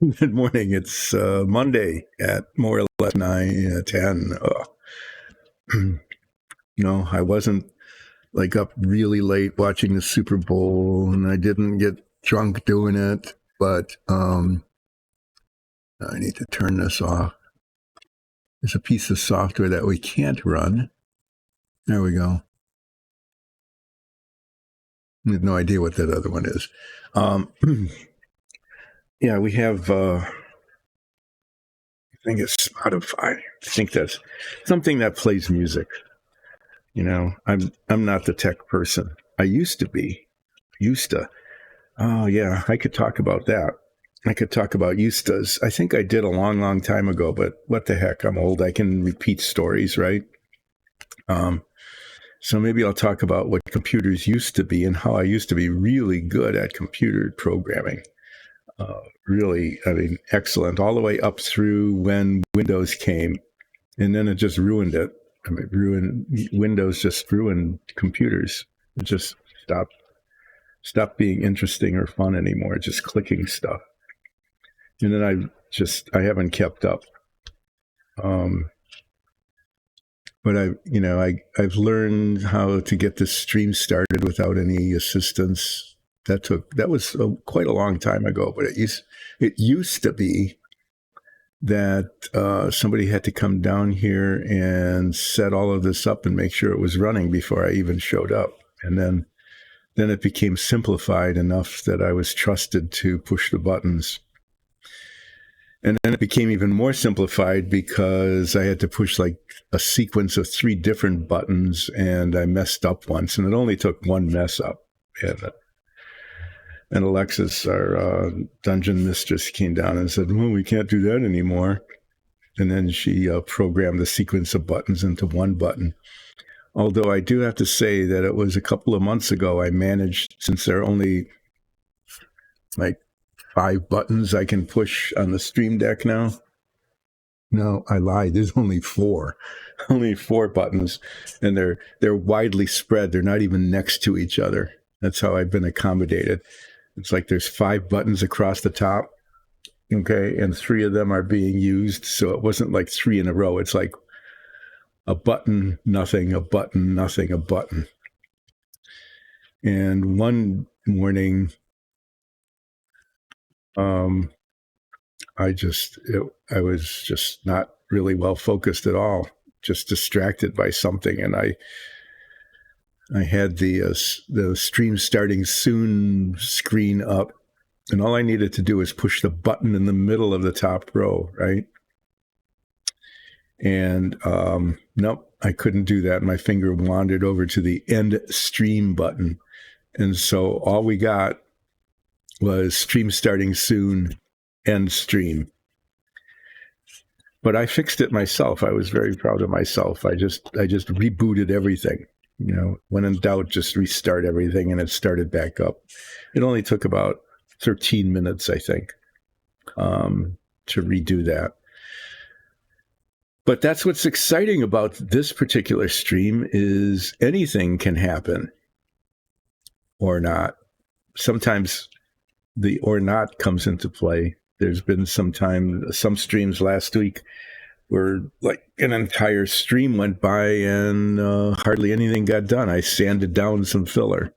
Good morning. It's Monday at more or less 9, 10. I wasn't like up really late watching the Super Bowl, and I didn't get drunk doing it, but I need to turn this off. There's a piece of software that we can't run. There we go. I have no idea what that other one is. Yeah, we have, I think it's Spotify. I think that's something that plays music. I'm not the tech person. I used to be. Used to. Oh yeah, I could talk about that. I could talk about Eustas. I think I did a long, long time ago, but what the heck? I'm old. I can repeat stories, right? So maybe I'll talk about what computers used to be and how I used to be really good at computer programming. Really, I mean, excellent, all the way up through when Windows came, and then it just ruined it. I mean, Windows just ruined computers. It just stopped being interesting or fun anymore. Just clicking stuff, and then I haven't kept up. But I've learned how to get this stream started without any assistance. That was quite a long time ago, but it used to be that somebody had to come down here and set all of this up and make sure it was running before I even showed up. And then it became simplified enough that I was trusted to push the buttons. And then it became even more simplified because I had to push like a sequence of 3 different buttons, and I messed up once, and it only took one mess up. And Alexis, our dungeon mistress, came down and said, well, we can't do that anymore. And then she programmed the sequence of buttons into one button. Although I do have to say that it was a couple of months ago I managed, since there are only like 5 buttons I can push on the Stream Deck now. No, I lied. There's only 4. Only 4 buttons, and they're widely spread. They're not even next to each other. That's how I've been accommodated. It's like there's 5 buttons across the top, okay, and 3 of them are being used. So it wasn't like 3 in a row. It's like a button, nothing, a button, nothing, a button. And one morning, I was just not really well focused at all, just distracted by something, and I had the stream starting soon screen up, and all I needed to do was push the button in the middle of the top row, right? And nope, I couldn't do that. My finger wandered over to the end stream button, and so all we got was stream starting soon, end stream. But I fixed it myself. I was very proud of myself. I just rebooted everything. When in doubt, just restart everything, and it started back up. It only took about 13 minutes, I think, to redo that. But that's what's exciting about this particular stream is anything can happen or not. Sometimes the or not comes into play. There's been some streams last week where like an entire stream went by and hardly anything got done. I sanded down some filler,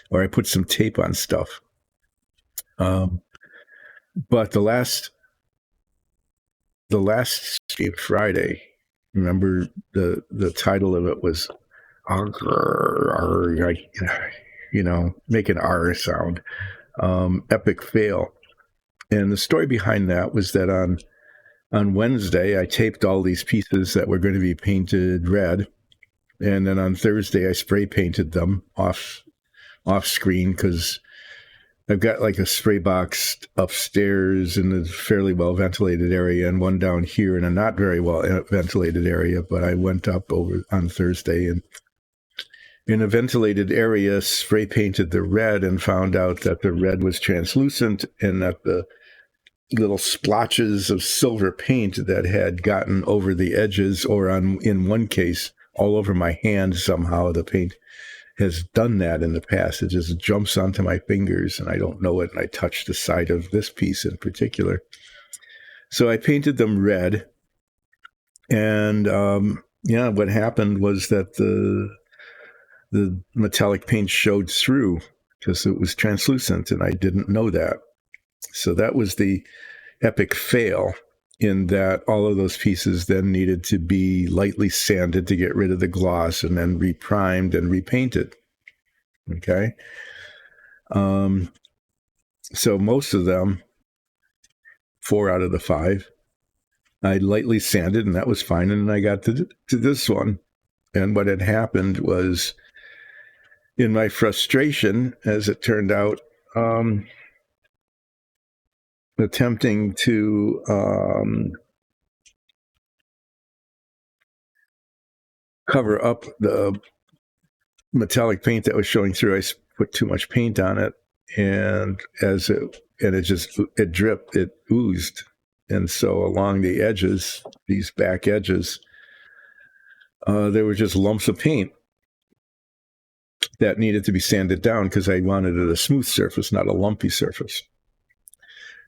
or I put some tape on stuff. But the last stream Friday, remember the title of it was, make an R sound, epic fail. And the story behind that was that on Wednesday, I taped all these pieces that were going to be painted red. And then on Thursday, I spray painted them off screen because I've got like a spray box upstairs in a fairly well ventilated area and one down here in a not very well ventilated area. But I went up over on Thursday and in a ventilated area, spray painted the red and found out that the red was translucent and that the little splotches of silver paint that had gotten over the edges, or in one case, all over my hand somehow, the paint has done that in the past. It just jumps onto my fingers and I don't know it. And I touch the side of this piece in particular. So I painted them red. And what happened was that the metallic paint showed through because it was translucent and I didn't know that. So that was the epic fail, in that all of those pieces then needed to be lightly sanded to get rid of the gloss and then reprimed and repainted. Okay. So most of them, 4 out of the 5, I lightly sanded and that was fine. And then I got to this one. And what had happened was, in my frustration, as it turned out, attempting to cover up the metallic paint that was showing through, I put too much paint on it, and it dripped, it oozed, and so along the edges, these back edges, there were just lumps of paint that needed to be sanded down because I wanted it a smooth surface, not a lumpy surface.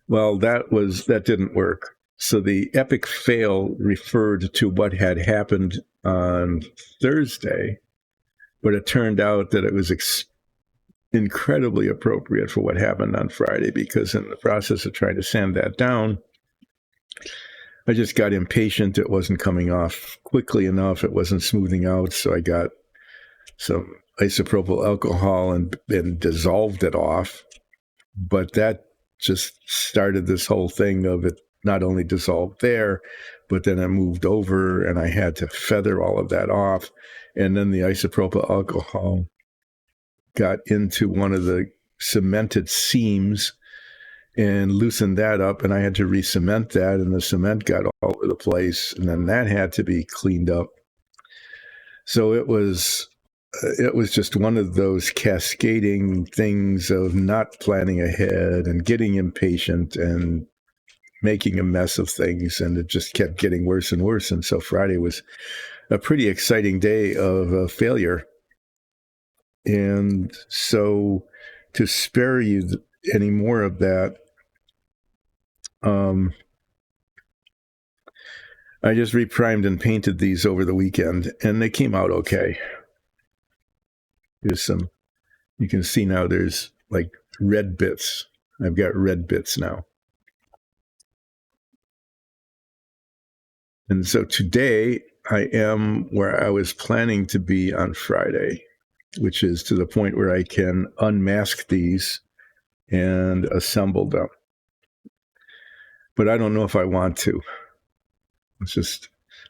Well, that didn't work. So the epic fail referred to what had happened on Thursday, but it turned out that it was incredibly appropriate for what happened on Friday, because in the process of trying to sand that down, I just got impatient. It wasn't coming off quickly enough. It wasn't smoothing out. So I got some isopropyl alcohol and dissolved it off. But that just started this whole thing of it not only dissolved there, but then it moved over and I had to feather all of that off. And then the isopropyl alcohol got into one of the cemented seams and loosened that up, and I had to re-cement that, and the cement got all over the place, and then that had to be cleaned up. So it was just one of those cascading things of not planning ahead and getting impatient and making a mess of things, and it just kept getting worse and worse. And so Friday was a pretty exciting day of failure. And so, to spare you any more of that, I just reprimed and painted these over the weekend, and they came out okay. You can see now there's like red bits. I've got red bits now. And so today I am where I was planning to be on Friday, which is to the point where I can unmask these and assemble them. But I don't know if I want to.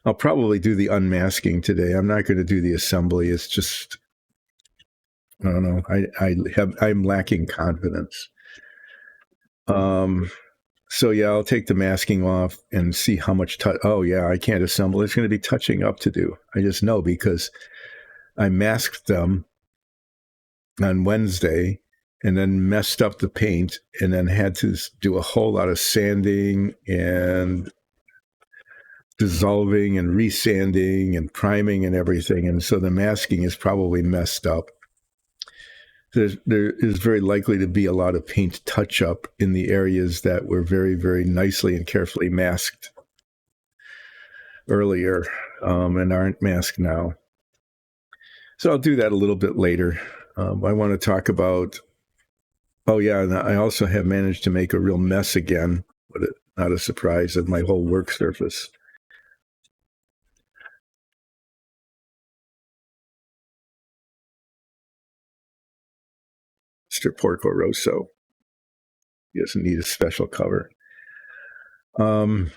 I'll probably do the unmasking today. I'm not going to do the assembly. It's just, I don't know. I'm lacking confidence. So yeah, I'll take the masking off and see how much I can't assemble. There's going to be touching up to do. I just know, because I masked them on Wednesday and then messed up the paint and then had to do a whole lot of sanding and dissolving and resanding and priming and everything. And so the masking is probably messed up. There is very likely to be a lot of paint touch-up in the areas that were very, very nicely and carefully masked earlier and aren't masked now. So I'll do that a little bit later. I want to talk about, and I also have managed to make a real mess again, but not a surprise, of my whole work surface. Mr. Porco Rosso. He doesn't need a special cover. I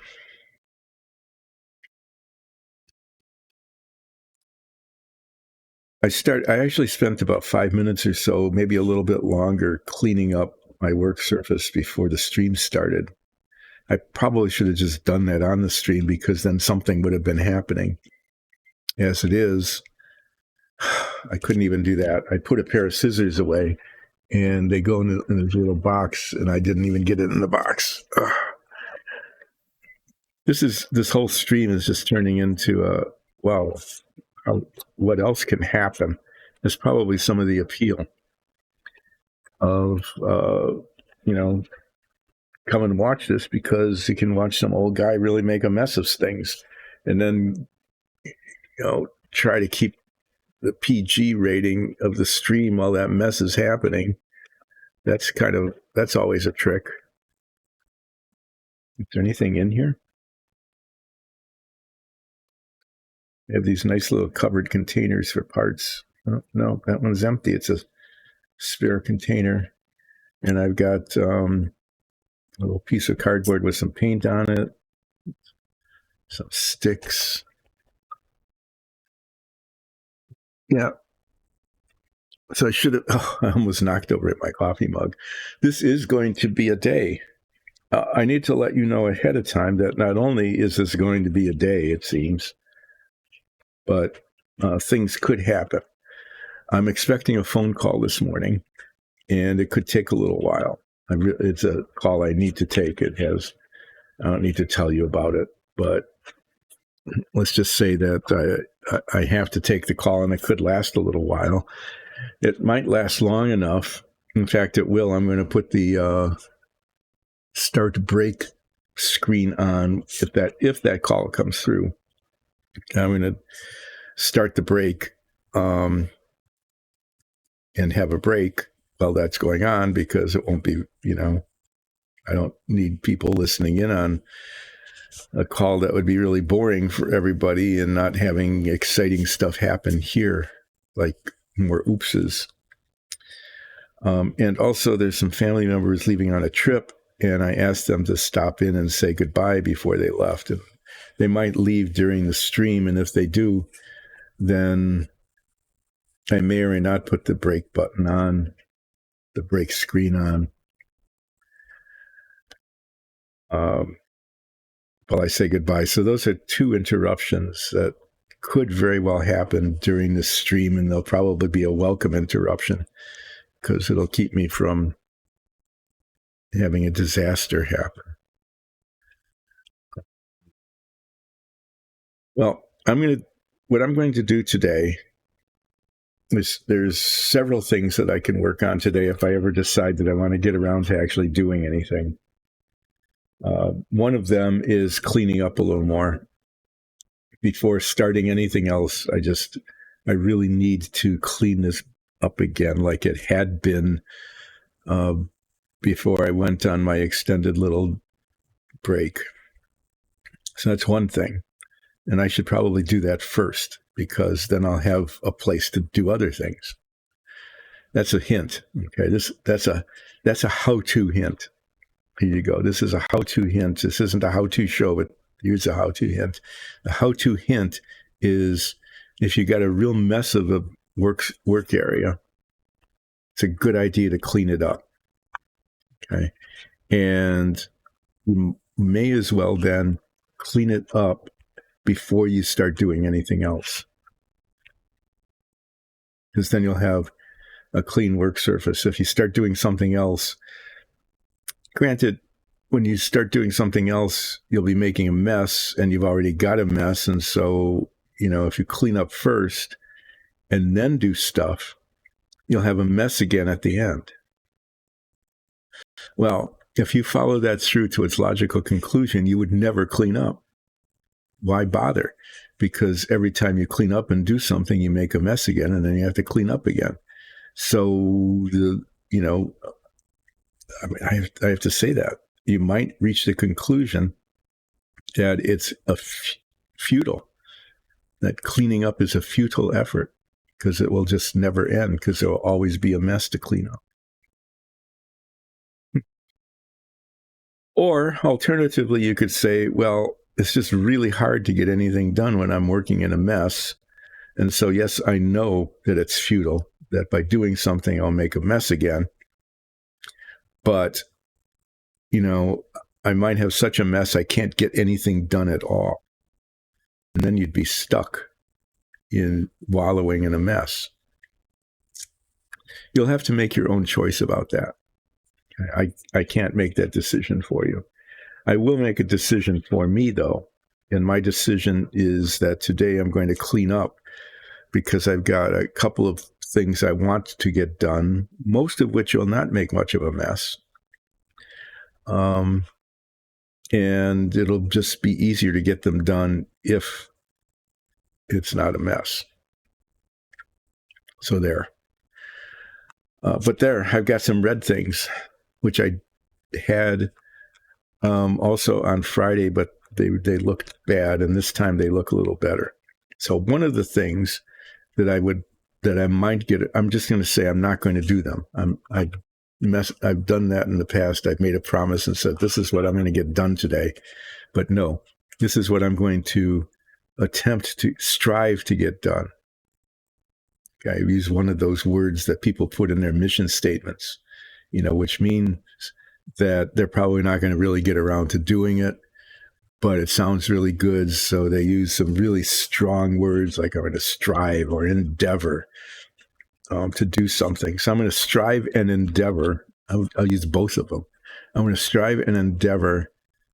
actually spent about 5 minutes or so, maybe a little bit longer, cleaning up my work surface before the stream started. I probably should have just done that on the stream, because then something would have been happening. As it is, I couldn't even do that. I put a pair of scissors away, and they go in this little box, and I didn't even get it in the box. Ugh. This whole stream is just turning into what else can happen? That's probably some of the appeal of, come and watch this, because you can watch some old guy really make a mess of things, and then, try to keep the PG rating of the stream while that mess is happening. That's always a trick. Is there anything in here? They have these nice little covered containers for parts. Oh, no, that one's empty. It's a spare container. And I've got a little piece of cardboard with some paint on it, some sticks. Yeah. So I almost knocked over my coffee mug. This is going to be a day. I need to let you know ahead of time that not only is this going to be a day, it seems, but things could happen. I'm expecting a phone call this morning, and it could take a little while. It's a call I need to take. I don't need to tell you about it, but let's just say that I have to take the call, and it could last a little while. It might last long enough. In fact, it will. I'm going to put the start break screen on if that call comes through. I'm going to start the break and have a break while that's going on, because it won't be, I don't need people listening in on a call that would be really boring for everybody and not having exciting stuff happen here, like more oopses. And also there's some family members leaving on a trip, and I asked them to stop in and say goodbye before they left. And they might leave during the stream, and if they do, then I may or may not put the break button on, the break screen on. While I say goodbye. So those are two interruptions that could very well happen during this stream, and they'll probably be a welcome interruption, because it'll keep me from having a disaster happen. Well, what I'm going to do today is, there's several things that I can work on today if I ever decide that I want to get around to actually doing anything. One of them is cleaning up a little more. Before starting anything else, I really need to clean this up again like it had been before I went on my extended little break. So that's one thing. And I should probably do that first, because then I'll have a place to do other things. That's a hint. Okay, that's a how-to hint. Here you go. This is a how-to hint. This isn't a how-to show, but here's a how-to hint. The how-to hint is, if you got a real mess of a work area, it's a good idea to clean it up. Okay, and you may as well then clean it up before you start doing anything else, because then you'll have a clean work surface. If you start doing something else, granted, when you start doing something else, you'll be making a mess, and you've already got a mess. And so, if you clean up first and then do stuff, you'll have a mess again at the end. Well, if you follow that through to its logical conclusion, you would never clean up. Why bother? Because every time you clean up and do something, you make a mess again, and then you have to clean up again. So, I have to say that. You might reach the conclusion that it's futile, that cleaning up is a futile effort, because it will just never end, because there will always be a mess to clean up. Or alternatively, you could say, well, it's just really hard to get anything done when I'm working in a mess. And so, yes, I know that it's futile, that by doing something, I'll make a mess again. But, I might have such a mess, I can't get anything done at all. And then you'd be stuck in wallowing in a mess. You'll have to make your own choice about that. I can't make that decision for you. I will make a decision for me, though. And my decision is that today I'm going to clean up, because I've got a couple of things I want to get done, most of which will not make much of a mess. And it'll just be easier to get them done if it's not a mess. So there. But there, I've got some red things, which I had also on Friday, but they looked bad, and this time they look a little better. So one of the things that I might get, I'm just going to say I'm not going to do them. I've done that in the past. I've made a promise and said, this is what I'm going to get done today. But no, this is what I'm going to attempt to strive to get done. Okay, I've used one of those words that people put in their mission statements, which means that they're probably not going to really get around to doing it, but it sounds really good. So they use some really strong words like I'm going to strive or endeavor to do something. So I'm going to strive and endeavor. I'll use both of them. I'm going to strive and endeavor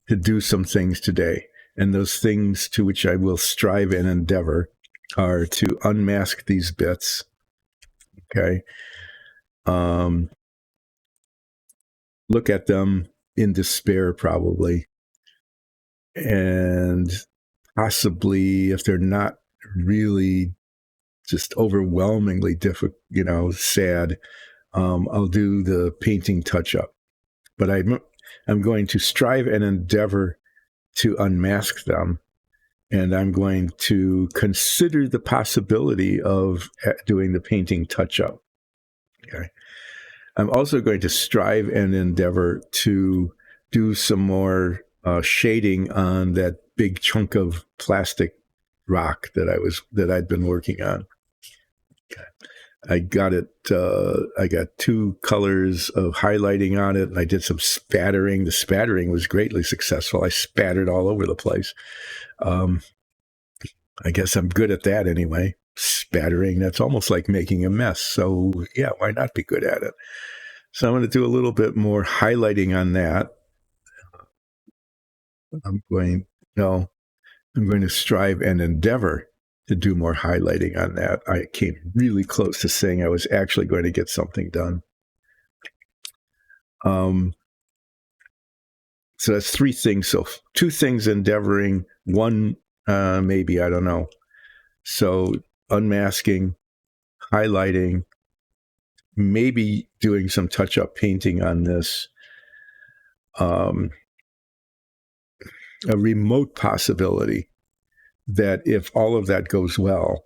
to do some things today. And those things to which I will strive and endeavor are to unmask these bits. Okay. Look at them in despair, probably. And possibly, if they're not really just overwhelmingly difficult, sad, I'll do the painting touch-up. But I'm going to strive and endeavor to unmask them, and I'm going to consider the possibility of doing the painting touch-up. Okay. I'm also going to strive and endeavor to do some more shading on that big chunk of plastic rock that I'd been working on. Okay. I got it. I got 2 colors of highlighting on it, and I did some spattering. The spattering was greatly successful. I spattered all over the place. I guess I'm good at that anyway. Spattering, that's almost like making a mess. So yeah, why not be good at it? So I'm going to do a little bit more highlighting on that. I'm going to strive and endeavor to do more highlighting on that. I came really close to saying I was actually going to get something done. So that's 3 things. So 2 things endeavoring, 1 maybe, I don't know. So unmasking, highlighting, maybe doing some touch-up painting on this. A remote possibility that if all of that goes well,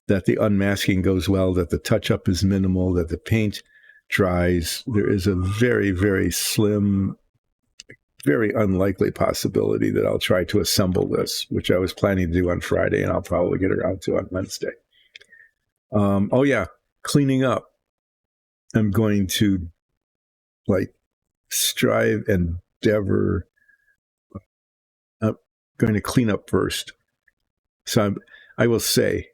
that the unmasking goes well, that the touch-up is minimal, that the paint dries, there is a very, very slim, very unlikely possibility that I'll try to assemble this, which I was planning to do on Friday, and I'll probably get around to on Wednesday. Cleaning up. I'm going to strive and endeavor. I'm going to clean up first. So I will say,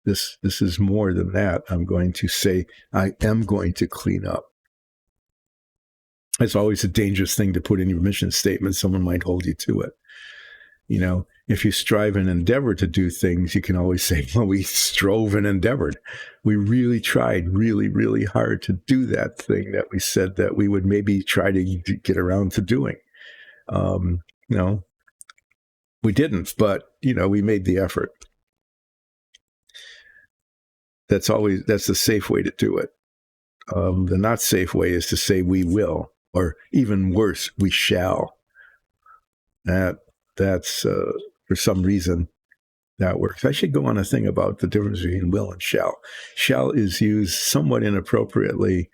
this is more than that. I'm going to say I am going to clean up. It's always a dangerous thing to put in your mission statement. Someone might hold you to it. If you strive and endeavor to do things, you can always say, well, we strove and endeavored. We really tried really, really hard to do that thing that we said that we would maybe try to get around to doing. We didn't, but, we made the effort. That's the safe way to do it. The not safe way is to say we will, or even worse, we shall. That's for some reason that works. I should go on a thing about the difference between will and shall. Shall is used somewhat inappropriately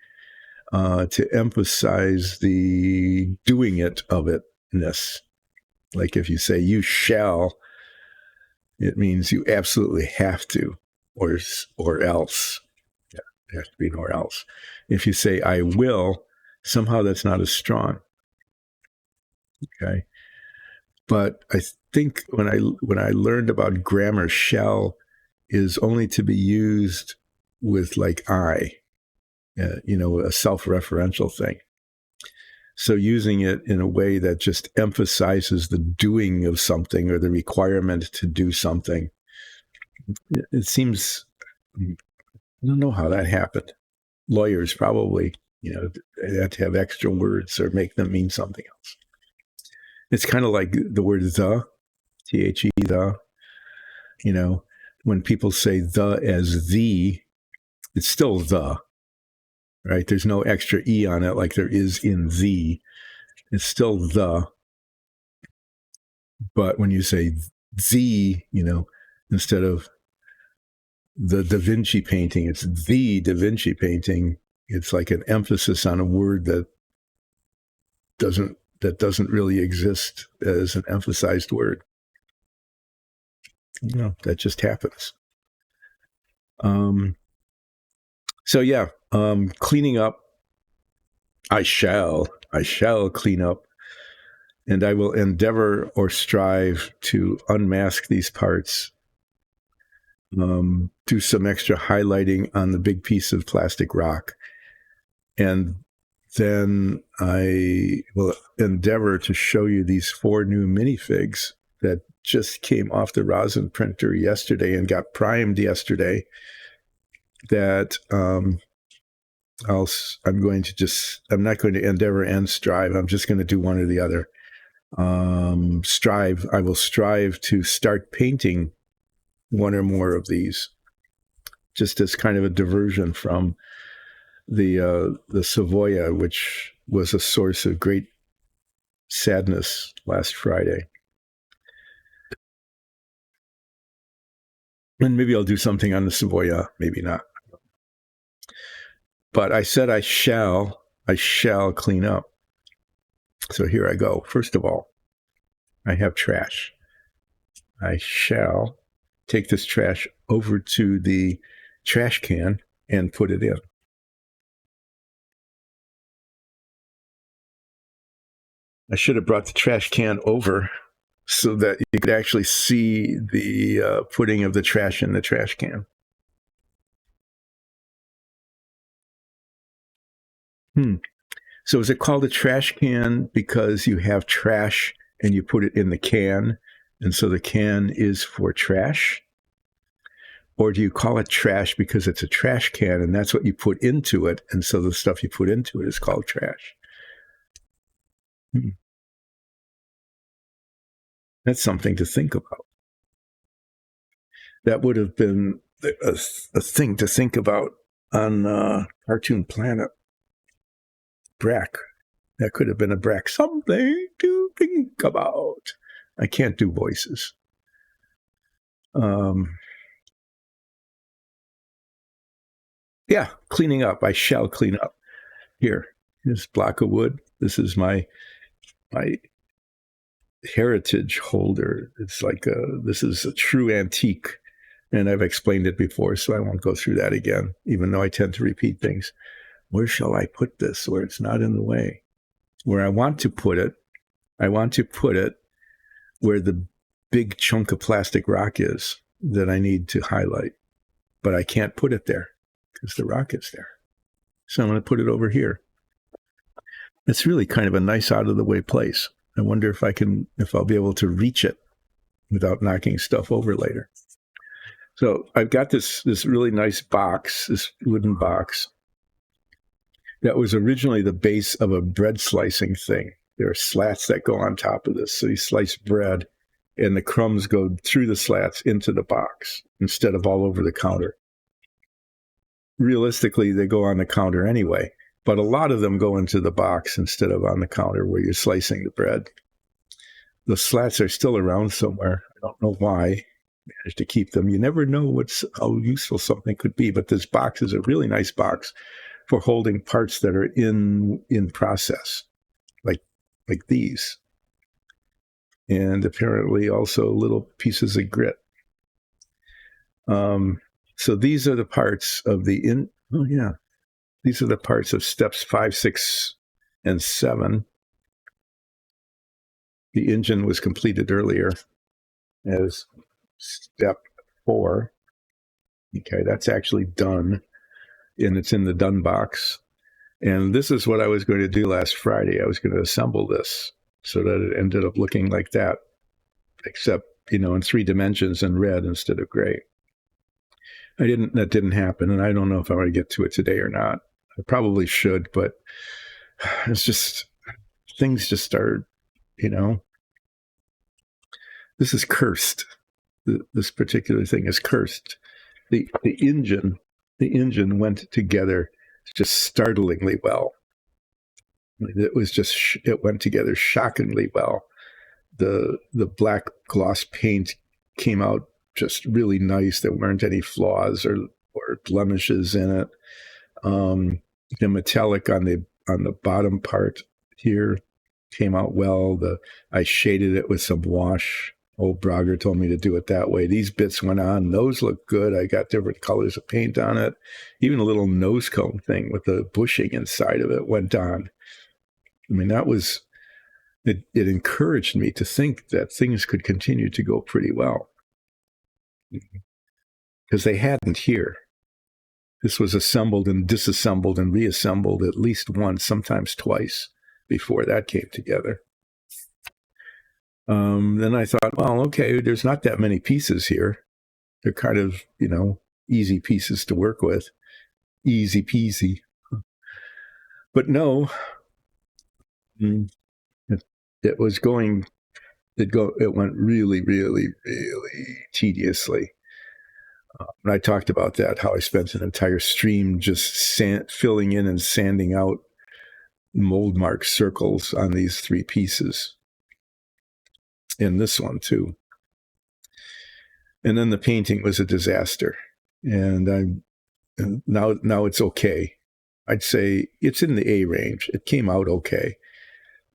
to emphasize the doing it of itness. Like if you say you shall, it means you absolutely have to, or else. Yeah, there has to be nor else. If you say I will, somehow that's not as strong. Okay. But I think when I learned about grammar, shall is only to be used with I, a self-referential thing. So using it in a way that just emphasizes the doing of something or the requirement to do something, it seems I don't know how that happened. Lawyers probably, they have to have extra words or make them mean something else. It's kind of like the word the, the, the, when people say the as the, it's still the, right? There's no extra E on it like there is in the. It's still the. But when you say the, instead of the Da Vinci painting, it's the Da Vinci painting. It's like an emphasis on a word that doesn't really exist as an emphasized word. That just happens. So yeah, cleaning up. I shall clean up, and I will endeavor or strive to unmask these parts. Do some extra highlighting on the big piece of plastic rock, and then I will endeavor to show you these 4 new minifigs that just came off the rosin printer yesterday and got primed yesterday. That I'm not going to endeavor and strive. I'm just going to do one or the other. I will strive to start painting 1 or more of these, just as kind of a diversion from the Savoia, which was a source of great sadness last Friday. And maybe I'll do something on the Savoia, maybe not. But I said I shall clean up. So here I go. First of all, I have trash. I shall take this trash over to the trash can and put it in. I should have brought the trash can over so that you could actually see the putting of the trash in the trash can. So is it called a trash can because you have trash and you put it in the can, and so the can is for trash? Or do you call it trash because it's a trash can and that's what you put into it, and so the stuff you put into it is called trash? That's something to think about. That would have been a thing to think about on Cartoon Planet. Brack. That could have been a Brack. Something to think about. I can't do voices. Yeah, cleaning up. I shall clean up. Here's a block of wood. This is my heritage holder. It's like this is a true antique, and I've explained it before, so I won't go through that again, even though I tend to repeat things. Where shall I put this where it's not in the way? Where I want to put it where the big chunk of plastic rock is that I need to highlight. But I can't put it there because the rock is there. So I'm going to put it over here. It's really kind of a nice out-of-the-way place. I wonder if I'll be able to reach it without knocking stuff over later. So I've got this really nice box, this wooden box, that was originally the base of a bread slicing thing. There are slats that go on top of this. So you slice bread and the crumbs go through the slats into the box instead of all over the counter. Realistically, they go on the counter anyway, but a lot of them go into the box instead of on the counter where you're slicing the bread. The slats are still around somewhere. I don't know why I managed to keep them. You never know how useful something could be, but this box is a really nice box for holding parts that are in process, like these. And apparently also little pieces of grit. So these are the parts of these are the parts of steps 5, 6, and 7. The engine was completed earlier as step 4. Okay, that's actually done. And it's in the done box. And this is what I was going to do last Friday. I was going to assemble this so that it ended up looking like that, except, in 3 dimensions in red instead of gray. That didn't happen, and I don't know if I'm going to get to it today or not. I probably should, but it's just, things just started, this is cursed. This particular thing is cursed. The engine went together just startlingly well. It went together shockingly well. The black gloss paint came out just really nice. There weren't any flaws or blemishes in it. The metallic on the bottom part here came out well. I shaded it with some wash. Old Brogger told me to do it that way. These bits went on. Those look good. I got different colors of paint on it. Even a little nose cone thing with the bushing inside of it went on. I mean, it encouraged me to think that things could continue to go pretty well. Because they hadn't here. This was assembled and disassembled and reassembled at least once, sometimes twice, before that came together. Then I thought, well, okay, there's not that many pieces here. They're kind of, easy pieces to work with. Easy peasy. But no, it went really, really, really tediously. And I talked about that, how I spent an entire stream just filling in and sanding out mold mark circles on these 3 pieces. And this one too. And then the painting was a disaster. And now it's okay. I'd say it's in the A range. It came out okay.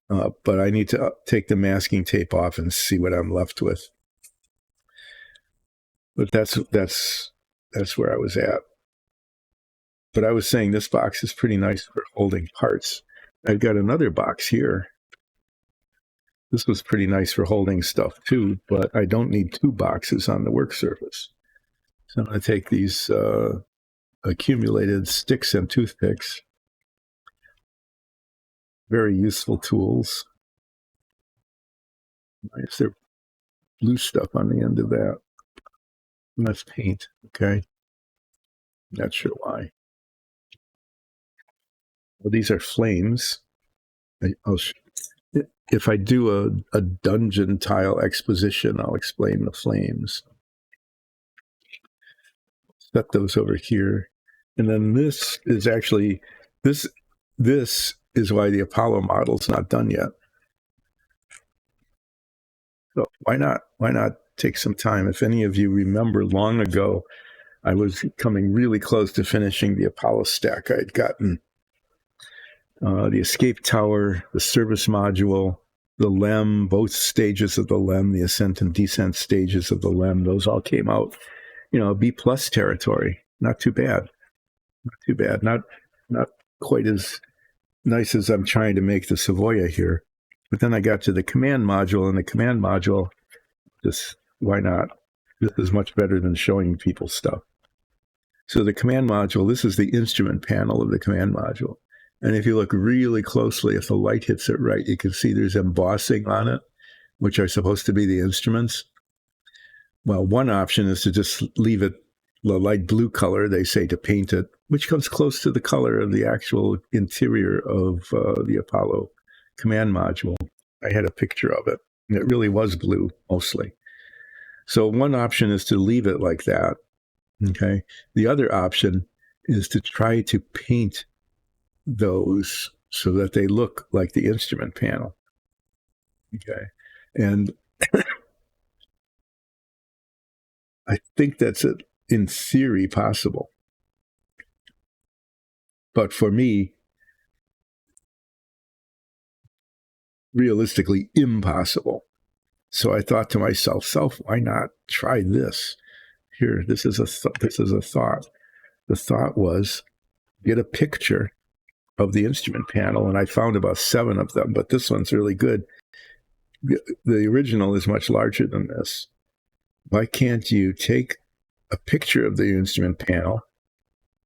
But I need to take the masking tape off and see what I'm left with. But that's where I was at. But I was saying this box is pretty nice for holding parts. I've got another box here. This was pretty nice for holding stuff too, but I don't need 2 boxes on the work surface. So I'm going to take these accumulated sticks and toothpicks. Very useful tools. Is there blue stuff on the end of that? And that's paint, okay? Not sure why. Well, these are flames. If I do a dungeon tile exposition, I'll explain the flames. Set those over here. And then this is actually, this is why the Apollo model's not done yet. So why not take some time? If any of you remember long ago, I was coming really close to finishing the Apollo stack. I'd gotten the escape tower, the service module, the LEM, both stages of the LEM, the ascent and descent stages of the LEM, those all came out, B+ territory. Not too bad. Not too bad. Not quite as nice as I'm trying to make the Savoia here. But then I got to the command module, and the command module, just why not? This is much better than showing people stuff. So the command module, this is the instrument panel of the command module. And if you look really closely, if the light hits it right, you can see there's embossing on it, which are supposed to be the instruments. Well, one option is to just leave it the light blue color, they say, to paint it, which comes close to the color of the actual interior of the Apollo command module. I had a picture of it, and it really was blue, mostly. So one option is to leave it like that, okay? The other option is to try to paint those so that they look like the instrument panel, okay? And I think that's in theory possible. But for me, realistically impossible. So I thought to myself, why not try this? Here, this is a thought. The thought was, get a picture of the instrument panel, and I found about 7 of them, but this one's really good. The original is much larger than this. Why can't you take a picture of the instrument panel?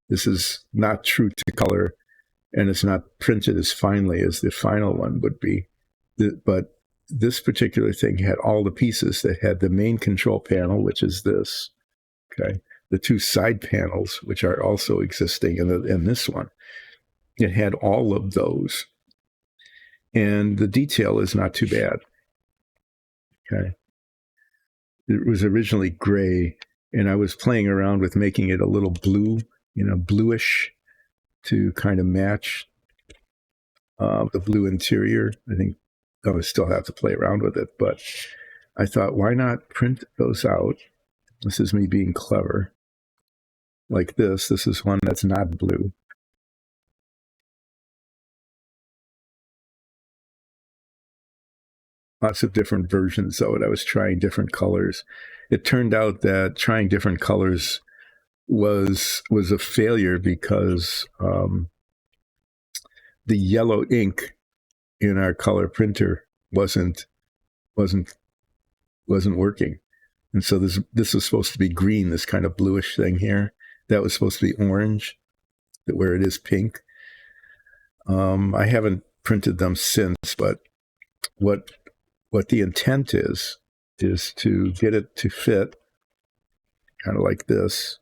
This is not true to color, and it's not printed as finely as the final one would be. But this particular thing had all the pieces. That had the main control panel, which is this, okay? the two side panels, which are also existing in this one. It had all of those. And the detail is not too bad. Okay. It was originally gray, and I was playing around with making it a little blue, bluish to kind of match the blue interior. I think I would still have to play around with it, but I thought, why not print those out? This is me being clever. Like this. This is one that's not blue. Lots of different versions of it. I was trying different colors. It turned out that trying different colors was a failure because the yellow ink in our color printer wasn't working. And so this was supposed to be green, this kind of bluish thing here. That was supposed to be orange, where it is pink. I haven't printed them since, but what the intent is to get it to fit kind of like this,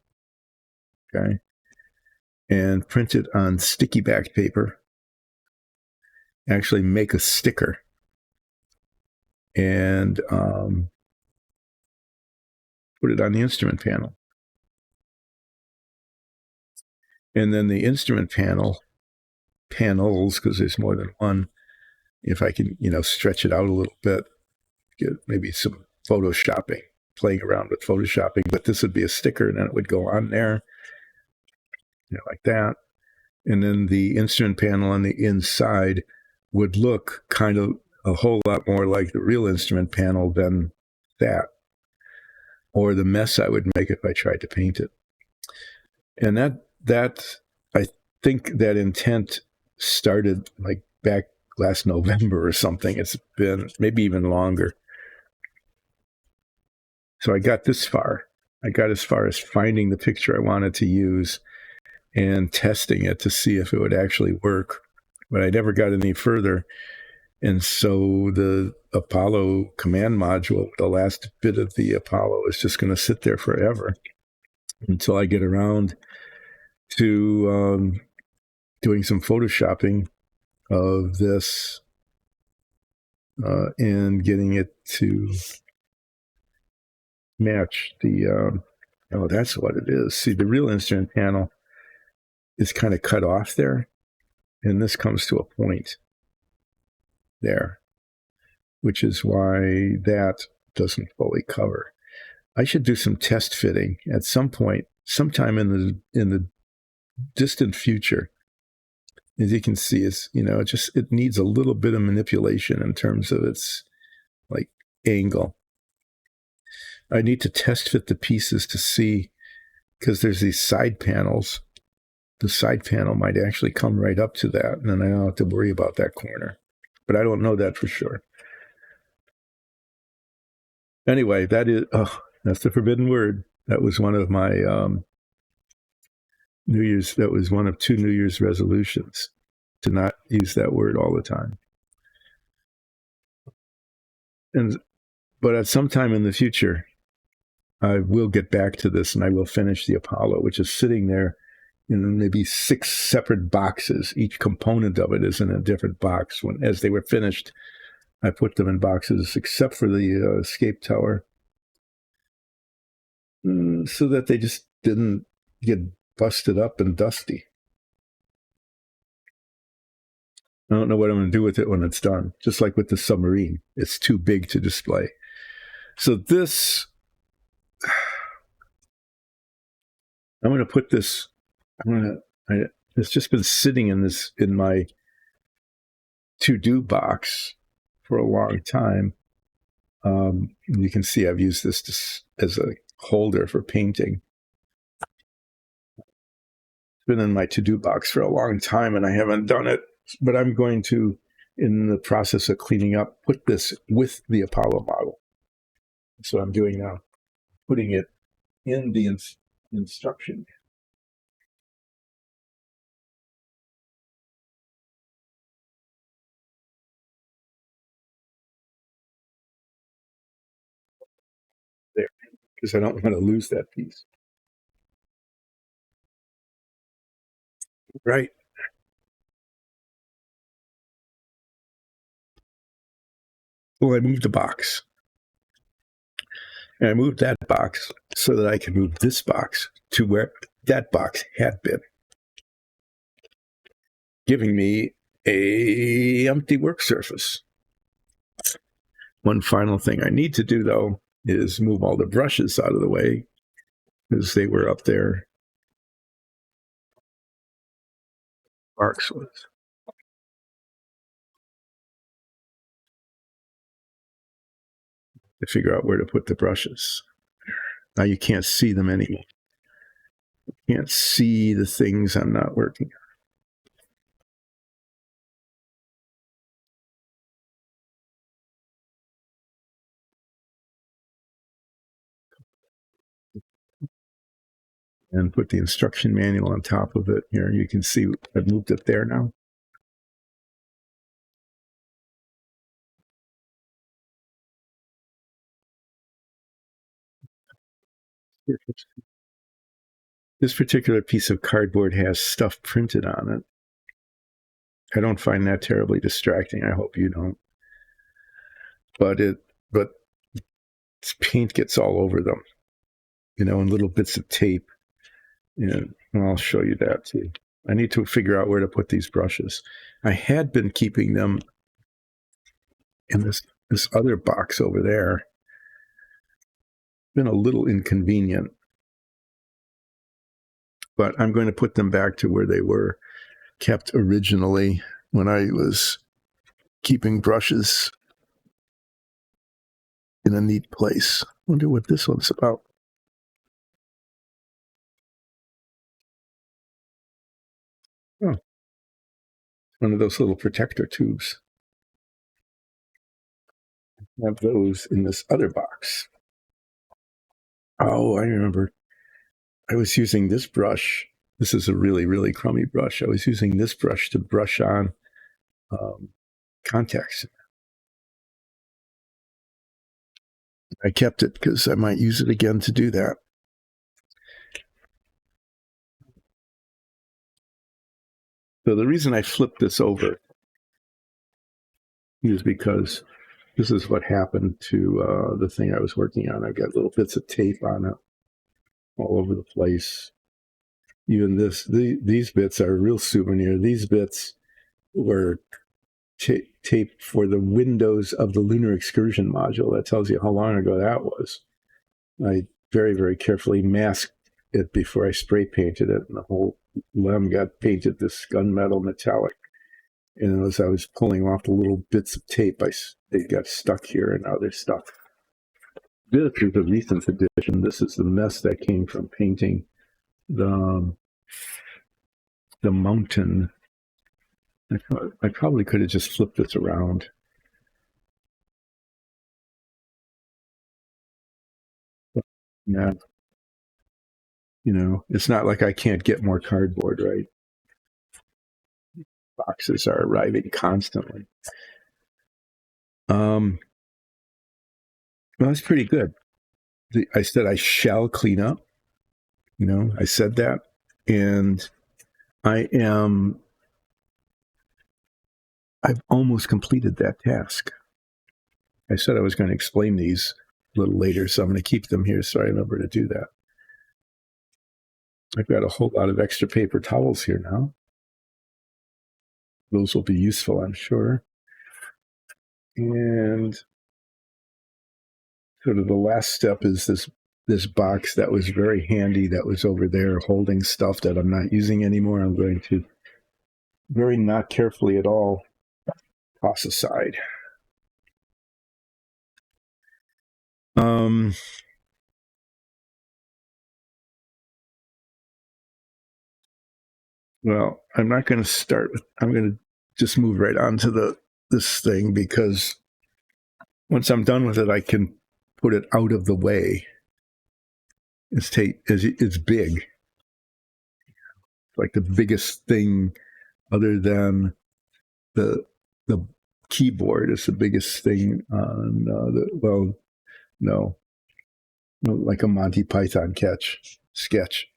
okay, and print it on sticky back paper, actually make a sticker, and put it on the instrument panel. And then the instrument panels, because there's more than one, if I can, stretch it out a little bit, get maybe some photoshopping, playing around with photoshopping, but this would be a sticker and then it would go on there, like that. And then the instrument panel on the inside would look kind of a whole lot more like the real instrument panel than that, or the mess I would make if I tried to paint it. And that I think that intent started like back last November or something. It's been maybe even longer. So I got this far. I got as far as finding the picture I wanted to use and testing it to see if it would actually work. But I never got any further. And so the Apollo command module, the last bit of the Apollo, is just going to sit there forever until I get around to doing some photoshopping of this and getting it to match the oh, that's what it is. See, the real instrument panel is kind of cut off there, and this comes to a point there, which is why that doesn't fully cover. I should do some test fitting at some point, sometime in the distant future. As you can see, it's it needs a little bit of manipulation in terms of its like angle. I need to test fit the pieces to see, because there's these side panels. The side panel might actually come right up to that, and then I don't have to worry about that corner. But I don't know that for sure. Anyway, that's the forbidden word. That was one of my New Year's. That was one of 2 New Year's resolutions, to not use that word all the time. But at some time in the future, I will get back to this, and I will finish the Apollo, which is sitting there in maybe 6 separate boxes. Each component of it is in a different box. As they were finished, I put them in boxes, except for the escape tower, so that they just didn't get busted up and dusty. I don't know what I'm going to do with it when it's done. Just like with the submarine, it's too big to display. So this, I'm going to put this. It's just been sitting in my to-do box for a long time. You can see I've used this as a holder for painting. It's been in my to-do box for a long time, and I haven't done it. But I'm going to, in the process of cleaning up, put this with the Apollo model. That's what I'm doing now, putting it in the instruction. There, because I don't want to lose that piece. Right. Well, I moved the box. And I moved that box so that I could move this box to where that box had been, giving me a empty work surface. One final thing I need to do, though, is move all the brushes out of the way because they were up there. Marks was. To figure out where to put the brushes. Now you can't see them anymore. You can't see the things I'm not working on. And put the instruction manual on top of it. Here you can see I've moved it there now. This particular piece of cardboard has stuff printed on it. I don't find that terribly distracting. I hope you don't. But paint gets all over them, and little bits of tape. And I'll show you that too. I need to figure out where to put these brushes. I had been keeping them in this other box over there. Been a little inconvenient, but I'm going to put them back to where they were kept originally when I was keeping brushes in a neat place. Wonder what this one's about. Oh, one of those little protector tubes. I have those in this other box. Oh, I remember. I was using this brush. This is a really, really crummy brush. I was using this brush to brush on contacts. I kept it because I might use it again to do that. So the reason I flipped this over is because this is what happened to the thing I was working on. I got little bits of tape on it all over the place. Even these bits are a real souvenir. These bits were tape for the windows of the lunar excursion module. That tells you how long ago that was. I very, very carefully masked it before I spray painted it, and the whole lem got painted this gunmetal metallic. And as I was pulling off the little bits of tape, they got stuck here, and now they're stuck. This is a recent addition. This is the mess that came from painting the mountain. I probably could have just flipped this around. Yeah. It's not like I can't get more cardboard, right? Boxes are arriving constantly. Well, that's pretty good. I said I shall clean up. I said that. And I've almost completed that task. I said I was going to explain these a little later, so I'm going to keep them here so I remember to do that. I've got a whole lot of extra paper towels here now. Those will be useful, I'm sure. And sort of the last step is this box that was very handy that was over there holding stuff that I'm not using anymore. I'm going to very not carefully at all toss aside. Well, I'm not going to start with, I'm going to just move right on to this thing, because once I'm done with it, I can put it out of the way. It's big. Like the biggest thing other than the keyboard is the biggest thing on like a Monty Python sketch.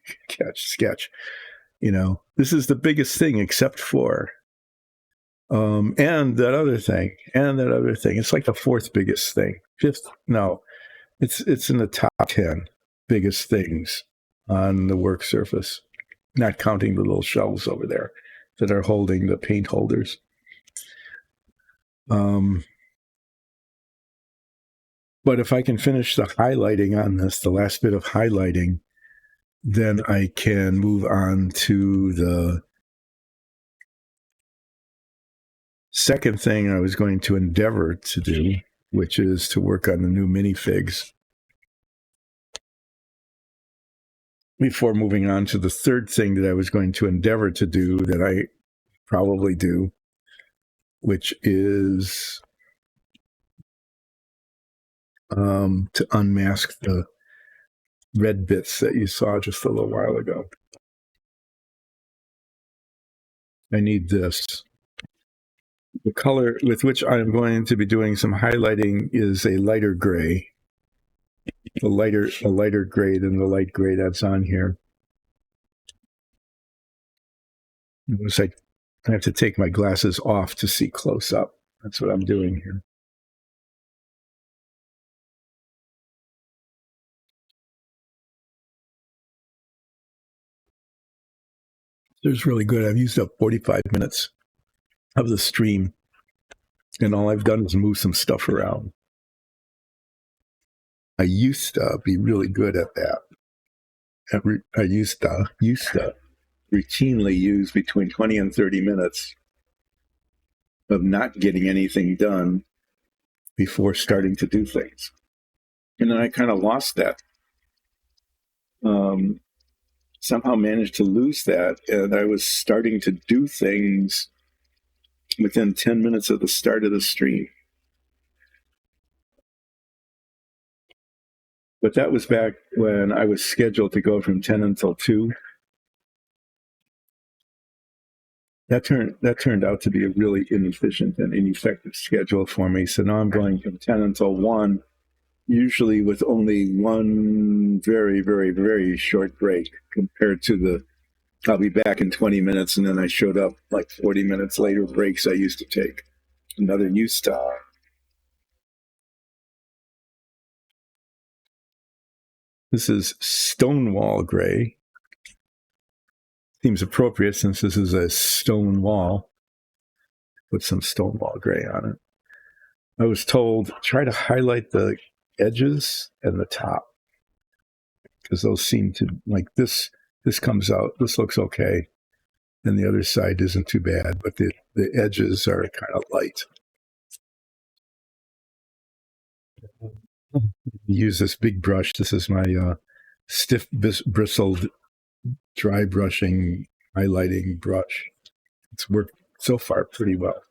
This is the biggest thing except for, and that other thing, and that other thing. It's like the fourth biggest thing. Fifth, no, it's in the top 10 biggest things on the work surface, not counting the little shelves over there that are holding the paint holders. But if I can finish the highlighting on this, the last bit of highlighting, then I can move on to the second thing I was going to endeavor to do, which is to work on the new minifigs, before moving on to the third thing that I was going to endeavor to do, that I probably do, which is to unmask the red bits that you saw just a little while ago. I need this. The color with which I'm going to be doing some highlighting is a lighter gray. A lighter gray than the light gray that's on here. It's like I have to take my glasses off to see close up. That's what I'm doing here. It's really good. I've used up 45 minutes of the stream, and all I've done is move some stuff around. I used to be really good at that. I used to routinely use between 20 and 30 minutes of not getting anything done before starting to do things. And then I kind of lost that. Somehow managed to lose that, and I was starting to do things within 10 minutes of the start of the stream. But that was back when I was scheduled to go from 10 until 2. That turned out to be a really inefficient and ineffective schedule for me. So now I'm going from 10 until 1, usually with only one very, very, very short break compared to the I'll be back in 20 minutes, and then I showed up like 40 minutes later breaks I used to take. Another new style. This is Stonewall Gray. Seems appropriate since this is a stone wall. Put some Stonewall Gray on it. I was told, try to highlight the edges and the top, because those seem to, like this comes out, this looks okay, and the other side isn't too bad, but the edges are kind of light. Use this big brush. This is my stiff bristled dry brushing highlighting brush. It's worked so far pretty well.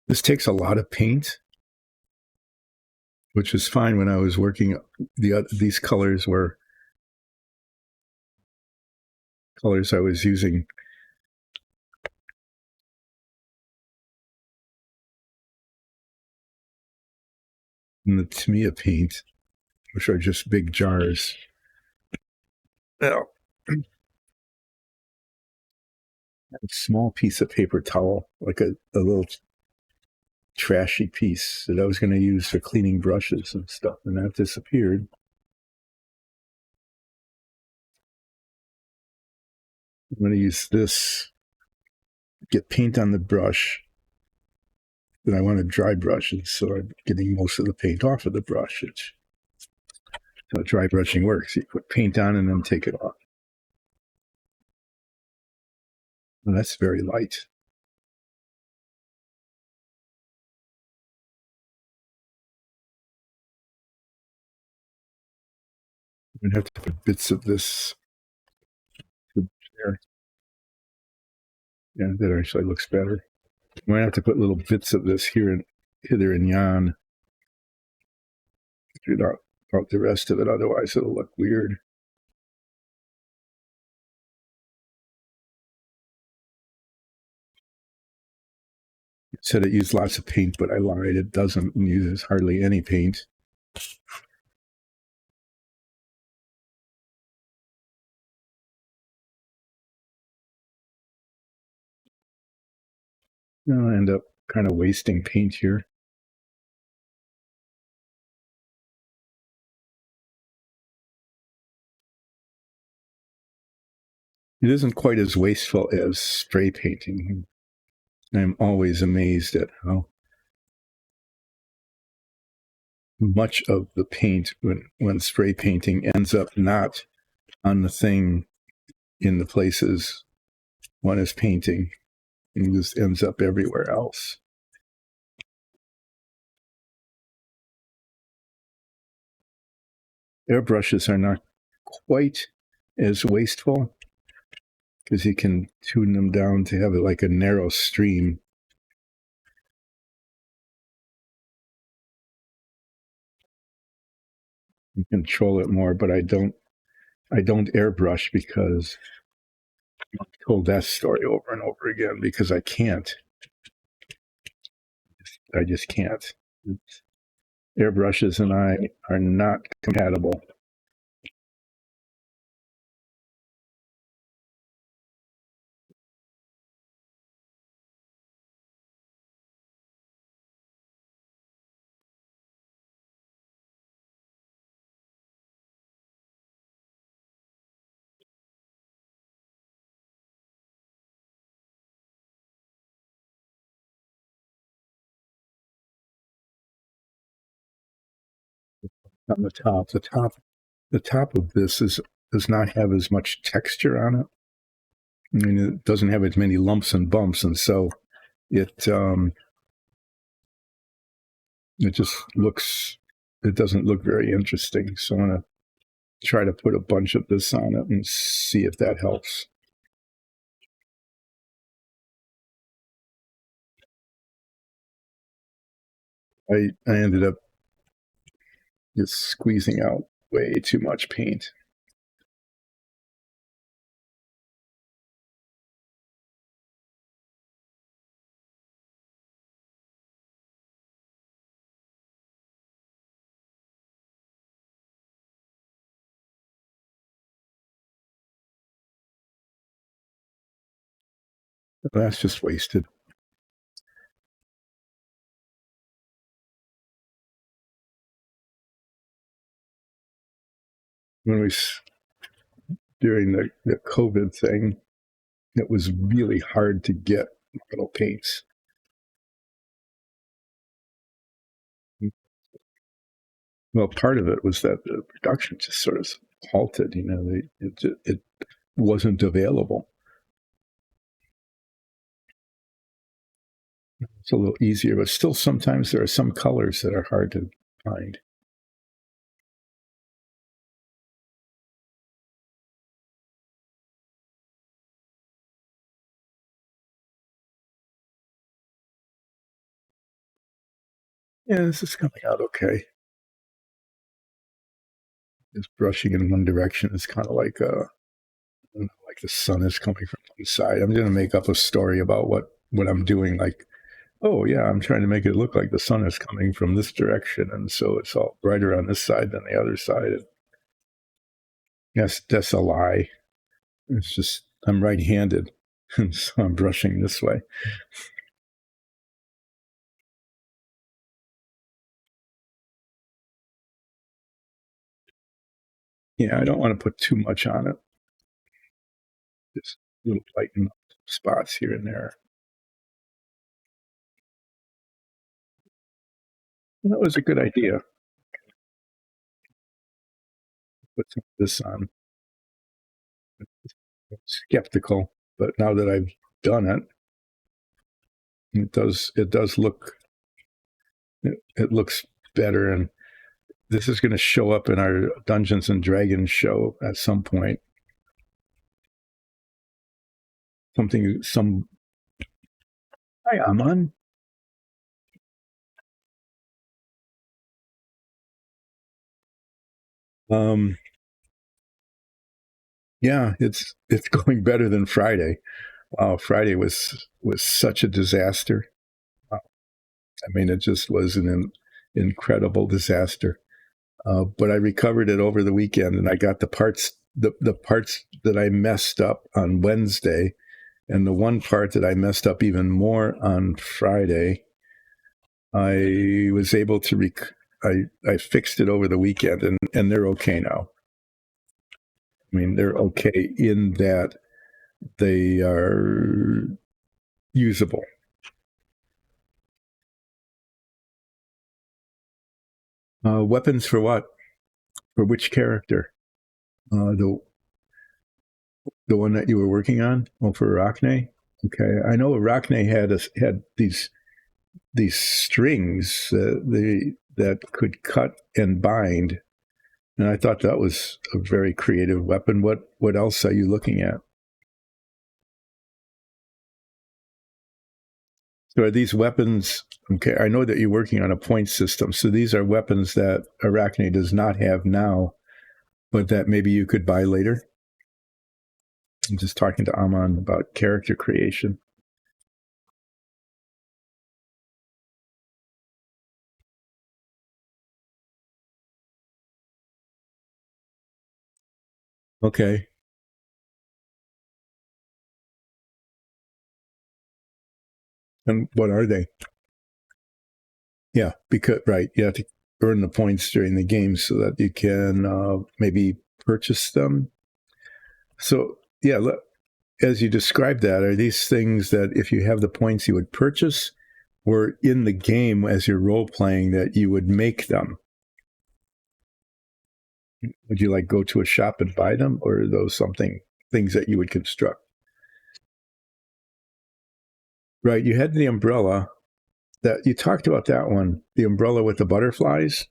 This takes a lot of paint, which is fine when I was working. These colors were colors I was using in the Tamiya paint, which are just big jars. Now, a small piece of paper towel, like a little trashy piece that I was going to use for cleaning brushes and stuff, and that disappeared. I'm going to use this, get paint on the brush. Then I want to dry brush it, so I'm getting most of the paint off of the brush. It's how dry brushing works. You put paint on and then take it off. And that's very light. I'm going to have to put bits of this there. Yeah, that actually looks better. I'm going to have to put little bits of this here and hither and yon. Not about the rest of it, otherwise it'll look weird. It said it used lots of paint, but I lied. It doesn't. It uses hardly any paint. I'll end up kind of wasting paint here. It isn't quite as wasteful as spray painting. I'm always amazed at how much of the paint when spray painting ends up not on the thing in the places one is painting. It just ends up everywhere else. Airbrushes are not quite as wasteful because you can tune them down to have it like a narrow stream. You control it more, but I don't airbrush because I've told that story over and over again because I can't. I just can't. Airbrushes and I are not compatible. On the top of this does not have as much texture on it. I mean, it doesn't have as many lumps and bumps, and so it just looks. It doesn't look very interesting. So I'm gonna try to put a bunch of this on it and see if that helps. I ended up just squeezing out way too much paint. That's just wasted. When we during the COVID thing, it was really hard to get metal paints. Well, part of it was that the production just sort of halted. You know, it wasn't available. It's a little easier, but still sometimes there are some colors that are hard to find. Yeah, this is coming out okay. Just brushing in one direction is kind of like like the sun is coming from one side. I'm going to make up a story about what I'm doing. Like, oh yeah, I'm trying to make it look like the sun is coming from this direction, and so it's all brighter on this side than the other side. And yes, that's a lie. It's just I'm right-handed, and so I'm brushing this way. Yeah, I don't want to put too much on it. Just little lighten up spots here and there. And that was a good idea. Put some of this on. I'm skeptical, but now that I've done it, it does look it looks better, and this is going to show up in our Dungeons and Dragons show at some point. Hi, Aman. Yeah, it's going better than Friday. Friday was such a disaster. I mean, it just was an incredible disaster. But I recovered it over the weekend, and I got the parts that I messed up on Wednesday. And the one part that I messed up even more on Friday, I was able to I fixed it over the weekend, and they're okay now. I mean, they're okay in that they are usable. Weapons for what? For which character? The one that you were working on? Oh, for Arachne? Okay, I know Arachne had these strings that could cut and bind, and I thought that was a very creative weapon. What else are you looking at? So are these weapons? Okay, I know that you're working on a point system, so these are weapons that Arachne does not have now, but that maybe you could buy later. I'm just talking to Aman about character creation. Okay, and what are they? Yeah, because right, you have to earn the points during the game so that you can maybe purchase them. So yeah, as you described that, are these things that if you have the points you would purchase, or in the game as you're role playing that you would make them? Would you like go to a shop and buy them, or are those things that you would construct? Right, you had the umbrella that you talked about that one, the umbrella with the butterflies.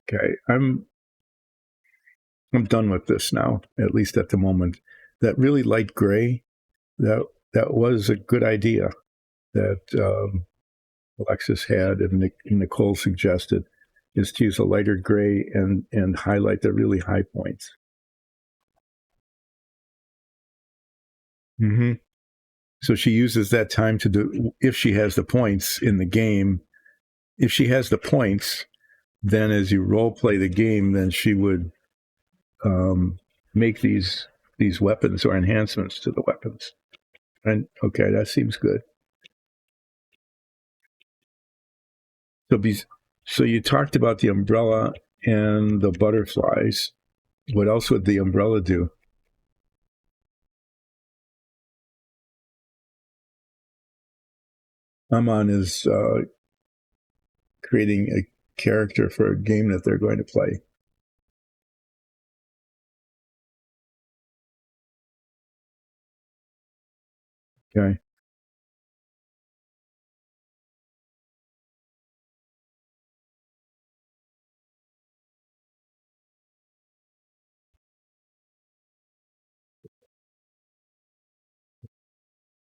Okay, I'm done with this now, at least at the moment. That really light gray, that that was a good idea that Alexis had and Nicole suggested, is to use a lighter gray and highlight the really high points. Mm-hmm. So she uses that time to do, if she has the points in the game, if she has the points, then as you role play the game, then she would make these weapons or enhancements to the weapons. And okay, that seems good. So, so you talked about the umbrella and the butterflies. What else would the umbrella do? Aman is creating a character for a game that they're going to play. Okay.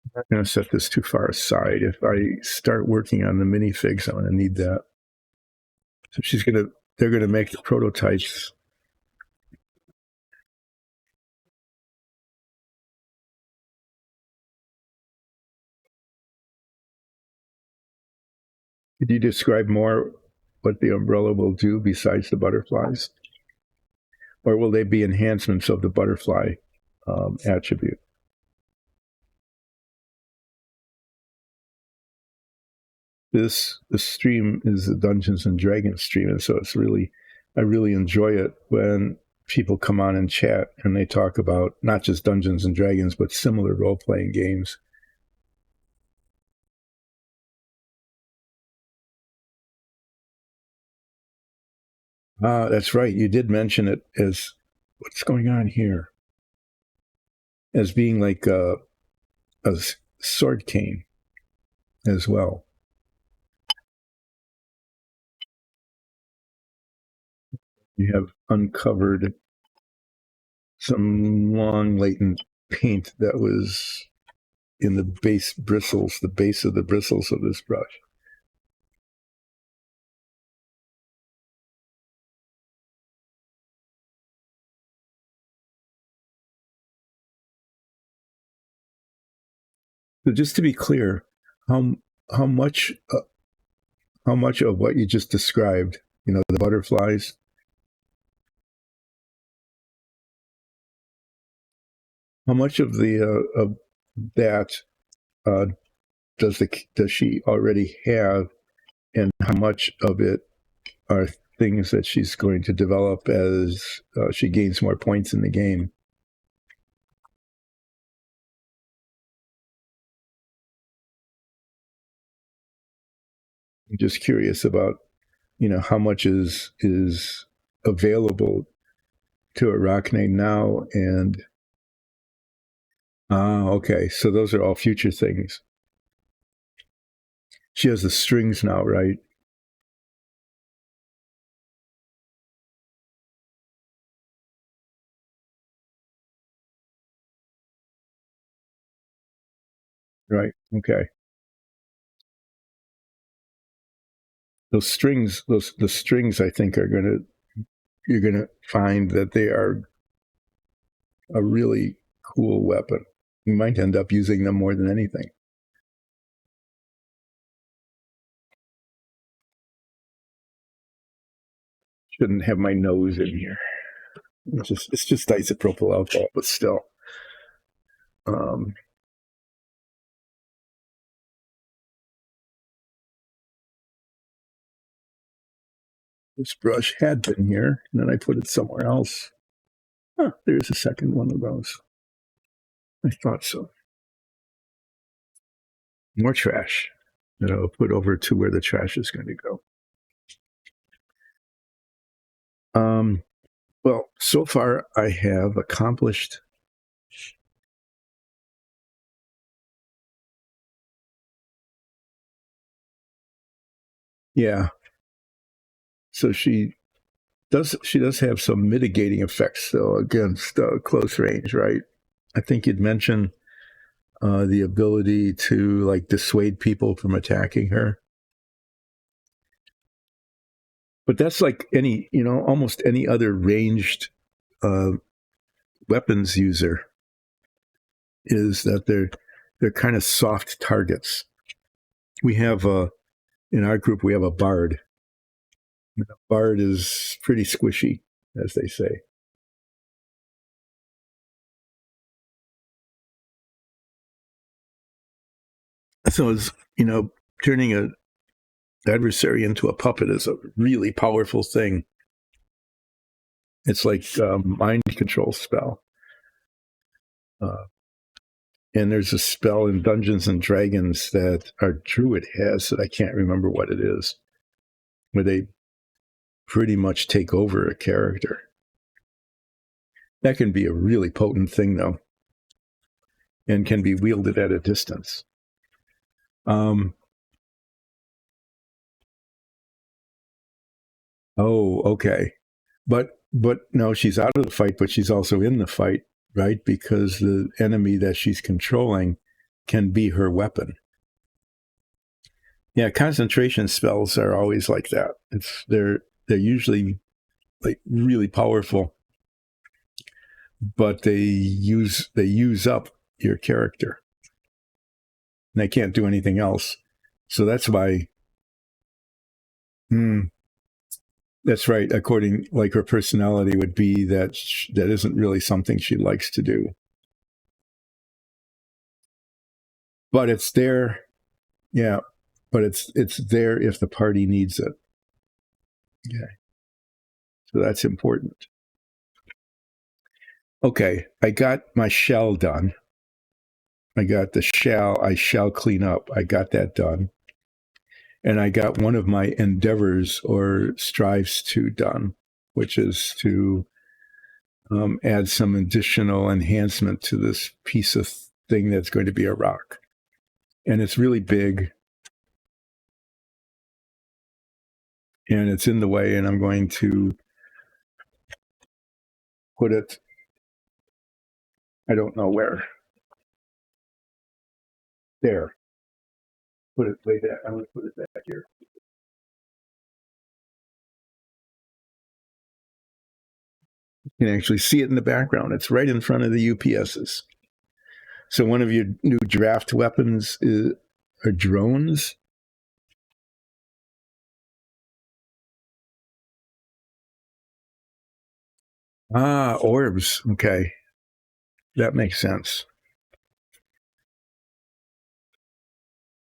I'm not going to set this too far aside. If I start working on the minifigs, I'm going to need that. So they're going to make the prototypes. Could you describe more what the umbrella will do besides the butterflies? Or will they be enhancements of the butterfly attribute? This stream is a Dungeons and Dragons stream, and so I really enjoy it when people come on and chat and they talk about not just Dungeons and Dragons but similar role playing games. That's right. You did mention it as what's going on here as being like a sword cane as well. You have uncovered some long latent paint that was in the base of the bristles of this brush. So just to be clear, how how much uh, how much of what you just described, the butterflies, How much of the of that uh, does she already have, and how much of it are things that she's going to develop as she gains more points in the game? I'm just curious about how much is available to Arachne now, and okay, so those are all future things. She has the strings now, right? Right. Okay. The strings, I think, are gonna you're gonna find that they are a really cool weapon. You might end up using them more than anything. Shouldn't have my nose in here. It's just isopropyl alcohol, but still. Um, this brush had been here, and then I put it somewhere else. Huh, there's a second one of those. I thought so. More trash that I'll put over to where the trash is going to go. Um, well, so far I have accomplished. Yeah. So she does have some mitigating effects though against close range, right? I think you'd mentioned the ability to like dissuade people from attacking her. But that's like almost any other ranged uh, weapons user is that they're kind of soft targets. We have in our group we have a bard. Bard is pretty squishy, as they say. So it's turning a adversary into a puppet is a really powerful thing. It's like a mind control spell. Uh, and there's a spell in Dungeons and Dragons that our druid has that I can't remember what it is, where they pretty much take over a character. That can be a really potent thing, though, and can be wielded at a distance. Um, oh, okay. But no, she's out of the fight, but she's also in the fight, right? Because the enemy that she's controlling can be her weapon. Yeah, concentration spells are always like that. They're usually like really powerful, but they use up your character. And they can't do anything else. So that's why that's right. According like her personality would be that isn't really something she likes to do. But it's there. Yeah. But it's there if the party needs it. Okay. So that's important. Okay. I got my shell done. I got the shall, I shall clean up. I got that done. And I got one of my endeavors or strives to done, which is to add some additional enhancement to this piece of thing that's going to be a rock. And it's really big and it's in the way, and I'm going to put it, I don't know where. There. Put it way back. I'm going to put it back here. You can actually see it in the background. It's right in front of the UPSs. So one of your new draft weapons are drones. Orbs. Okay. That makes sense.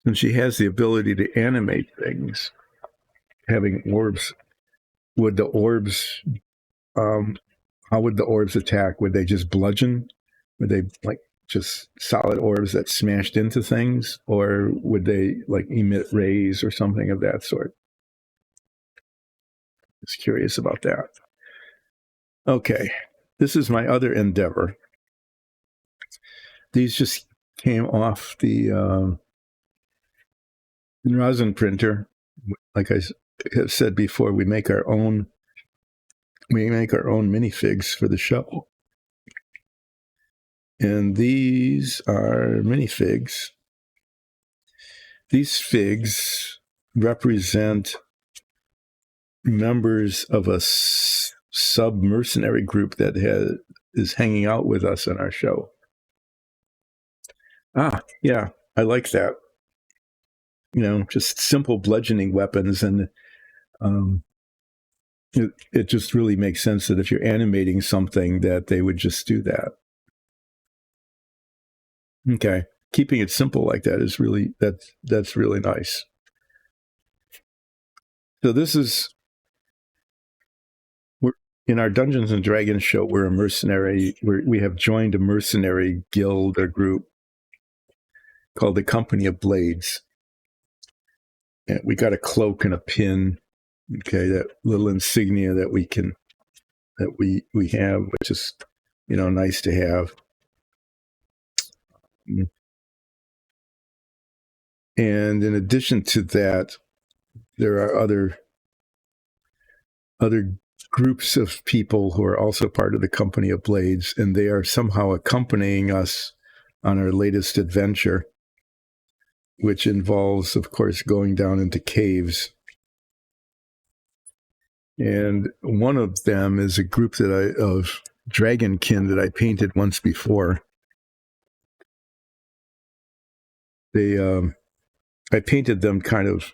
And she has the ability to animate things, having orbs. Would the orbs, how would the orbs attack? Would they just bludgeon? Would they like just solid orbs that smashed into things? Or would they like emit rays or something of that sort? Just curious about that. Okay, this is my other endeavor. These just came off the rosin printer. Like I have said before, we make our own minifigs for the show. And these are minifigs. These figs represent members of a sub-mercenary group that is hanging out with us in our show. Yeah, I like that. Just simple bludgeoning weapons, and it just really makes sense that if you're animating something that they would just do that. Okay. Keeping it simple like that is really, that's really nice. So this is, we're in our Dungeons and Dragons show, we're a mercenary, we have joined a mercenary guild or group called the Company of Blades. And we got a cloak and a pin, okay, that little insignia that we have, which is, nice to have. And in addition to that, there are other groups of people who are also part of the Company of Blades, and they are somehow accompanying us on our latest adventure, which involves, of course, going down into caves. And one of them is a group of dragonkin that I painted once before. I painted them kind of,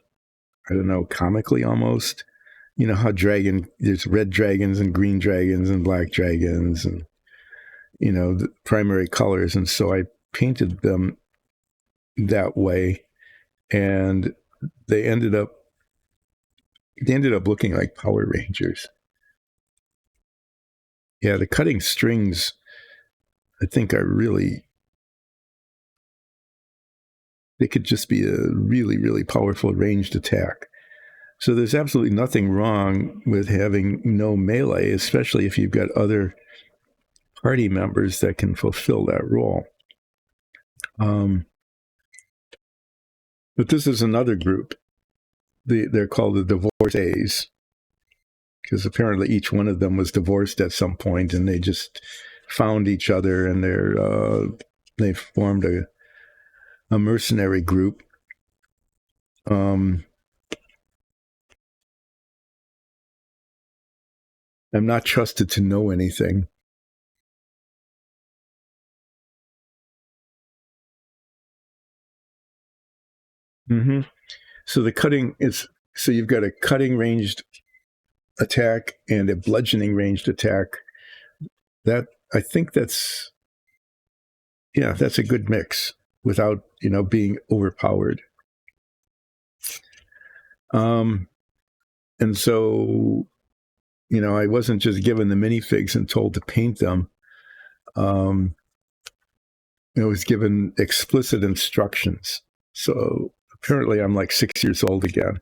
I don't know, comically almost. You know how there's red dragons and green dragons and black dragons and, the primary colors. And so I painted them that way. And they ended up looking like Power Rangers. Yeah, the cutting strings, I think, they could just be a really, really powerful ranged attack. So there's absolutely nothing wrong with having no melee, especially if you've got other party members that can fulfill that role. But this is another group. They're called the divorcees, because apparently each one of them was divorced at some point, and they just found each other, and they formed a mercenary group. I'm not trusted to know anything. Mm-hmm. So you've got a cutting ranged attack and a bludgeoning ranged attack. I think that's a good mix without, being overpowered. And so, I wasn't just given the minifigs and told to paint them. I was given explicit instructions. So apparently I'm like 6 years old again.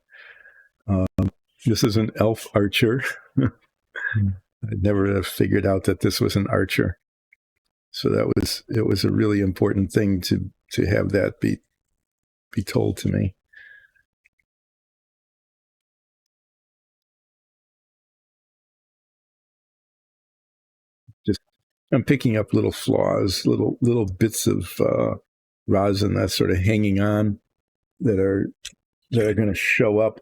This is an elf archer. I'd never have figured out that this was an archer. So it was a really important thing to have that be told to me. Just I'm picking up little flaws, little bits of rosin that's sort of hanging on that are going to show up.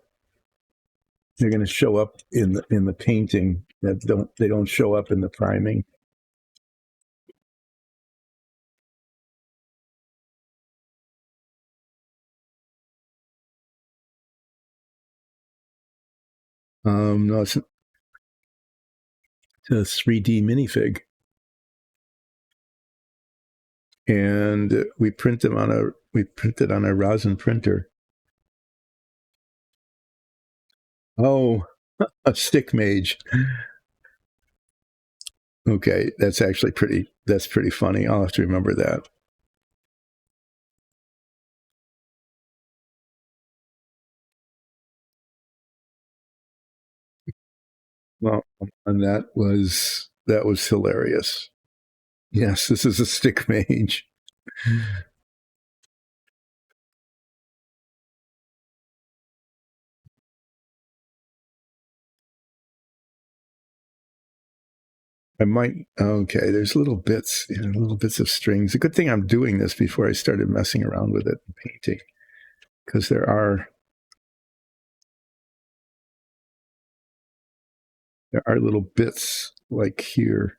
They're going to show up in the painting they don't show up in the priming. No, it's a 3D minifig. and we printed on a rosin printer. Oh, a stick mage. Okay, that's pretty funny. I'll have to remember that. Well, and that was hilarious. Yes, this is a stick mage. I might. Okay, there's little bits of strings. A good thing I'm doing this before I started messing around with it and painting, because there are little bits like here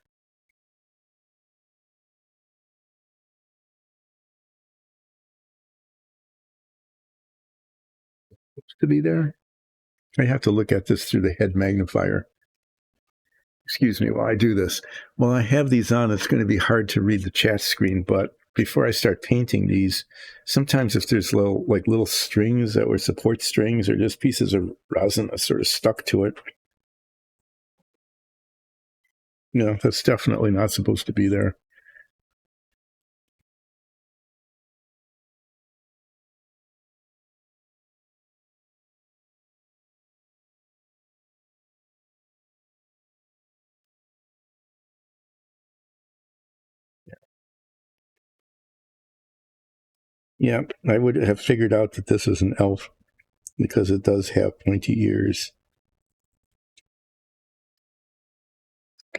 to be there. I have to look at this through the head magnifier. Excuse me while I do this. While I have these on, it's going to be hard to read the chat screen, but before I start painting these, sometimes if there's little strings that were support strings or just pieces of rosin that sort of stuck to it, that's definitely not supposed to be there. Yeah, I would have figured out that this is an elf because it does have pointy ears.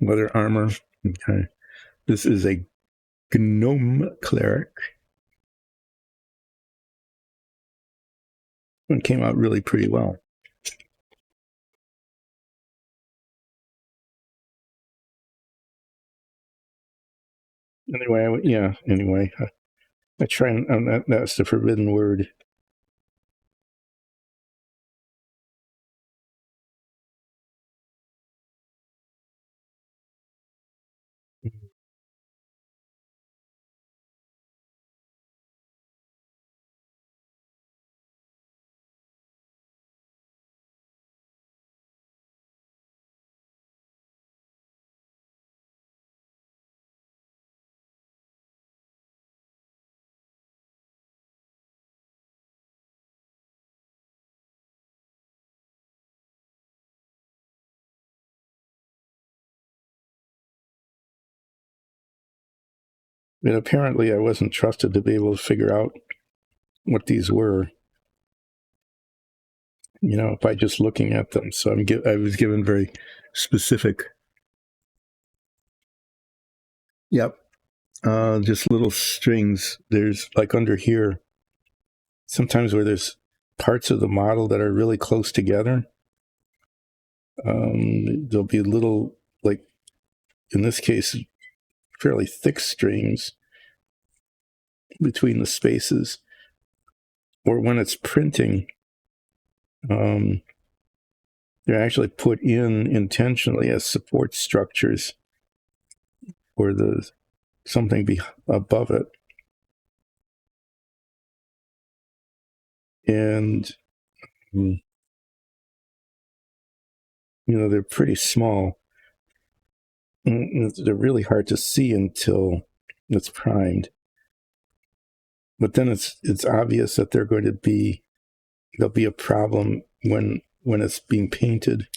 Leather armor. Okay. This is a gnome cleric. It came out really pretty well. Anyway, I try and that's the forbidden word. And apparently, I wasn't trusted to be able to figure out what these were, by just looking at them. So I was given very specific. Yep. Just little strings. There's like under here, sometimes where there's parts of the model that are really close together. There'll be little, like in this case, fairly thick strings between the spaces. Or when it's printing, they're actually put in intentionally as support structures for something above it. And they're pretty small. They're really hard to see until it's primed. But then it's obvious that there'll be a problem when it's being painted.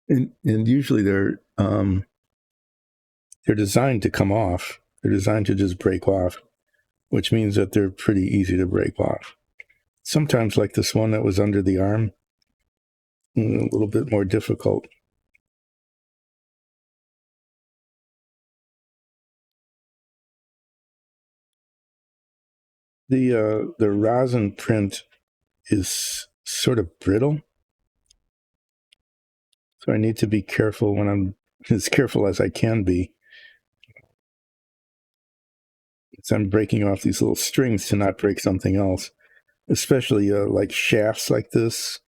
And usually they're designed to come off. They're designed to just break off, which means that they're pretty easy to break off. Sometimes, like this one that was under the arm, a little bit more difficult. The rosin print is sort of brittle, so I need to be careful when I'm as careful as I can be. So I'm breaking off these little strings to not break something else, especially like shafts like this.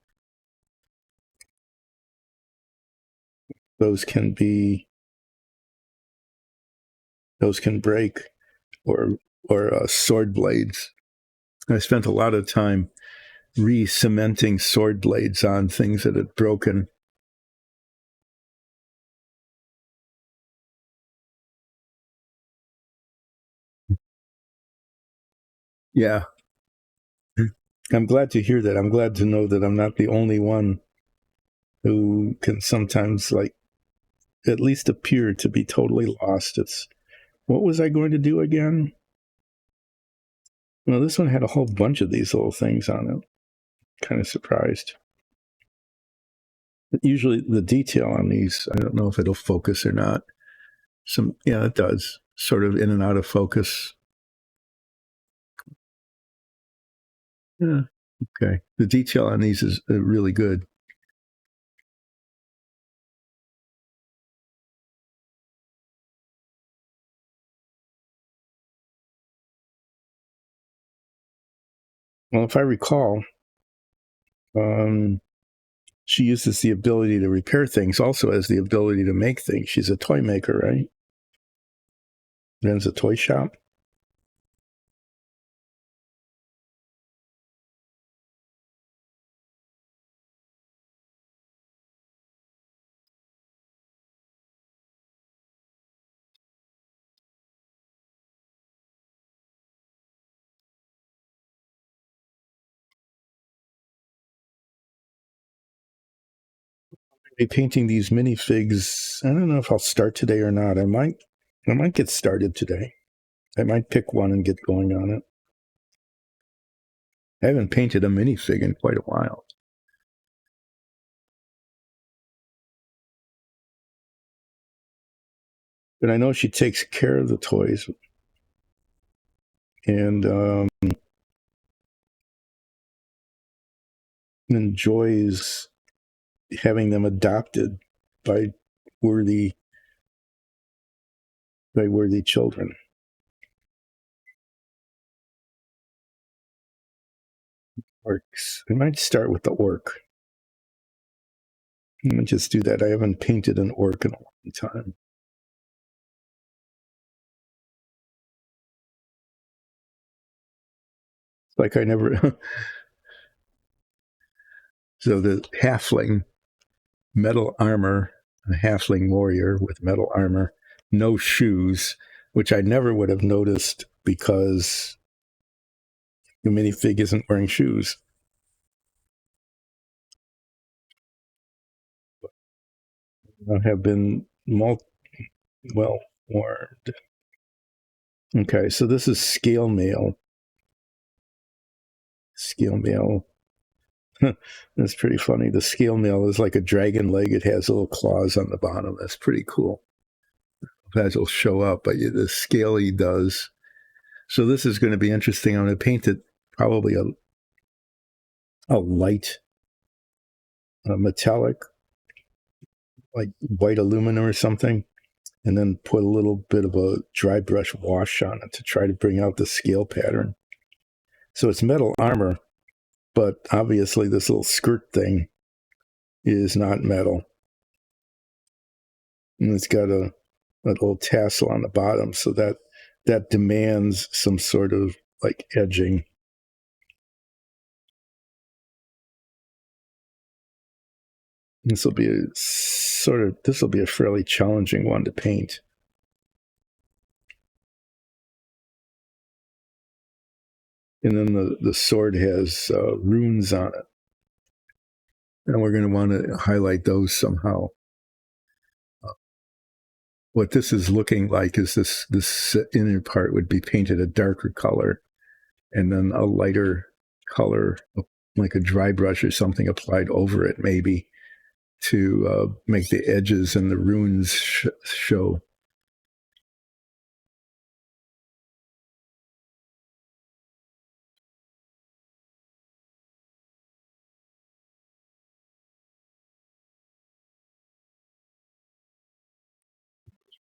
those can break, or sword blades. I spent a lot of time re-cementing sword blades on things that had broken. Yeah. I'm glad to hear that. I'm glad to know that I'm not the only one who can sometimes, like, at least appear to be totally lost. It's, what was I going to do again? Well, this one had a whole bunch of these little things on it. Kind of surprised. But usually the detail on these, I don't know if it'll focus or not. Yeah, it does. Sort of in and out of focus. Yeah. Okay. The detail on these is really good. Well, if I recall, she uses the ability to repair things, also has the ability to make things. She's a toy maker, right? Runs a toy shop. Be painting these minifigs. I don't know if I'll start today or not. I might get started today. I might pick one and get going on it. I haven't painted a minifig in quite a while. But I know she takes care of the toys and enjoys having them adopted by worthy children. Orcs. I might start with the orc. I might just do that. I haven't painted an orc in a long time. It's like I never. So the halfling, metal armor, a halfling warrior with metal armor, no shoes, which I never would have noticed because the minifig isn't wearing shoes. I have been well warned. Okay, so this is scale mail. Scale mail. That's pretty funny. The scale mail is like a dragon leg. It has little claws on the bottom. That's pretty cool. That will show up, but the scaly does. So this is going to be interesting. I'm going to paint it probably a light metallic, like white aluminum or something, and then put a little bit of a dry brush wash on it to try to bring out the scale pattern. So it's metal armor, but obviously this little skirt thing is not metal. And it's got a little tassel on the bottom, so that demands some sort of like edging. This will be a fairly challenging one to paint. And then the sword has runes on it, and we're going to want to highlight those somehow. What this is looking like is this inner part would be painted a darker color, and then a lighter color, like a dry brush or something, applied over it, maybe to make the edges and the runes show.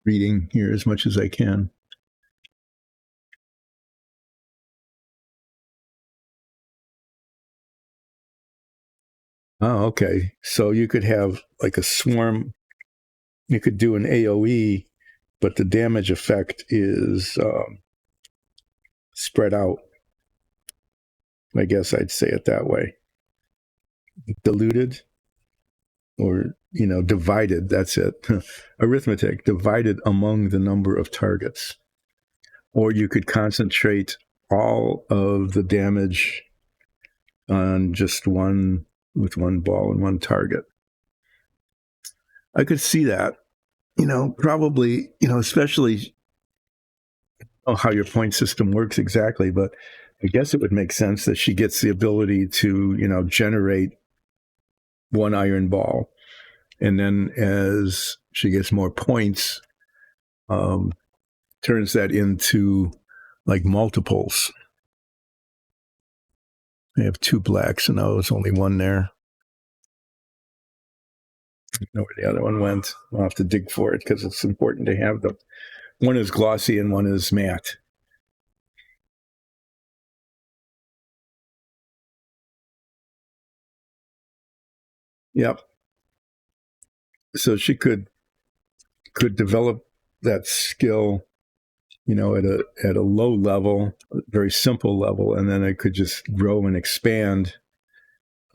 Reading here as much as I can. Oh, okay. So you could have like a swarm you could do an AoE, but the damage effect is spread out. I guess I'd say it that way. Diluted or, divided. That's it. Arithmetic, divided among the number of targets. Or you could concentrate all of the damage on just one, with one ball and one target. I could see that, probably, especially how your point system works exactly, but I guess it would make sense that she gets the ability to, generate one iron ball. And then as she gets more points, turns that into like multiples. I have 2 blacks, and now there's only one there. I don't know where the other one went. I'll have to dig for it because it's important to have them. One is glossy and one is matte. Yep. So she could develop that skill, at a low level, a very simple level, and then it could just grow and expand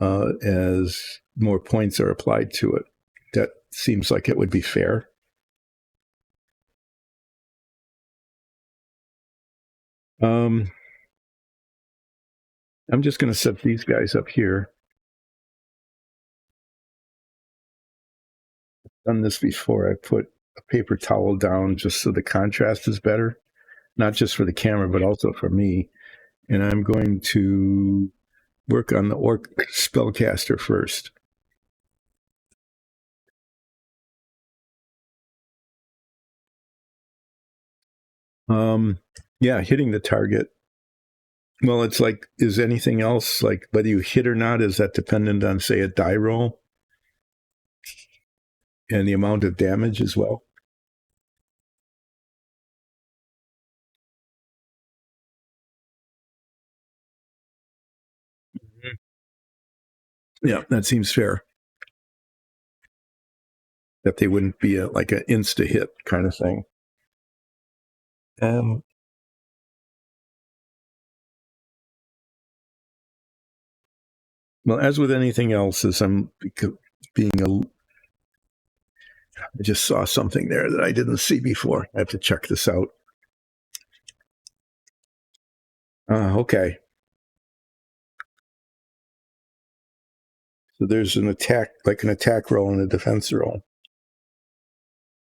as more points are applied to it. That seems like it would be fair. I'm just going to set these guys up here. I've done this before. I put a paper towel down just so the contrast is better, not just for the camera, but also for me. And I'm going to work on the orc spellcaster first. Yeah, hitting the target. Well, it's like, is anything else, like whether you hit or not, is that dependent on, say, a die roll and the amount of damage as well? Yeah, that seems fair. That they wouldn't be like an insta hit kind of thing. Well, as with anything else, as I'm being I just saw something there that I didn't see before. I have to check this out. Okay. So there's an attack roll and a defense roll.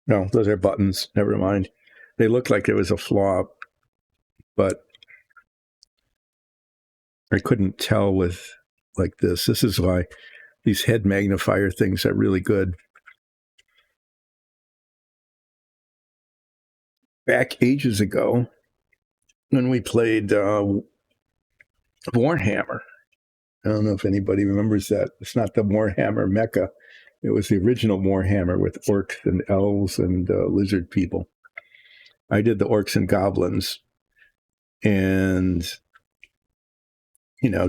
No, those are buttons. Never mind. They look like it was a flaw, but I couldn't tell with like this. This is why these head magnifier things are really good. Back ages ago, when we played Warhammer, I don't know if anybody remembers that. It's not the Warhammer Mecha. It was the original Warhammer with orcs and elves and lizard people. I did the orcs and goblins. And,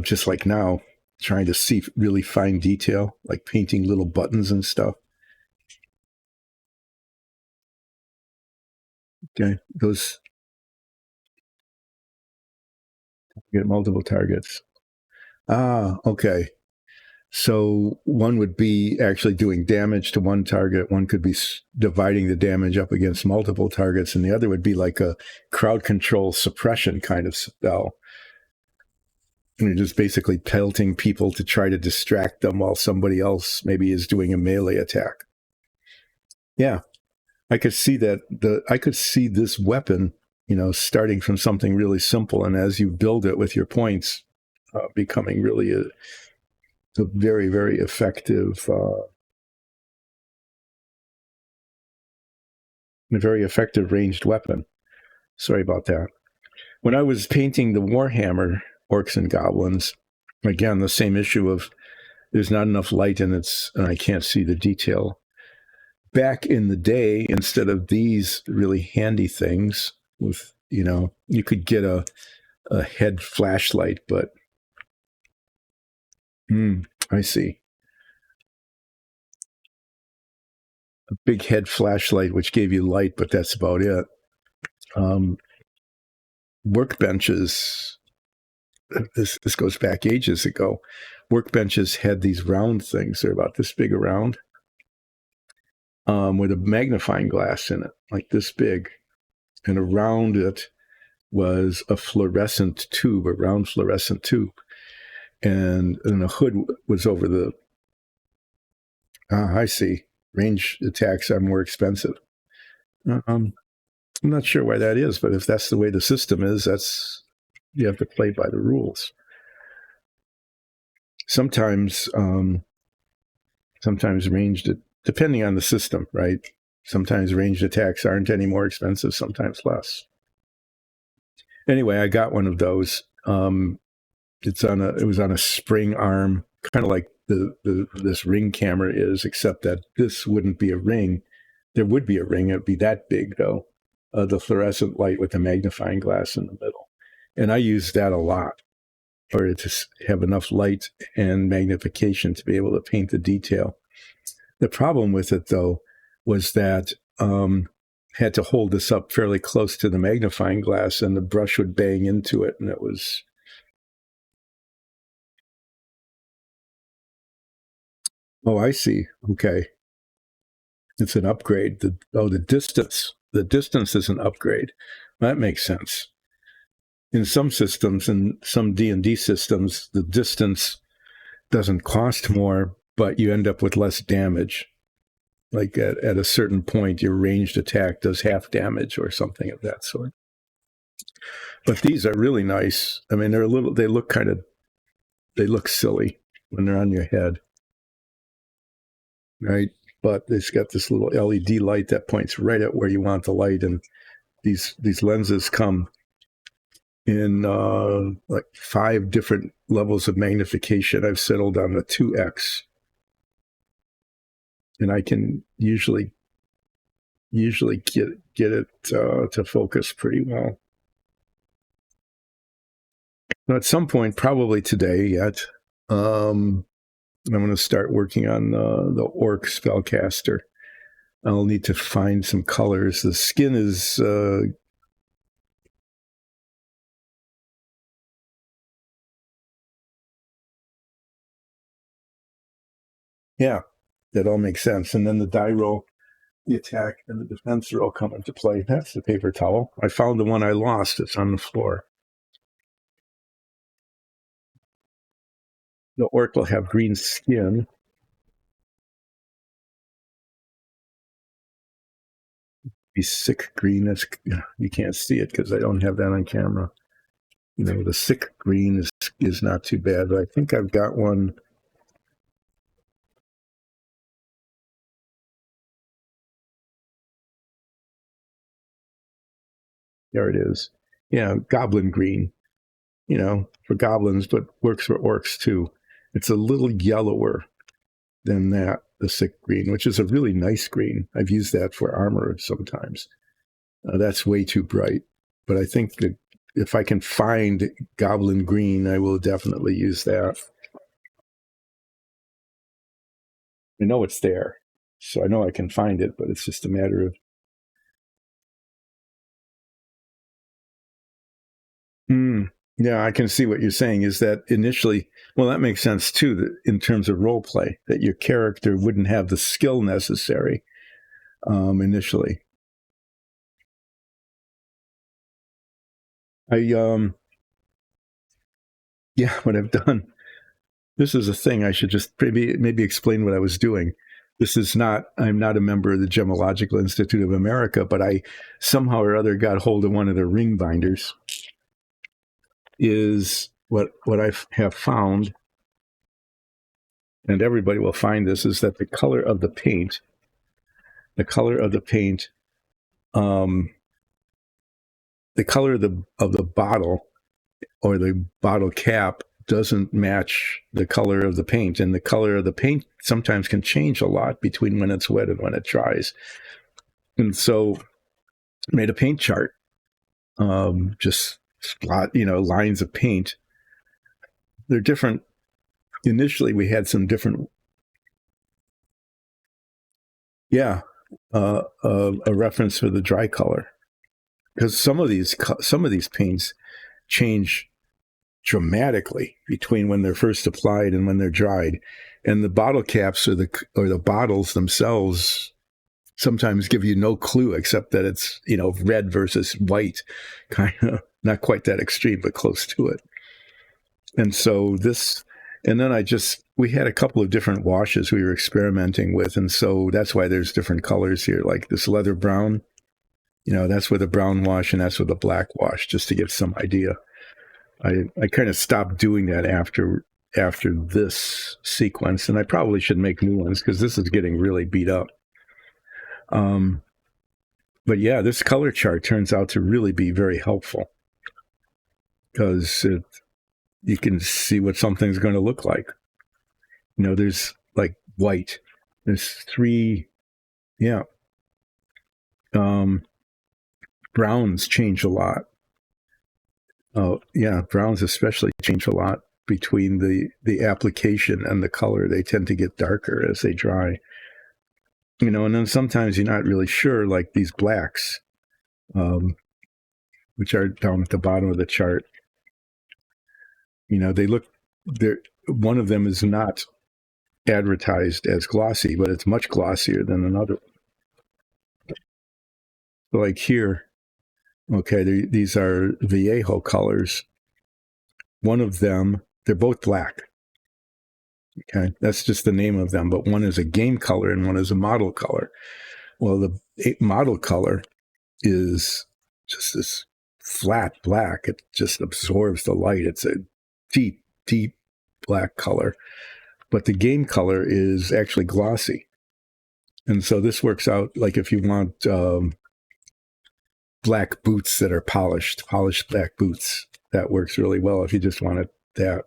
just like now, trying to see really fine detail, like painting little buttons and stuff. Okay, those get multiple targets. Okay. So one would be actually doing damage to one target. One could be dividing the damage up against multiple targets, and the other would be like a crowd control suppression kind of spell. And you're just basically pelting people to try to distract them while somebody else maybe is doing a melee attack. Yeah, I could see that. I could see this weapon, starting from something really simple, and as you build it with your points, becoming really a very, very effective, ranged weapon. Sorry about that. When I was painting the Warhammer orcs and goblins, again, the same issue of there's not enough light and I can't see the detail. Back in the day, instead of these really handy things with, you could get a head flashlight, but I see. a big head flashlight, which gave you light, but that's about it. Workbenches, this goes back ages ago. Workbenches had these round things. They're about this big around, with a magnifying glass in it, like this big. And around it was a fluorescent tube, a round fluorescent tube. And the hood was over the, I see. Range attacks are more expensive. I'm not sure why that is, but if that's the way the system is, you have to play by the rules. Sometimes ranged, depending on the system, right? Sometimes ranged attacks aren't any more expensive, sometimes less. Anyway, I got one of those. It was on a spring arm, kind of like this Ring camera is, except that this wouldn't be a ring. There would be a ring. It'd be that big, though. The fluorescent light with the magnifying glass in the middle. And I use that a lot, or to have enough light and magnification to be able to paint the detail. The problem with it, though, was that had to hold this up fairly close to the magnifying glass, and the brush would bang into it, and it was... Oh, I see. Okay. It's an upgrade. The distance. The distance is an upgrade. That makes sense. In some systems, in some D&D systems, the distance doesn't cost more, but you end up with less damage. Like at a certain point, your ranged attack does half damage or something of that sort. But these are really nice. I mean, they look silly when they're on your head, right? But it's got this little LED light that points right at where you want the light. And these lenses come in like 5 different levels of magnification. I've settled on the 2x. And I can usually get it to focus pretty well. Now, at some point, probably today yet, I'm going to start working on the Orc Spellcaster. I'll need to find some colors. The skin is... yeah, that all makes sense. And then the die roll, the attack, and the defense roll come into play. That's the paper towel. I found the one I lost. It's on the floor. The Orc will have green skin. Be sick green. You can't see it because I don't have that on camera. You know, the sick green is not too bad, but I think I've got one. There it is. Yeah, goblin green. You know, for goblins, but works for orcs too. It's a little yellower than that, the sick green, which is a really nice green. I've used that for armor sometimes. That's way too bright. But I think that if I can find goblin green, I will definitely use that. I know it's there, so I know I can find it, but it's just a matter of... Yeah, I can see what you're saying is that initially, well, that makes sense too, that in terms of role play, that your character wouldn't have the skill necessary initially. Yeah, what I've done, this is a thing I should just maybe explain what I was doing. I'm not a member of the Gemological Institute of America, but I somehow or other got hold of one of their ring binders. Is what I have found, and everybody will find this, is that the color of the paint, the color of the bottle or the bottle cap doesn't match the color of the paint, and the color of the paint sometimes can change a lot between when it's wet and when it dries. And so I made a paint chart, just lines of paint. They're different. Initially, we had some different... Yeah, a reference for the dry color, because some of these paints change dramatically between when they're first applied and when they're dried, and the bottle caps or the bottles themselves sometimes give you no clue except that it's red versus white, kind of not quite that extreme but close to it. And so and then we had a couple of different washes we were experimenting with, and so that's why there's different colors here, like this leather brown. That's with a brown wash and that's with a black wash, just to give some idea. I kind of stopped doing that after this sequence, and I probably should make new ones because this is getting really beat up. But yeah, this color chart turns out to really be very helpful because you can see what something's going to look like. There's like white. There's three, yeah. Browns change a lot. Oh, yeah, browns especially change a lot between the application and the color. They tend to get darker as they dry. And then sometimes you're not really sure, like these blacks, which are down at the bottom of the chart. One of them is not advertised as glossy, but it's much glossier than another. Like here, okay, these are Vallejo colors. One of them, they're both black. Okay, that's just the name of them, but one is a game color and one is a model color. Well, the model color is just this flat black. It just absorbs the light. It's a deep, deep black color. But the game color is actually glossy. And so this works out like if you want black boots that are polished black boots. That works really well if you just wanted that.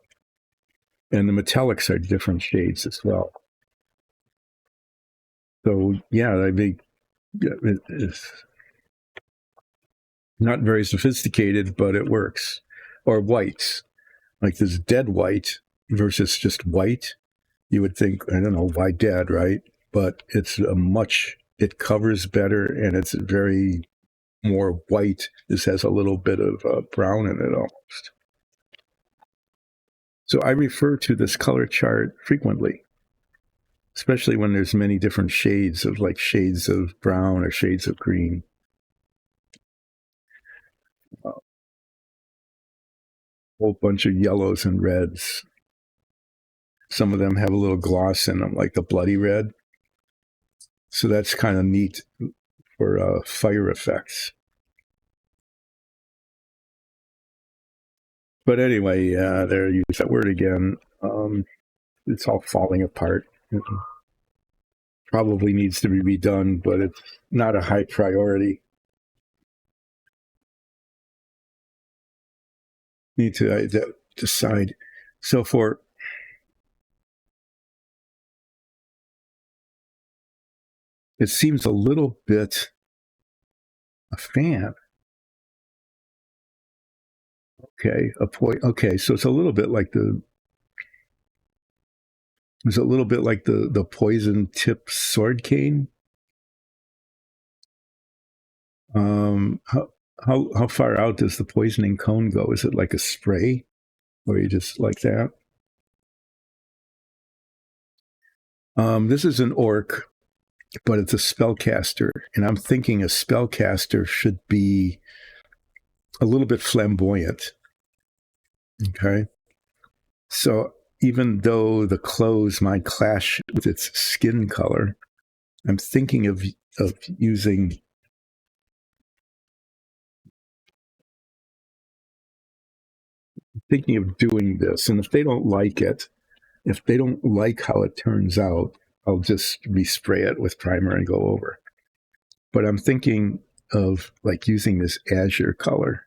And the metallics are different shades as well. So yeah, it's not very sophisticated, but it works. Or whites, like this dead white versus just white. You would think, I don't know, why dead, right? But it covers better and it's very more white. This has a little bit of brown in it almost. So I refer to this color chart frequently, especially when there's many different shades of brown or shades of green. A whole bunch of yellows and reds. Some of them have a little gloss in them, like the bloody red. So that's kind of neat for fire effects. But anyway, there, use that word again. It's all falling apart. It probably needs to be redone, but it's not a high priority. Need to decide. So it seems a little bit a fan. Okay, okay, so it's a little bit like the poison tip sword cane. How far out does the poisoning cone go? Is it like a spray, or you just like that? This is an orc, but it's a spellcaster, and I'm thinking a spellcaster should be a little bit flamboyant. Okay, so even though the clothes might clash with its skin color, I'm thinking of using doing this. And if they don't like how it turns out, I'll just respray it with primer and go over. But I'm thinking of like using this azure color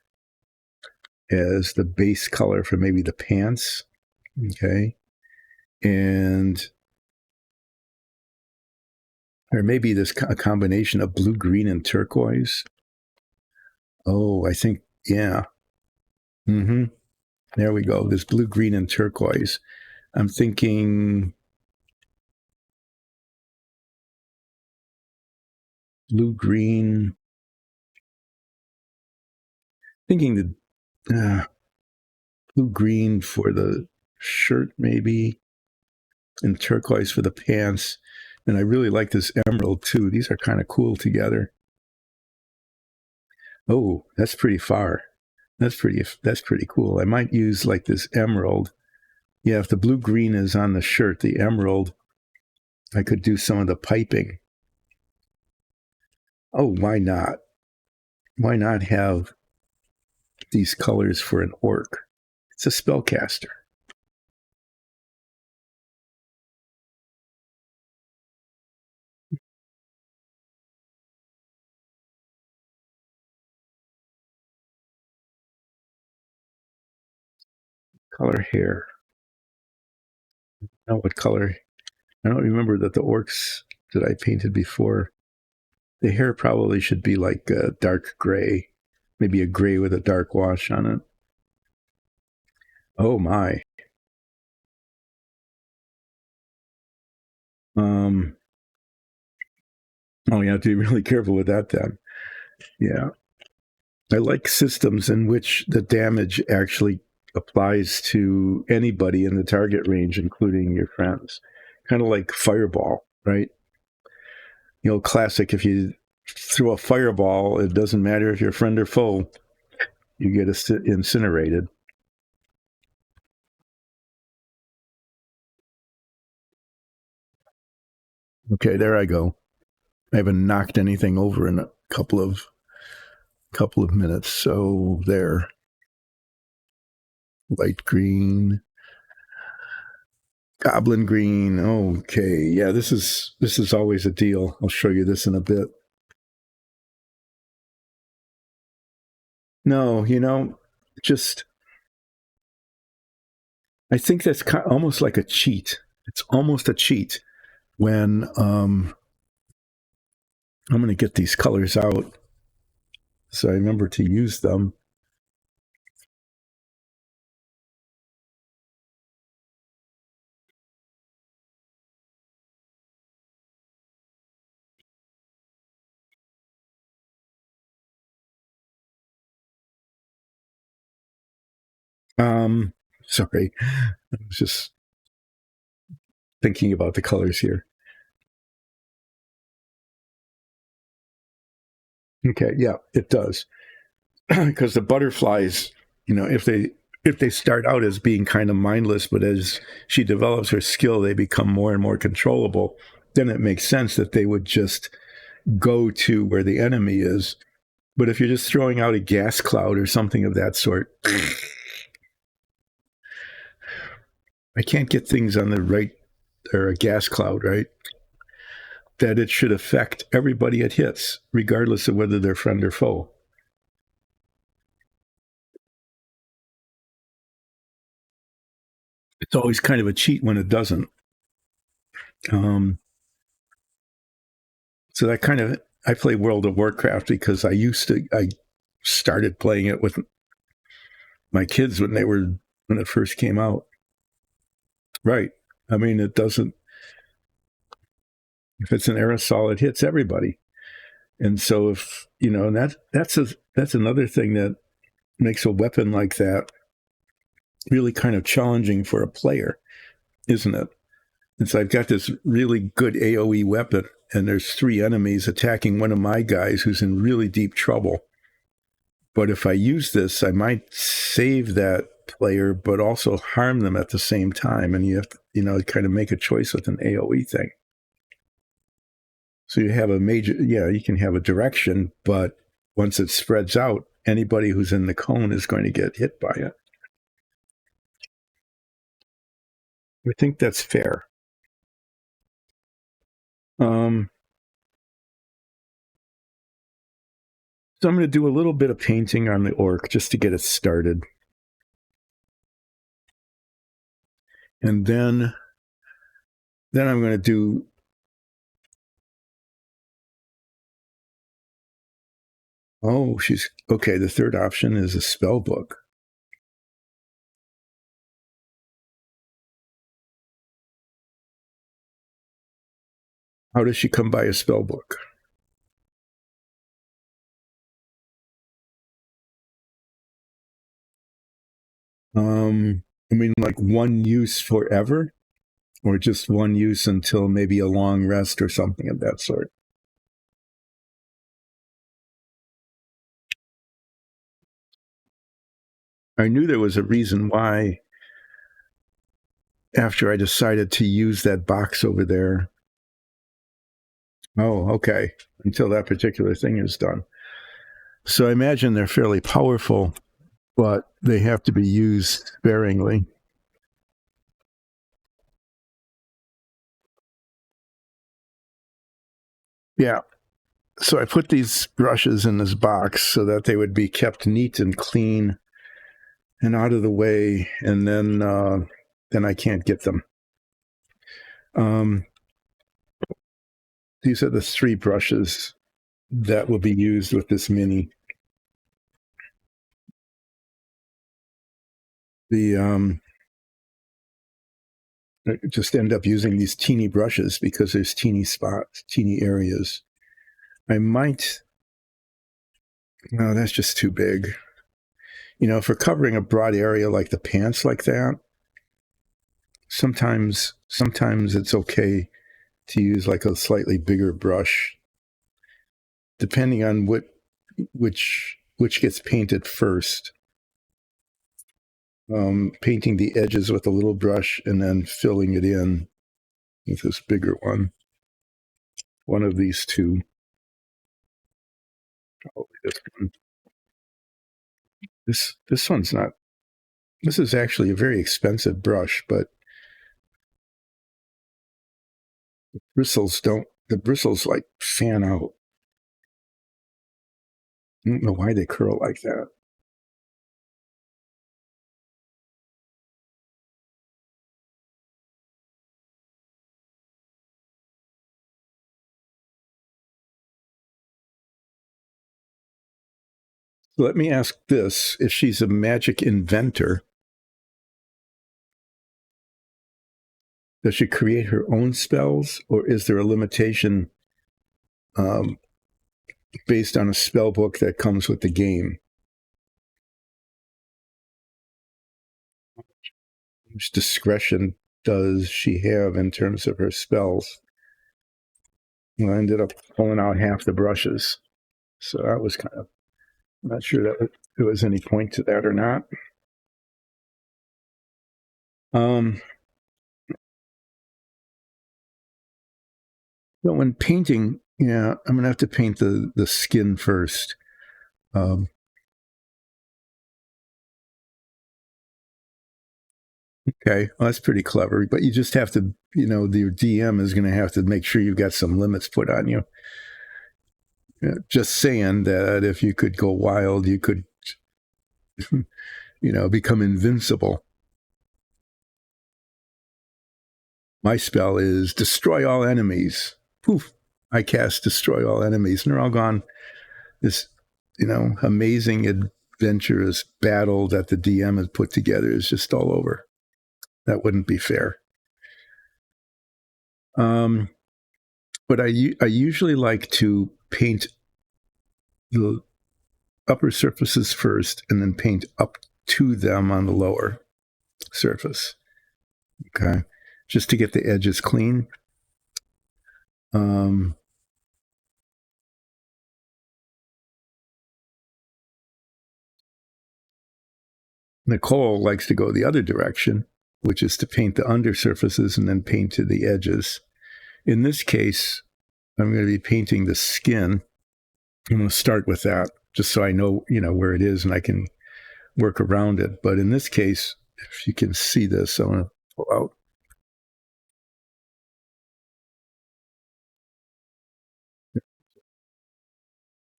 as the base color for maybe the pants. Okay. Or maybe a combination of blue, green, and turquoise. Oh, I think, yeah. Mm-hmm. There we go. This blue, green, and turquoise. I'm thinking blue green. Thinking the blue green for the shirt, maybe, and turquoise for the pants. And I really like this emerald too. These are kind of cool together. Oh, that's pretty far. That's pretty cool. I might use like this emerald. Yeah, if the blue green is on the shirt, the emerald, I could do some of the piping. Oh, why not? Why not have these colors for an orc? It's a spellcaster. Color hair. What color? I don't remember that the orcs that I painted before. The hair probably should be like a dark gray, maybe a gray with a dark wash on it. Oh my. Um, oh, you have to be really careful with that then. Yeah. I like systems in which the damage actually applies to anybody in the target range, including your friends. Kind of like Fireball, right? You know, classic. If you throw a fireball, it doesn't matter if you're friend or foe, you get incinerated. Okay, there I go. I haven't knocked anything over in a couple of minutes. So there, light green, goblin green. Okay, yeah, this is always a deal. I'll show you this in a bit. No, just I think that's almost like a cheat. It's almost a cheat when I'm going to get these colors out so I remember to use them. Um, Sorry, I was just thinking about the colors here. Okay, yeah, it does. Because the butterflies, if they start out as being kind of mindless, but as she develops her skill, they become more and more controllable. Then it makes sense that they would just go to where the enemy is. But if you're just throwing out a gas cloud or something of that sort, I can't get things on the right, or a gas cloud, right? That it should affect everybody it hits, regardless of whether they're friend or foe. It's always kind of a cheat when it doesn't. Um, so that kind of, I play World of Warcraft because I started playing it with my kids when it first came out. Right. I mean, it doesn't, if it's an aerosol, it hits everybody. And so if, and that's another thing that makes a weapon like that really kind of challenging for a player, isn't it? And so I've got this really good AoE weapon, and there's three enemies attacking one of my guys who's in really deep trouble. But if I use this, I might save that player, but also harm them at the same time. And you have to, kind of make a choice with an AoE thing. So you have you can have a direction, but once it spreads out, anybody who's in the cone is going to get hit by it. I think that's fair. Um, so I'm going to do a little bit of painting on the orc just to get it started. And then I'm going to do, she's okay. The third option is a spell book. How does she come by a spell book? I mean, like one use forever, or just one use until maybe a long rest or something of that sort. I knew there was a reason why after I decided to use that box over there. Oh, okay. Until that particular thing is done. So I imagine they're fairly powerful, but they have to be used sparingly. Yeah. So I put these brushes in this box so that they would be kept neat and clean and out of the way, and then I can't get them. These are the three brushes that will be used with this mini. I just end up using these teeny brushes because there's teeny spots, teeny areas. I might. No, that's just too big. For covering a broad area like the pants like that, sometimes it's okay to use like a slightly bigger brush, depending on which gets painted first. Painting the edges with a little brush and then filling it in with this bigger one. One of these two. Probably this one. This one's not. This is actually a very expensive brush, but the bristles like fan out. I don't know why they curl like that. Let me ask this: if she's a magic inventor, does she create her own spells, or is there a limitation um, based on a spell book that comes with the game? How much discretion does she have in terms of her spells? Well, I ended up pulling out half the brushes, so that was kind of. I'm not sure that there was any point to that or not. Um, but when painting, yeah, I'm gonna have to paint the skin first. Um, okay, well, that's pretty clever. But you just have to, the DM is going to have to make sure you've got some limits put on you. Just saying that if you could go wild, you could, become invincible. My spell is destroy all enemies. Poof! I cast destroy all enemies, and they're all gone. This, amazing adventurous battle that the DM has put together is just all over. That wouldn't be fair. But I usually like to paint the upper surfaces first and then paint up to them on the lower surface. Okay. Just to get the edges clean. Nicole likes to go the other direction, which is to paint the undersurfaces and then paint to the edges. In this case, I'm going to be painting the skin. I'm going to start with that just so I know, where it is and I can work around it. But in this case, if you can see this, I'm going to pull out.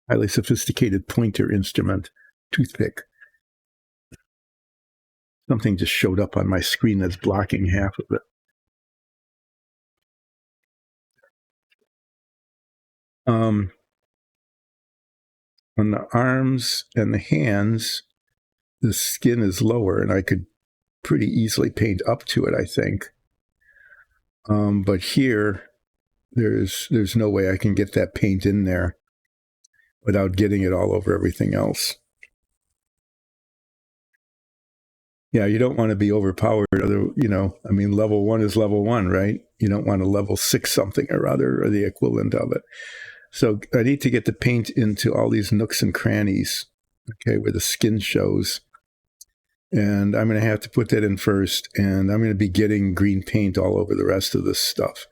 Highly sophisticated pointer instrument, toothpick. Something just showed up on my screen that's blocking half of it. On the arms and the hands, the skin is lower, and I could pretty easily paint up to it, I think. But here, there's no way I can get that paint in there without getting it all over everything else. Yeah, you don't want to be overpowered. I mean, level 1 is level 1, right? You don't want to level 6 something or other, or the equivalent of it. So I need to get the paint into all these nooks and crannies, okay, where the skin shows. And I'm going to have to put that in first, and I'm going to be getting green paint all over the rest of this stuff.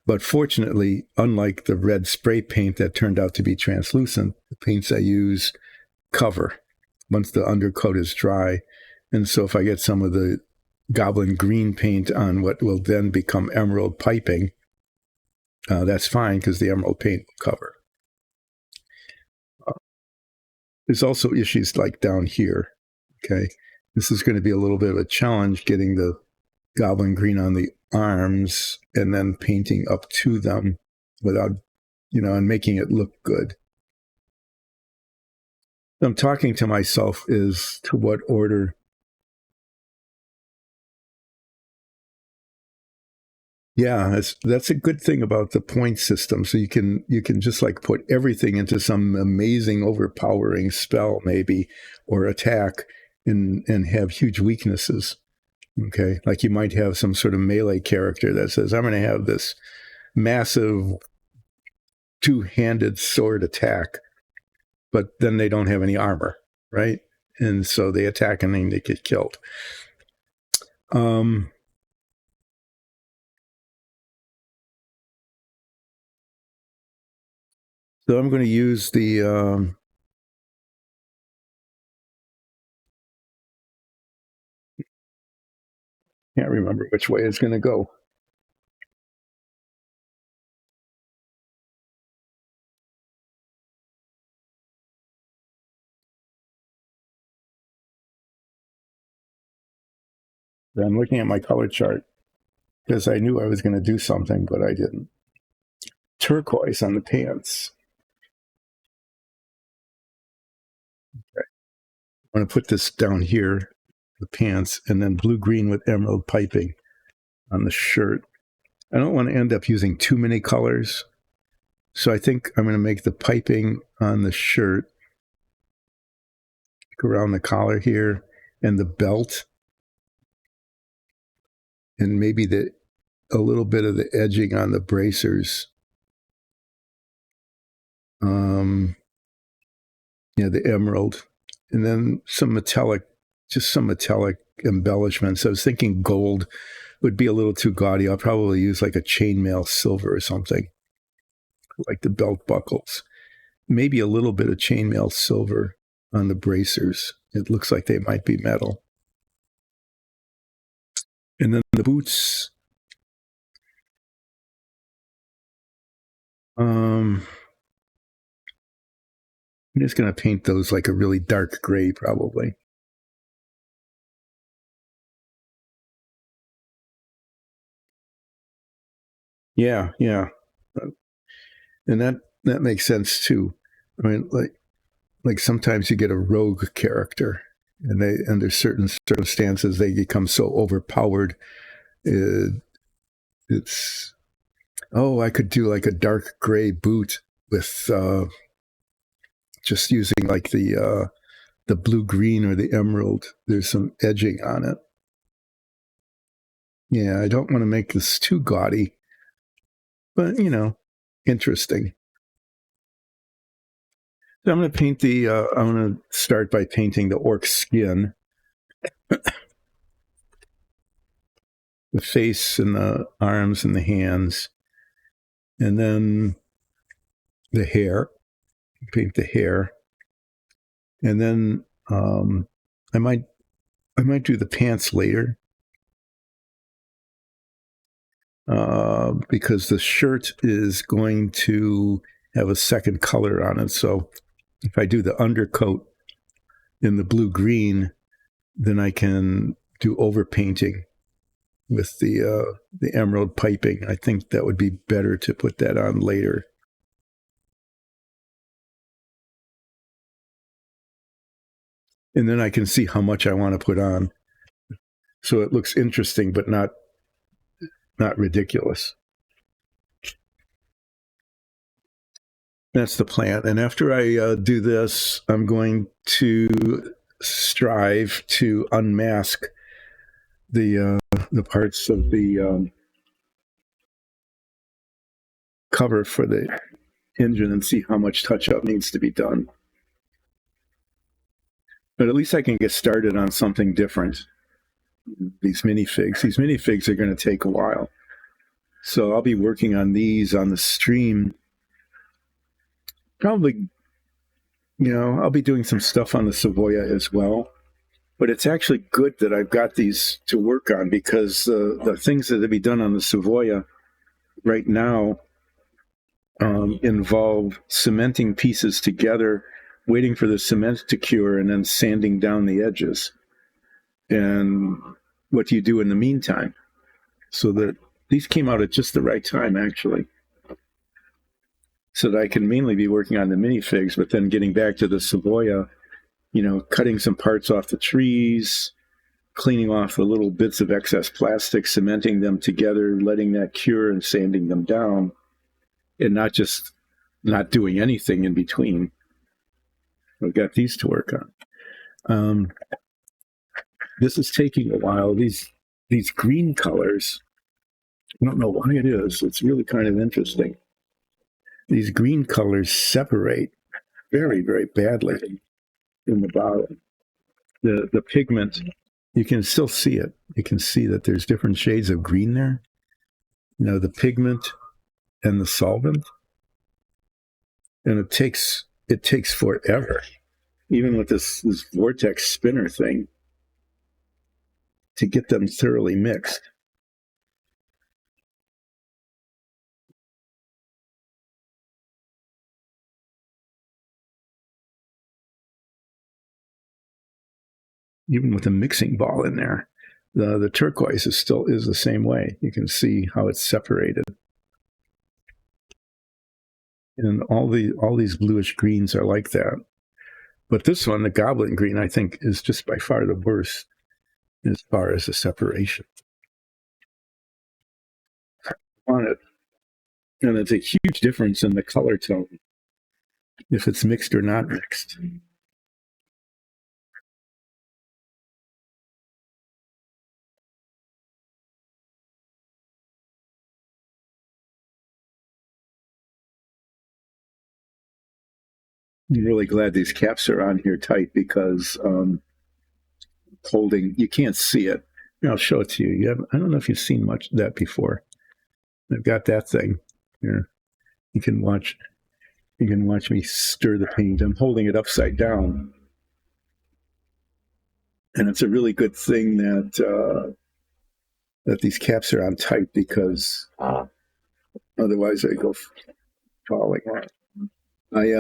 But fortunately, unlike the red spray paint that turned out to be translucent, the paints I use cover once the undercoat is dry. And so if I get some of the goblin green paint on what will then become emerald piping, that's fine because the emerald paint will cover. There's also issues like down here. Okay. This is going to be a little bit of a challenge getting the goblin green on the arms and then painting up to them without, and making it look good. I'm talking to myself as to what order. Yeah, that's a good thing about the point system. So you can just like put everything into some amazing overpowering spell maybe or attack and have huge weaknesses. Okay, like you might have some sort of melee character that says, "I'm going to have this massive two-handed sword attack," but then they don't have any armor, right? And so they attack and then they get killed. So I'm going to use the can't remember which way it's going to go. I'm looking at my color chart because I knew I was going to do something, but I didn't. Turquoise on the pants. Okay. I'm going to put this down here, the pants, and then blue-green with emerald piping on the shirt. I don't want to end up using too many colors. So I think I'm going to make the piping on the shirt around the collar here and the belt and maybe a little bit of the edging on the bracers. The emerald, and then some metallic embellishments. I was thinking gold would be a little too gaudy. I'll probably use like a chainmail silver or something, like the belt buckles. Maybe a little bit of chainmail silver on the bracers. It looks like they might be metal. And then the boots. I'm just going to paint those like a really dark gray, probably. Yeah. And that makes sense too. I mean, like sometimes you get a rogue character, and under certain circumstances they become so overpowered. It's I could do like a dark gray boot with just using like the blue green or the emerald. There's some edging on it. Yeah, I don't want to make this too gaudy, but interesting. So I'm going to paint I'm going to start by painting the orc skin, the face and the arms and the hands, and then the hair. Paint the hair, and then I might do the pants later because the shirt is going to have a second color on it. So if I do the undercoat in the blue green, then I can do overpainting with the emerald piping. I think that would be better to put that on later. And then I can see how much I want to put on. So it looks interesting, but not ridiculous. That's the plan. And after I do this, I'm going to strive to unmask the parts of the cover for the engine and see how much touch-up needs to be done. But at least I can get started on something different. These minifigs are going to take a while. So I'll be working on these on the stream. Probably, I'll be doing some stuff on the Savoia as well. But it's actually good that I've got these to work on, because the things that have been done on the Savoia right now involve cementing pieces together, waiting for the cement to cure, and then sanding down the edges. And what do you do in the meantime? So that these came out at just the right time, actually, so that I can mainly be working on the minifigs, but then getting back to the Savoia, cutting some parts off the trees, cleaning off the little bits of excess plastic, cementing them together, letting that cure and sanding them down, and not doing anything in between. I've got these to work on. This is taking a while. These green colors, I don't know why it is. It's really kind of interesting. These green colors separate very, very badly in the bottom. The pigment, you can still see it. You can see that there's different shades of green there. The pigment and the solvent. And it takes forever, even with this vortex spinner thing, to get them thoroughly mixed. Even with a mixing ball in there, the turquoise is the same way. You can see how it's separated. And all these bluish greens are like that. But this one, the goblin green, I think is just by far the worst as far as the separation on it. And it's a huge difference in the color tone, if it's mixed or not mixed. I'm really glad these caps are on here tight, because you can't see it. I'll show it to you. I don't know if you've seen much of that before. I've got that thing here. You can watch me stir the paint. I'm holding it upside down. And it's a really good thing that these caps are on tight, because otherwise they go falling off. I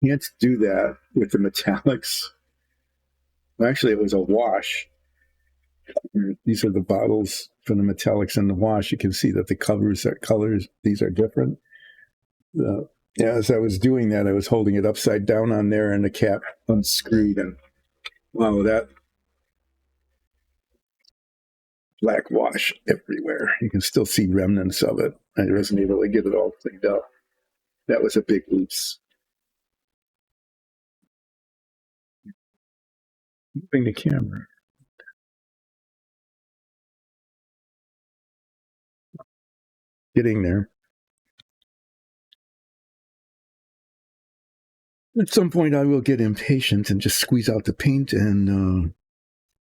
can't do that with the metallics. Actually, it was a wash. These are the bottles for the metallics in the wash. You can see that the colors, these are different. As I was doing that, I was holding it upside down on there, and the cap unscrewed, and wow, that black wash everywhere. You can still see remnants of it. I wasn't able to get it all cleaned up. That was a big oops. Moving the camera. Getting there. At some point, I will get impatient and just squeeze out the paint and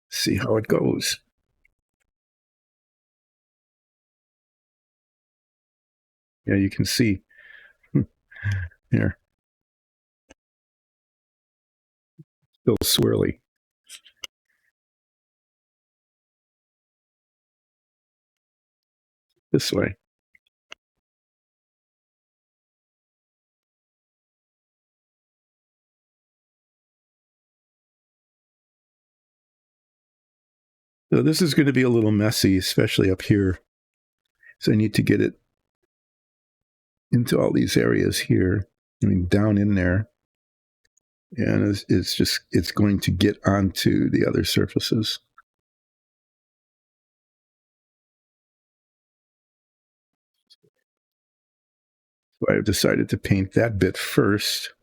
see how it goes. Yeah, you can see here. Still swirly. This way. So this is going to be a little messy, especially up here. So I need to get it into all these areas here. Down in there. And it's going to get onto the other surfaces. So I've decided to paint that bit first.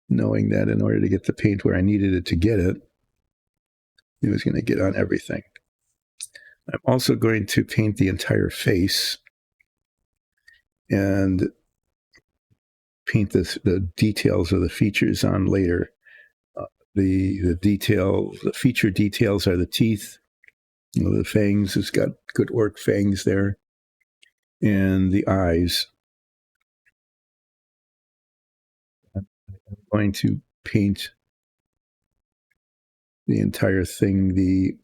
knowing that in order to get the paint where I needed it to get it, it was going to get on everything. I'm also going to paint the entire and paint the details of the features on later. The feature details are the teeth. The fangs, it's got good orc fangs there, and the eyes. I'm going to paint the entire thing, the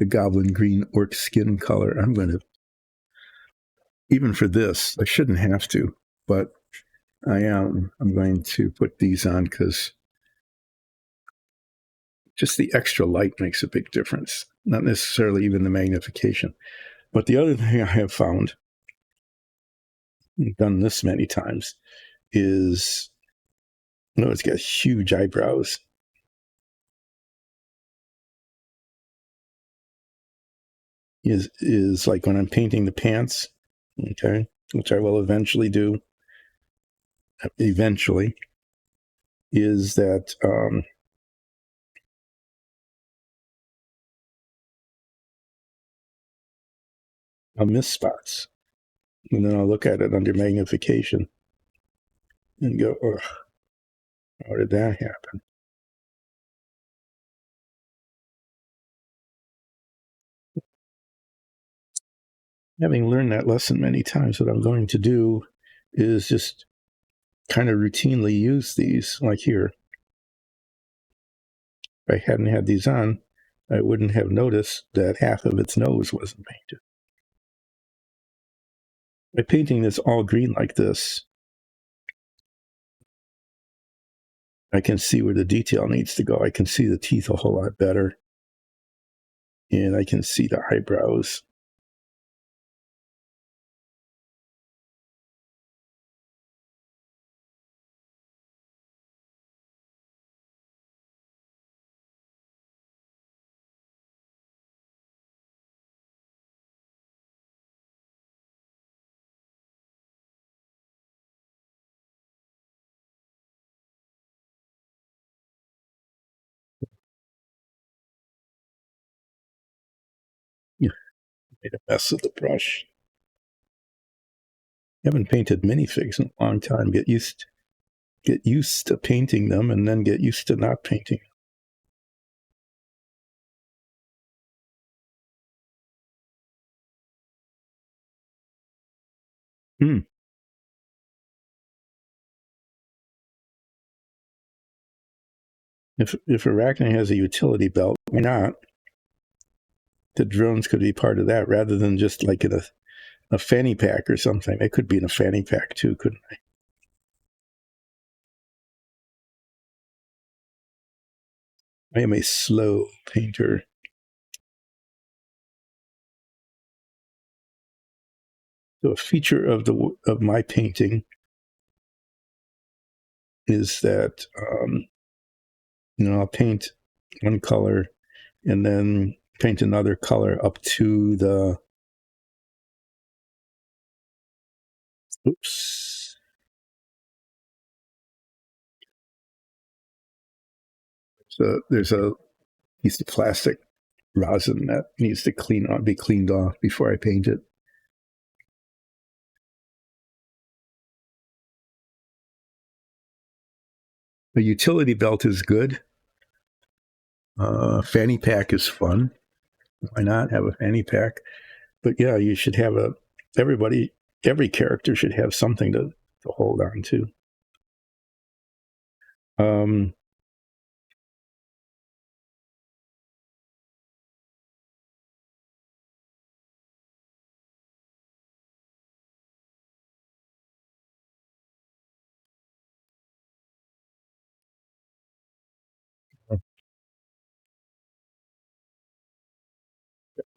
goblin green orc skin color. I'm going to, even for this, I shouldn't have to, but I am. I'm going to put these on because just the extra light makes a big difference, not necessarily even the magnification. But the other thing I have found, done this many times, is, it's got huge eyebrows. Is like when I'm painting the pants, okay, which I will eventually do. Eventually, is that I'll miss spots, and then I'll look at it under magnification and go, "Oh, how did that happen?" Having learned that lesson many times, what I'm going to do is just kind of routinely use these, like here. If I hadn't had these on, I wouldn't have noticed that half of its nose wasn't painted. By painting this all green like this, I can see where the detail needs to go. I can see the teeth a whole lot better, and I can see the eyebrows. Yeah, made a mess of the brush. I haven't painted minifigs in a long time. Get used to painting them, and then get used to not painting. Hmm. If Arachne has a utility belt, why not? The drones could be part of that rather than just like in a fanny pack or something. They could be in a fanny pack too, couldn't they? I am a slow painter. So a feature of my painting is that I'll paint one color and then paint another color up to the oops. So there's a piece of plastic rosin that needs to be cleaned off before I paint it. A utility belt is good. Fanny pack is fun. Why not have a fanny pack? But yeah, you should have every character should have something to hold on to. Um,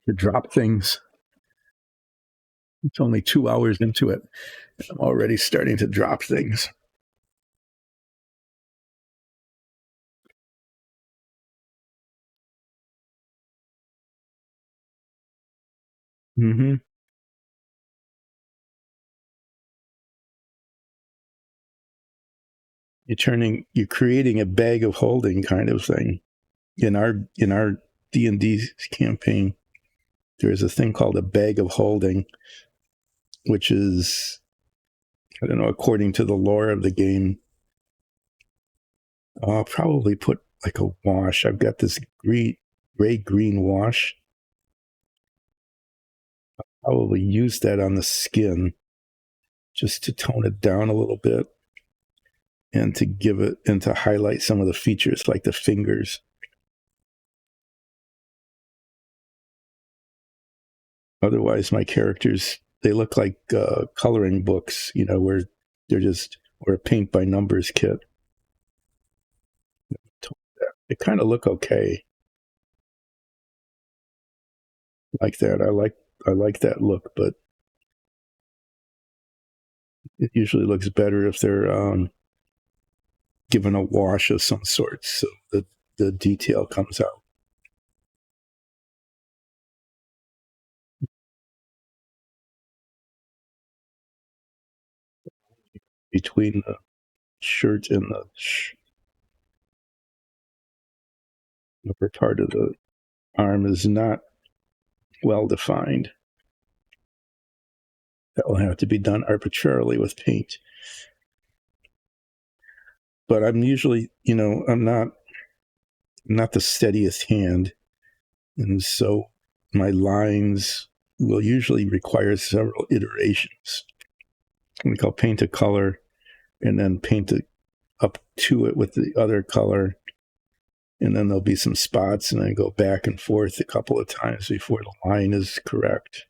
to drop things. It's only 2 hours into it. I'm already starting to drop things. Mm-hmm. you're creating a bag of holding kind of thing. In our D&D campaign, there's a thing called a bag of holding, which is, I don't know, according to the lore of the game, I'll probably put like a wash. I've got this gray-green wash. I'll probably use that on the skin just to tone it down a little bit and to give it and to highlight some of the features like the fingers. Otherwise, my characters, they look like coloring books, where they're just, or a paint by numbers kit. They kind of look okay like that. I like that look, but it usually looks better if they're given a wash of some sort, so the detail comes out. Between the shirt and the upper part of the arm is not well defined. That will have to be done arbitrarily with paint. But I'm usually, I'm not the steadiest hand, and so my lines will usually require several iterations. I'll paint a color and then paint it up to it with the other color, and then there'll be some spots, and then go back and forth a couple of times before the line is correct.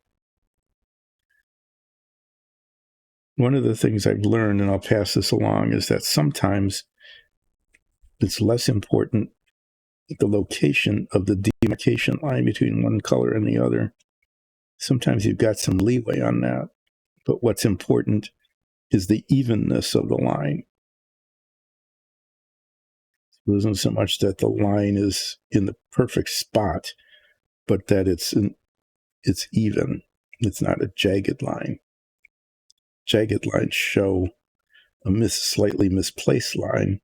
One of the things I've learned, and I'll pass this along, is that sometimes it's less important the location of the demarcation line between one color and the other. Sometimes you've got some leeway on that, but what's important is the evenness of the line. It isn't so much that the line is in the perfect spot, but that it's even. It's not a jagged line. Jagged lines show a slightly misplaced line.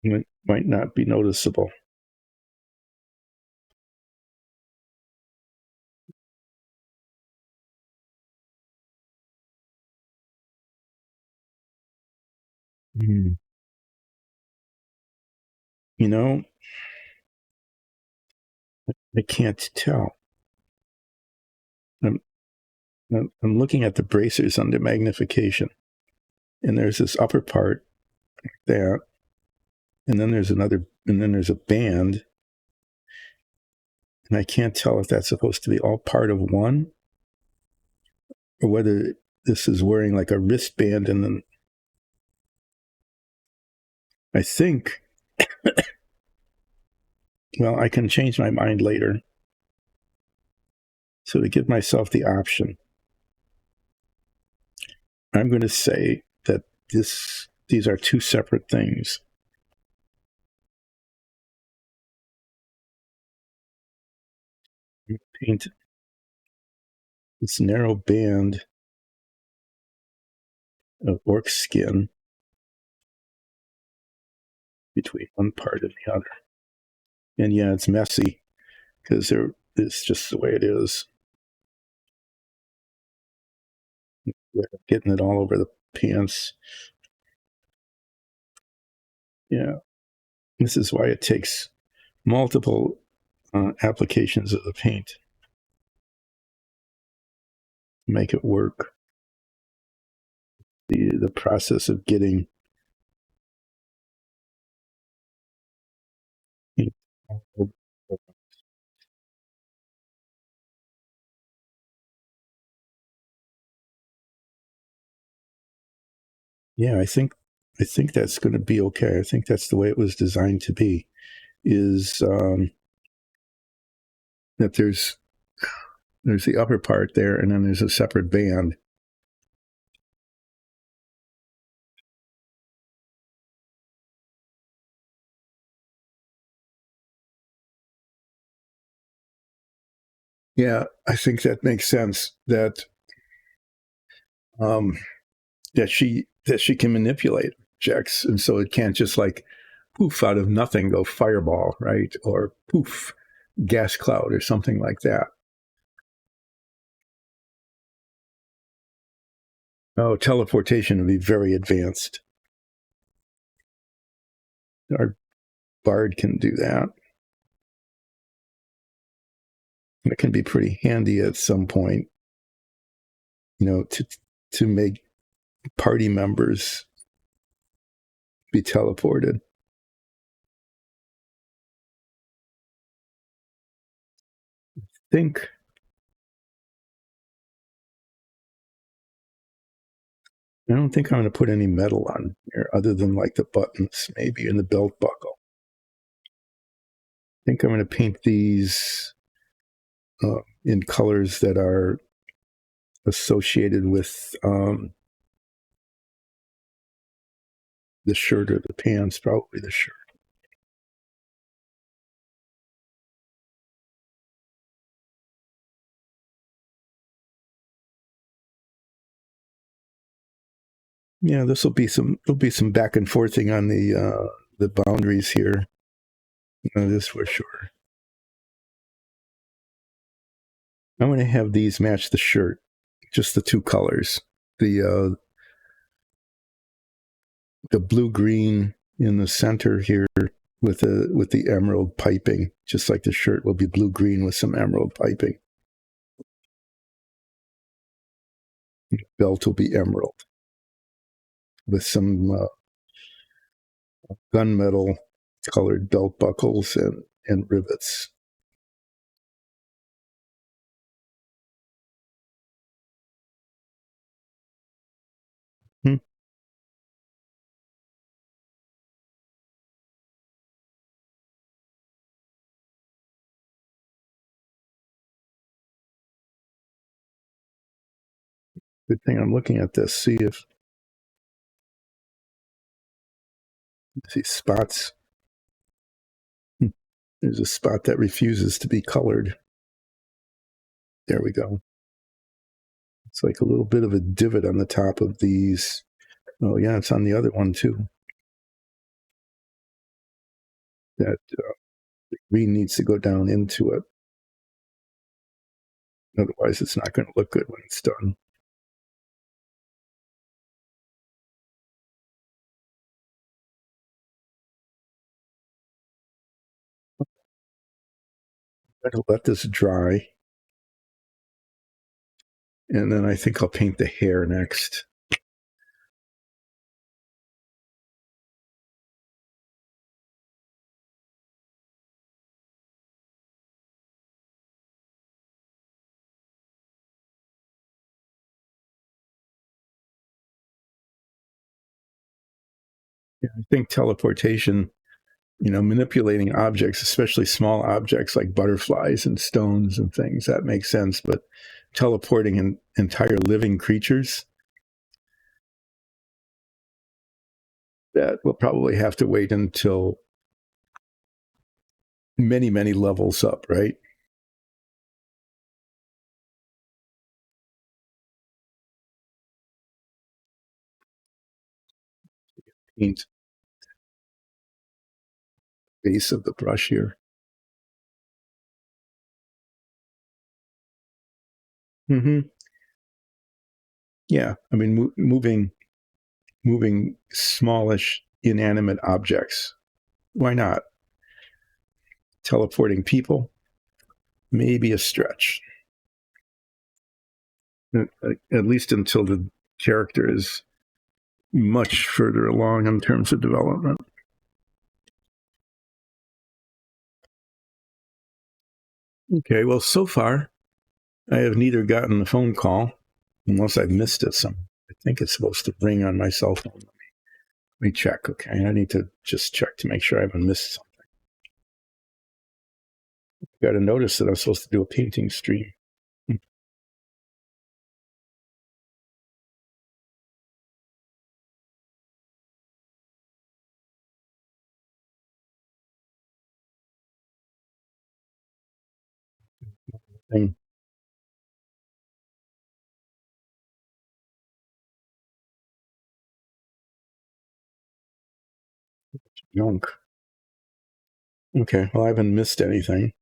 It might not be noticeable. Mm. I can't tell. I'm looking at the bracers under magnification, and there's this upper part there, and then there's a band, and I can't tell if that's supposed to be all part of one, or whether this is wearing like a wristband, and then I think, well, I can change my mind later. So to give myself the option, I'm going to say that these are two separate things. Paint this narrow band of orc skin between one part and the other. And yeah, it's messy because it's just the way it is. Getting it all over the pants. Yeah, this is why it takes multiple applications of the paint to make it work. The process of getting yeah, I think that's going to be okay. I think that's the way it was designed to be. Is that there's the upper part there, and then there's a separate band. Yeah, I think that makes sense. That that she can manipulate objects, and so it can't just like poof out of nothing go fireball, right? Or poof gas cloud or something like that. Oh, teleportation would be very advanced. Our bard can do that. It can be pretty handy at some point, to make party members be teleported. Think I don't think I'm going to put any metal on here other than like the buttons, maybe, in the belt buckle. I think I'm going to paint these in colors that are associated with the shirt or the pants, probably the shirt. Yeah, there'll be some back and forthing on the boundaries here. This for sure. I'm going to have these match the shirt, just the two colors. The blue green in the center here with the emerald piping, just like the shirt will be blue green with some emerald piping. The belt will be emerald with some gunmetal colored belt buckles and rivets. Hmm. Good thing I'm looking at this. See spots. There's a spot that refuses to be colored. There we go. It's like a little bit of a divot on the top of these. Oh yeah, it's on the other one too. That the green needs to go down into it. Otherwise, it's not going to look good when it's done. I'm going to let this dry. And then I think I'll paint the hair next. Yeah, I think teleportation, manipulating objects, especially small objects like butterflies and stones and things, that makes sense. But teleporting entire living creatures, that will probably have to wait until many, many levels up, right? Paint base of the brush here. Mm-hmm. Yeah, I mean, moving smallish inanimate objects. Why not? Teleporting people, maybe a stretch. At least until the character is much further along in terms of development. Okay, well, so far, I have neither gotten the phone call, unless I've missed it. I think it's supposed to ring on my cell phone. Let me check, okay? I need to just check to make sure I haven't missed something. Got a notice that I'm supposed to do a painting stream. Thing. Junk. Okay, well, I haven't missed anything.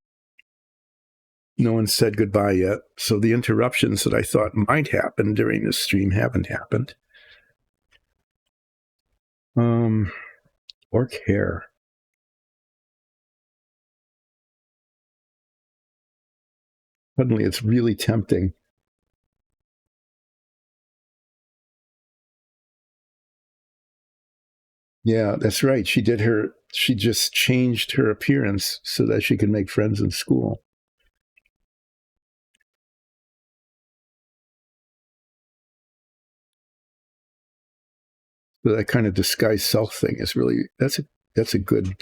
No one said goodbye yet, so the interruptions that I thought might happen during this stream haven't happened. Orc hair. Suddenly, it's really tempting. Yeah, that's right. She just changed her appearance so that she could make friends in school. So that kind of disguise self thing is really, that's a good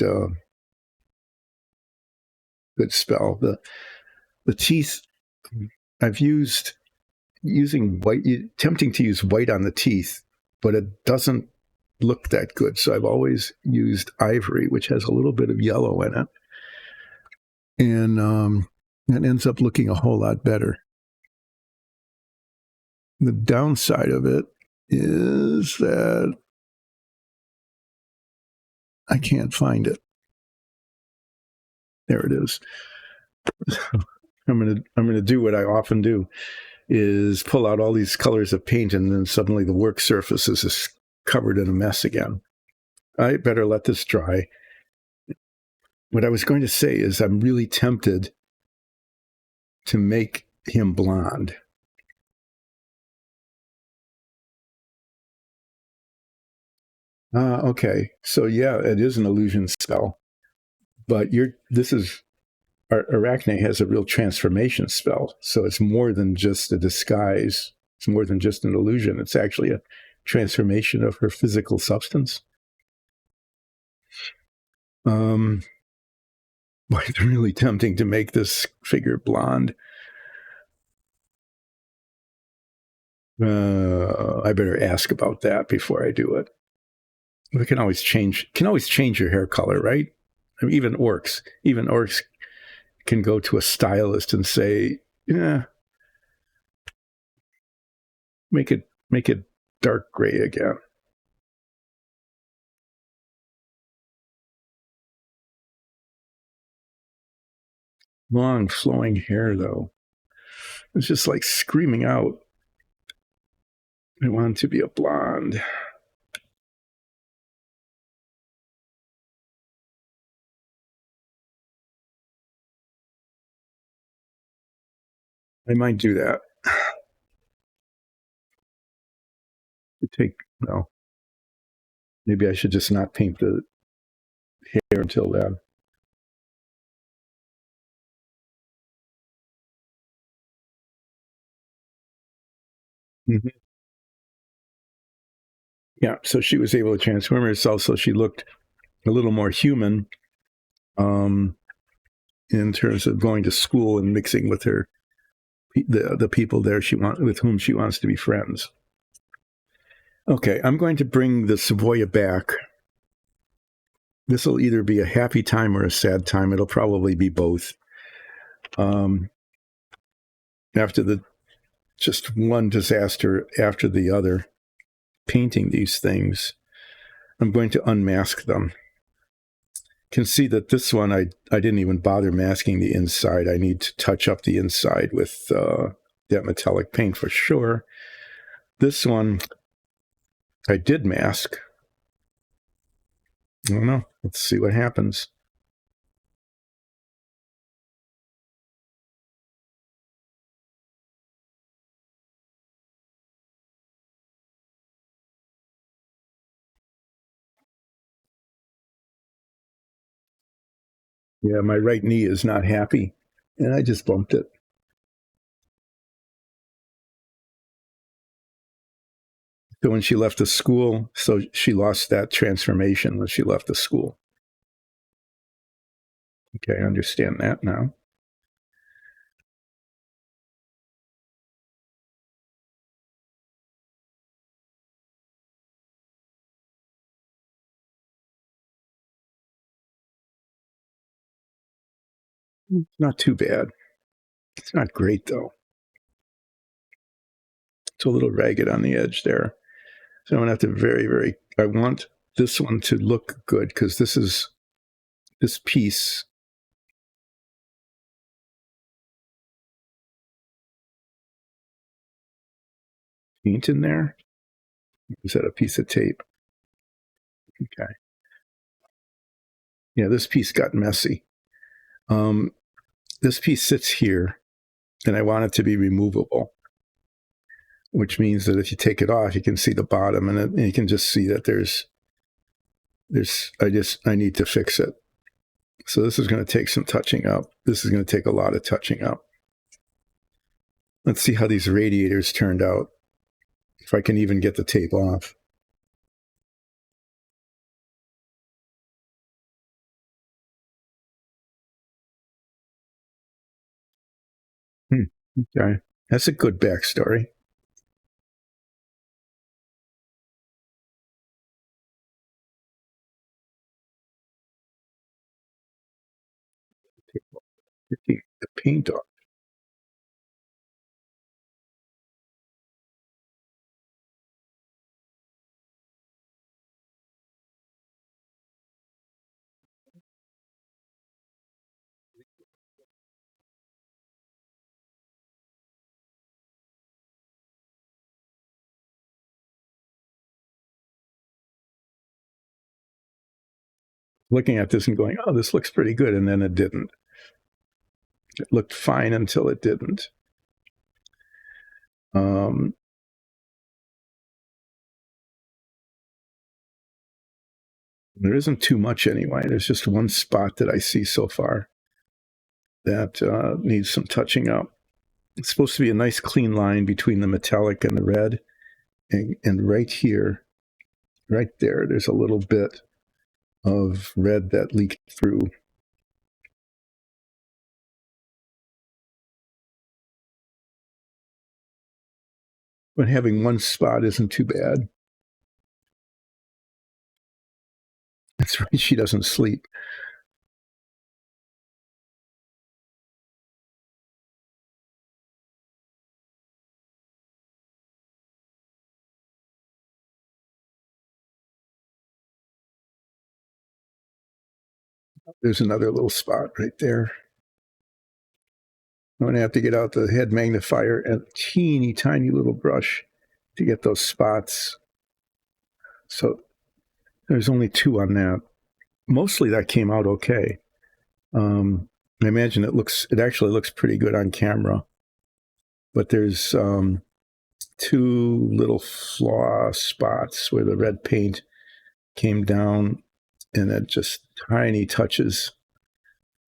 spell. The teeth, I've using white, tempting to use white on the teeth, but it doesn't look that good. So I've always used ivory, which has a little bit of yellow in it. And it ends up looking a whole lot better. The downside of it is that I can't find it. There it is. I'm gonna do what I often do, is pull out all these colors of paint, and then suddenly the work surface is just covered in a mess again. I better let this dry. What I was going to say is I'm really tempted to make him blonde. Okay. So yeah, it is an illusion spell, but Arachne has a real transformation spell. So it's more than just a disguise. It's more than just an illusion. It's actually a transformation of her physical substance. But it's really tempting to make this figure blonde. I better ask about that before I do it. We can always change your hair color, right? I mean, even orcs can go to a stylist and say, yeah, make it dark gray again. Long flowing hair though. It's just like screaming out, I want to be a blonde. I might do that. No. Maybe I should just not paint the hair until then. Mm-hmm. Yeah, so she was able to transform herself, so she looked a little more human, in terms of going to school and mixing with the people there with whom she wants to be friends. Okay, I'm going to bring the Savoia back. This will either be a happy time or a sad time. It'll probably be both. After just one disaster after the other, painting these things, I'm going to unmask them. Can see that this one I didn't even bother masking the inside. I need to touch up the inside with that metallic paint for sure. This one I did mask. I don't know. Let's see what happens. Yeah, my right knee is not happy, and I just bumped it. So when she left the school, so she lost that transformation when she left the school. Okay, I understand that now. Not too bad. It's not great though. It's a little ragged on the edge there. So I'm gonna have to I want this one to look good because this piece. Paint in there. Is that a piece of tape? Okay. Yeah, this piece got messy. This piece sits here, and I want it to be removable, which means that if you take it off, you can see the bottom, and you can just see that there's. I need to fix it. So this is going to take some touching up. This is going to take a lot of touching up. Let's see how these radiators turned out. If I can even get the tape off. Okay. That's a good backstory. Take the paint off. Looking at this and going, oh, this looks pretty good. And then it didn't. It looked fine until it didn't. There isn't too much anyway. There's just one spot that I see so far that needs some touching up. It's supposed to be a nice clean line between the metallic and the red. And right here, right there, there's a little bit of red that leaked through. But having one spot isn't too bad. That's right, she doesn't sleep. There's another little spot right there. I'm going to have to get out the head magnifier and a teeny tiny little brush to get those spots. So there's only 2 on that. Mostly that came out okay. I imagine it actually looks pretty good on camera. But there's 2 little flaw spots where the red paint came down, and that just tiny touches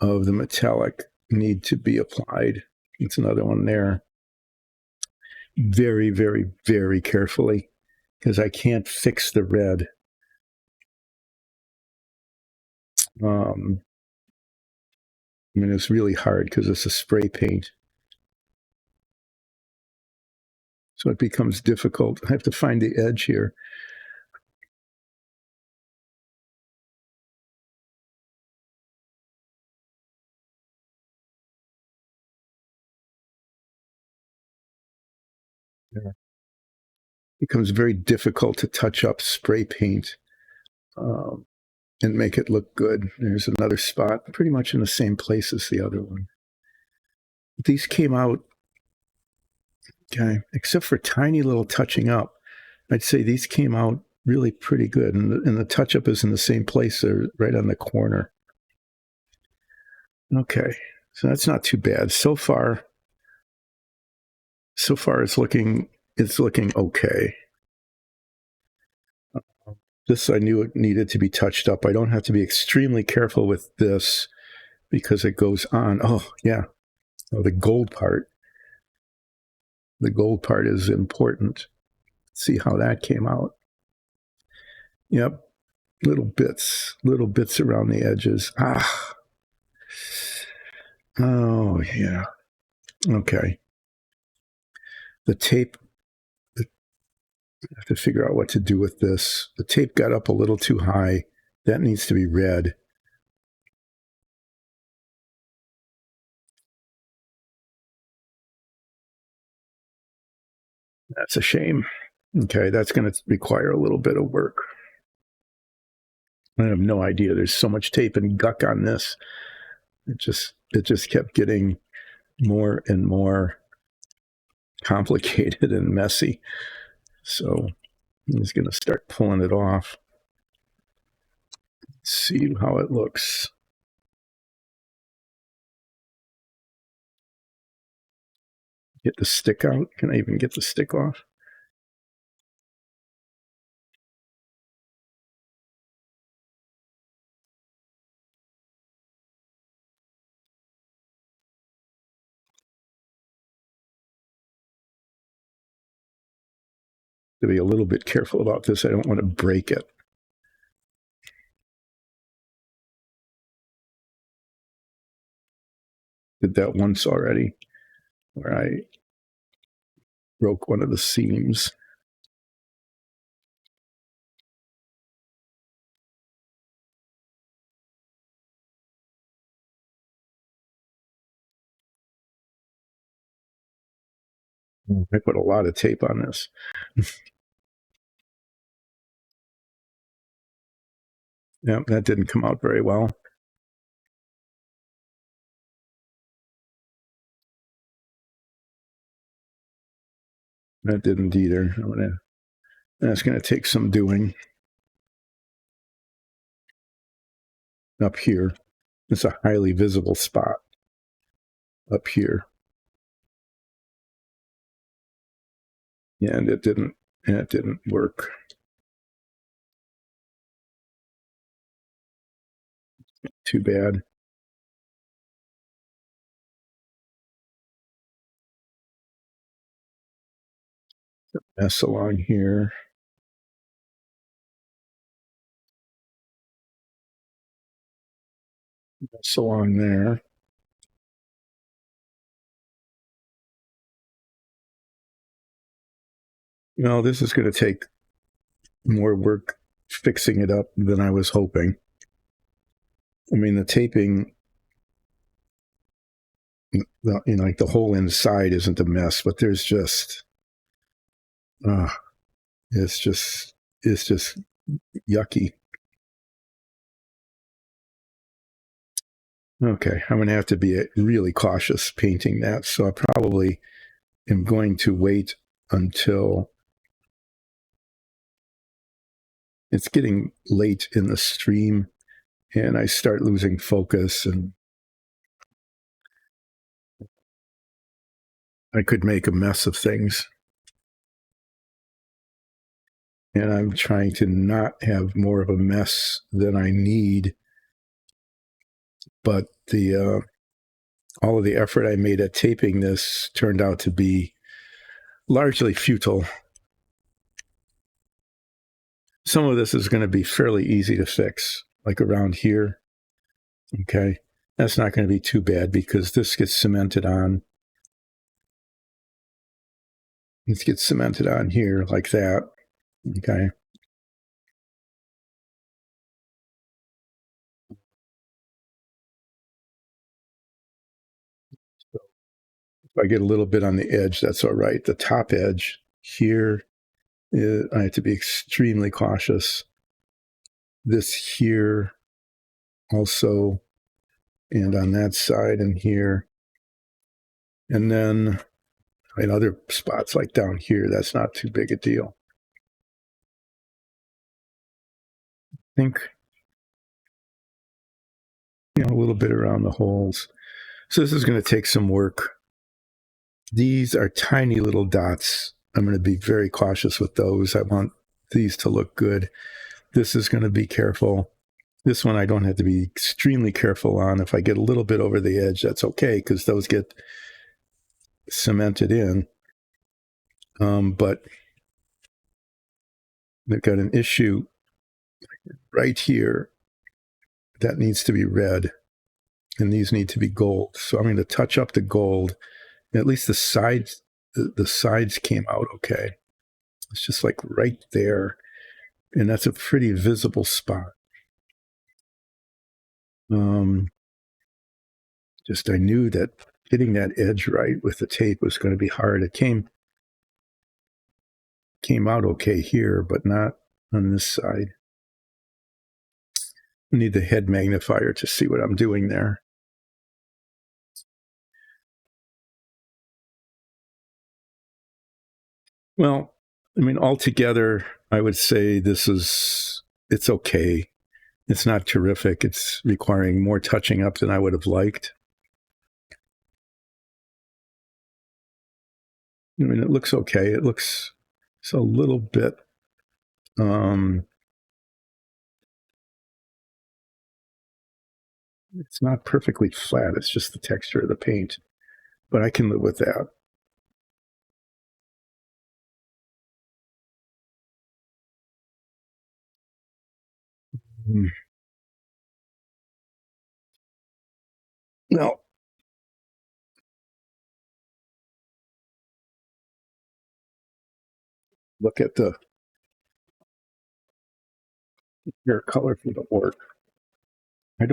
of the metallic need to be applied. It's another one there. Very, very, very carefully, because I can't fix the red. I mean, it's really hard because it's a spray paint. So it becomes difficult. I have to find the edge here. Yeah. It becomes very difficult to touch up spray paint and make it look good. There's another spot pretty much in the same place as the other one. These came out, okay, except for tiny little touching up. I'd say these came out really pretty good. And the touch up is in the same place, they're right on the corner. Okay, so that's not too bad. So far it's looking okay. This I knew it needed to be touched up. I don't have to be extremely careful with this because it goes on. Oh, yeah. Oh, the gold part. The gold part is important. Let's see how that came out. Yep. Little bits around the edges. Ah. Oh, yeah. Okay. The tape, I have to figure out what to do with this. The tape got up a little too high. That needs to be red. That's a shame. Okay, that's going to require a little bit of work. I have no idea. There's so much tape and guck on this. It just kept getting more and more complicated and messy. So I'm just going to start pulling it off. See how it looks. Get the stick out. Can I even get the stick off? To be a little bit careful about this. I don't want to break it. Did that once already, where I broke one of the seams. I put a lot of tape on this. Yeah, that didn't come out very well. That didn't either. That's going to take some doing. Up here, it's a highly visible spot. Up here, yeah, and it didn't work. Too bad. Mess along here. Mess along there. Well, this is going to take more work fixing it up than I was hoping. I mean, the taping, like the whole inside isn't a mess, but there's just, it's just yucky. Okay, I'm going to have to be really cautious painting that. So I probably am going to wait until it's getting late in the stream and I start losing focus, and I could make a mess of things. And I'm trying to not have more of a mess than I need. But all of the effort I made at taping this turned out to be largely futile. Some of this is going to be fairly easy to fix, like around here. Okay, that's not going to be too bad because this gets cemented on. It gets cemented on here like that. Okay. So if I get a little bit on the edge, that's all right. The top edge here, I have to be extremely cautious. This here also, and on that side and here. And then in other spots like down here, that's not too big a deal. I think, a little bit around the holes. So this is going to take some work. These are tiny little dots. I'm going to be very cautious with those. I want these to look good. This is going to be careful. This one I don't have to be extremely careful on. If I get a little bit over the edge, that's okay because those get cemented in. But they've got an issue right here that needs to be red, and these need to be gold. So I'm going to touch up the gold. And at least the sides came out okay. It's just like right there, and that's a pretty visible spot. Just I knew that hitting that edge right with the tape was going to be hard. It came out okay here, but not on this side. need the head magnifier to see what I'm doing there. Well, I mean, altogether, I would say it's okay. It's not terrific. It's requiring more touching up than I would have liked. I mean, it looks okay. It's a little bit, it's not perfectly flat. It's just the texture of the paint, but I can live with that. Now, look at the hair color for the work. I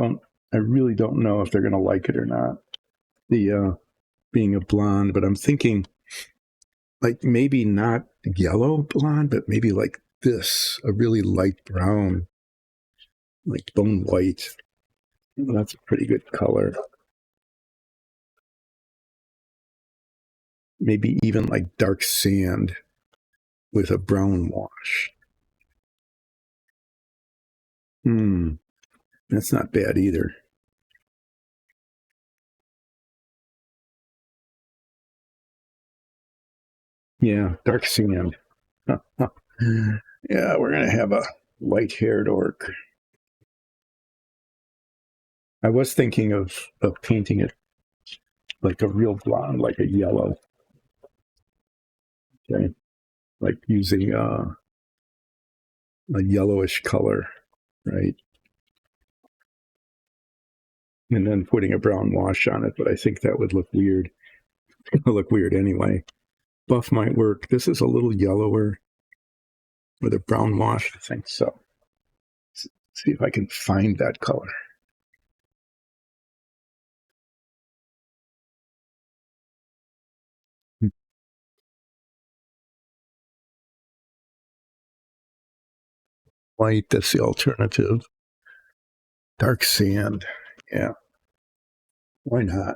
really don't know if they're going to like it or not. The being a blonde, but I'm thinking like maybe not yellow blonde, but maybe like this, a really light brown, like bone white. Well, that's a pretty good color. Maybe even like dark sand with a brown wash. That's not bad either. Yeah, dark sand. Yeah, we're going to have a light haired orc. I was thinking of painting it like a real blonde, like a yellow. Okay. Like using a yellowish color, right? And then putting a brown wash on it, but I think that would look weird. It'll look weird anyway. Buff might work. This is a little yellower with a brown wash, I think so. Let's see if I can find that color. White, that's the alternative. Dark sand. Yeah. Why not?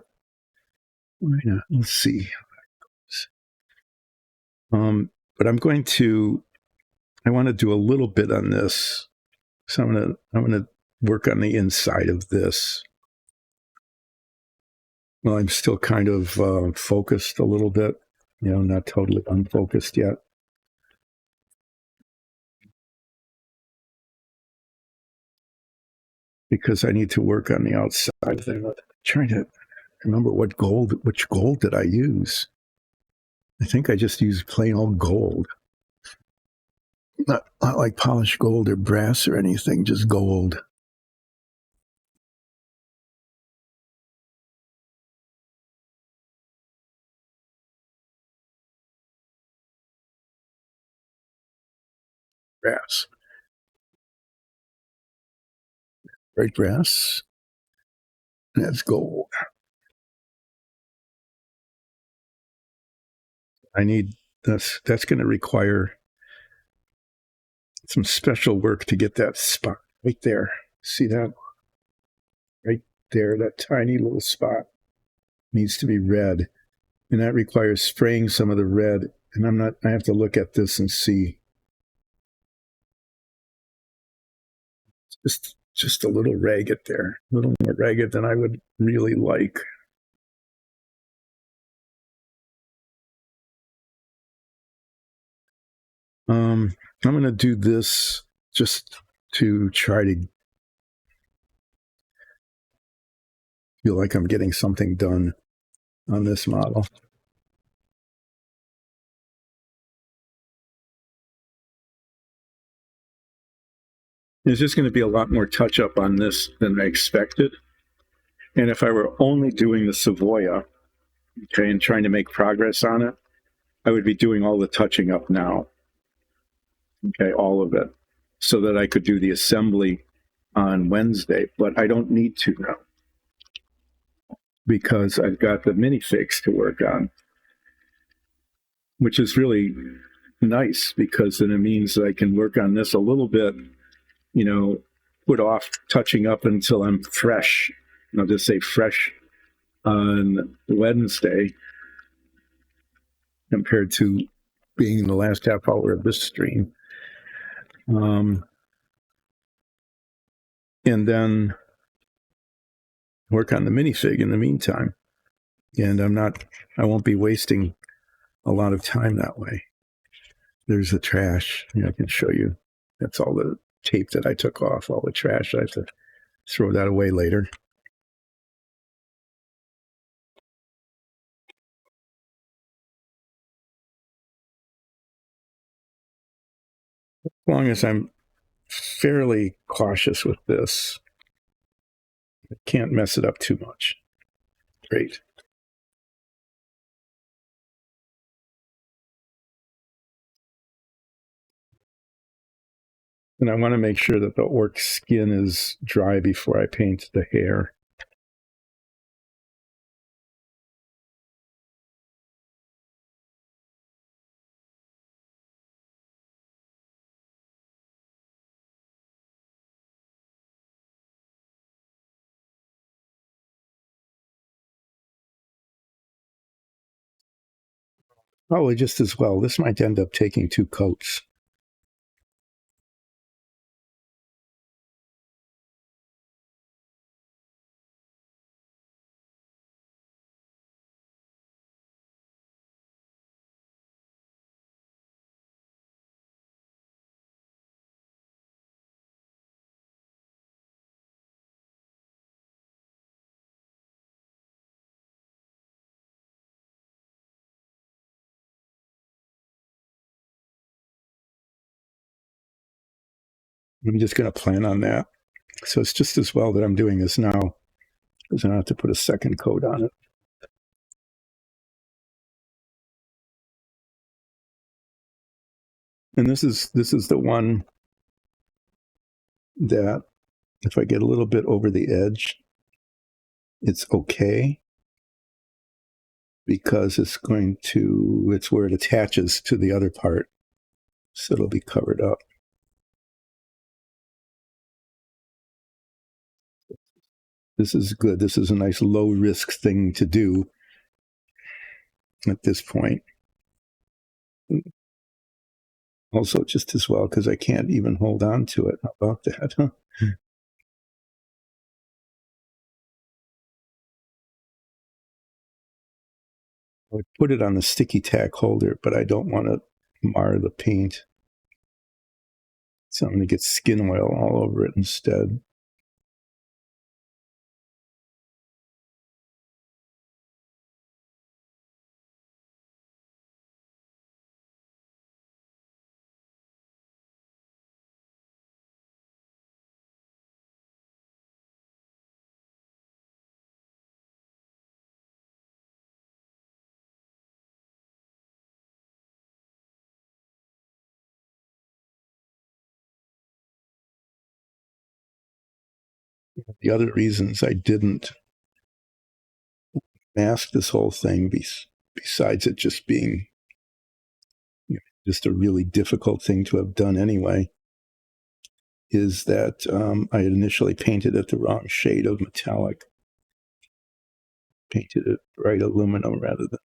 Why not? Let's see. But I want to do a little bit on this. So I'm gonna work on the inside of this. Well, I'm still kind of focused a little bit, not totally unfocused yet. Because I need to work on the outside thing. I'm trying to remember which gold did I use? I think I just used plain old gold. Not like polished gold or brass or anything, just gold. Brass. Right, brass. That's gold. I need that's going to require some special work to get that spot right there. See that? Right there, that tiny little spot needs to be red. And that requires spraying some of the red. And I have to look at this and see. Just a little ragged there, a little more ragged than I would really like. I'm going to do this just to try to feel like I'm getting something done on this model. There's just going to be a lot more touch up on this than I expected. And if I were only doing the Savoia, okay, and trying to make progress on it, I would be doing all the touching up now. Okay, all of it, so that I could do the assembly on Wednesday. But I don't need to now because I've got the minifigs to work on, which is really nice because then it means that I can work on this a little bit, put off touching up until I'm fresh. I'll just say fresh on Wednesday compared to being in the last half hour of this stream. And then work on the minifig in the meantime. And I won't be wasting a lot of time that way. There's the trash. I can show you. That's all the tape that I took off, all the trash. I have to throw that away later. As long as I'm fairly cautious with this, I can't mess it up too much. Great. And I want to make sure that the orc skin is dry before I paint the hair. Probably just as well. This might end up taking 2 coats. I'm just going to plan on that. So it's just as well that I'm doing this now, because I don't have to put a second coat on it. And this is the one that if I get a little bit over the edge, it's okay, because it's where it attaches to the other part. So it'll be covered up. This is good. This is a nice low risk thing to do at this point. Also, just as well, because I can't even hold on to it. How about that? Huh? I would put it on the sticky tack holder, but I don't want to mar the paint. So I'm going to get skin oil all over it instead. The other reasons I didn't mask this whole thing, besides it just being just a really difficult thing to have done anyway, is that I had initially painted it the wrong shade of metallic. Painted it bright aluminum rather than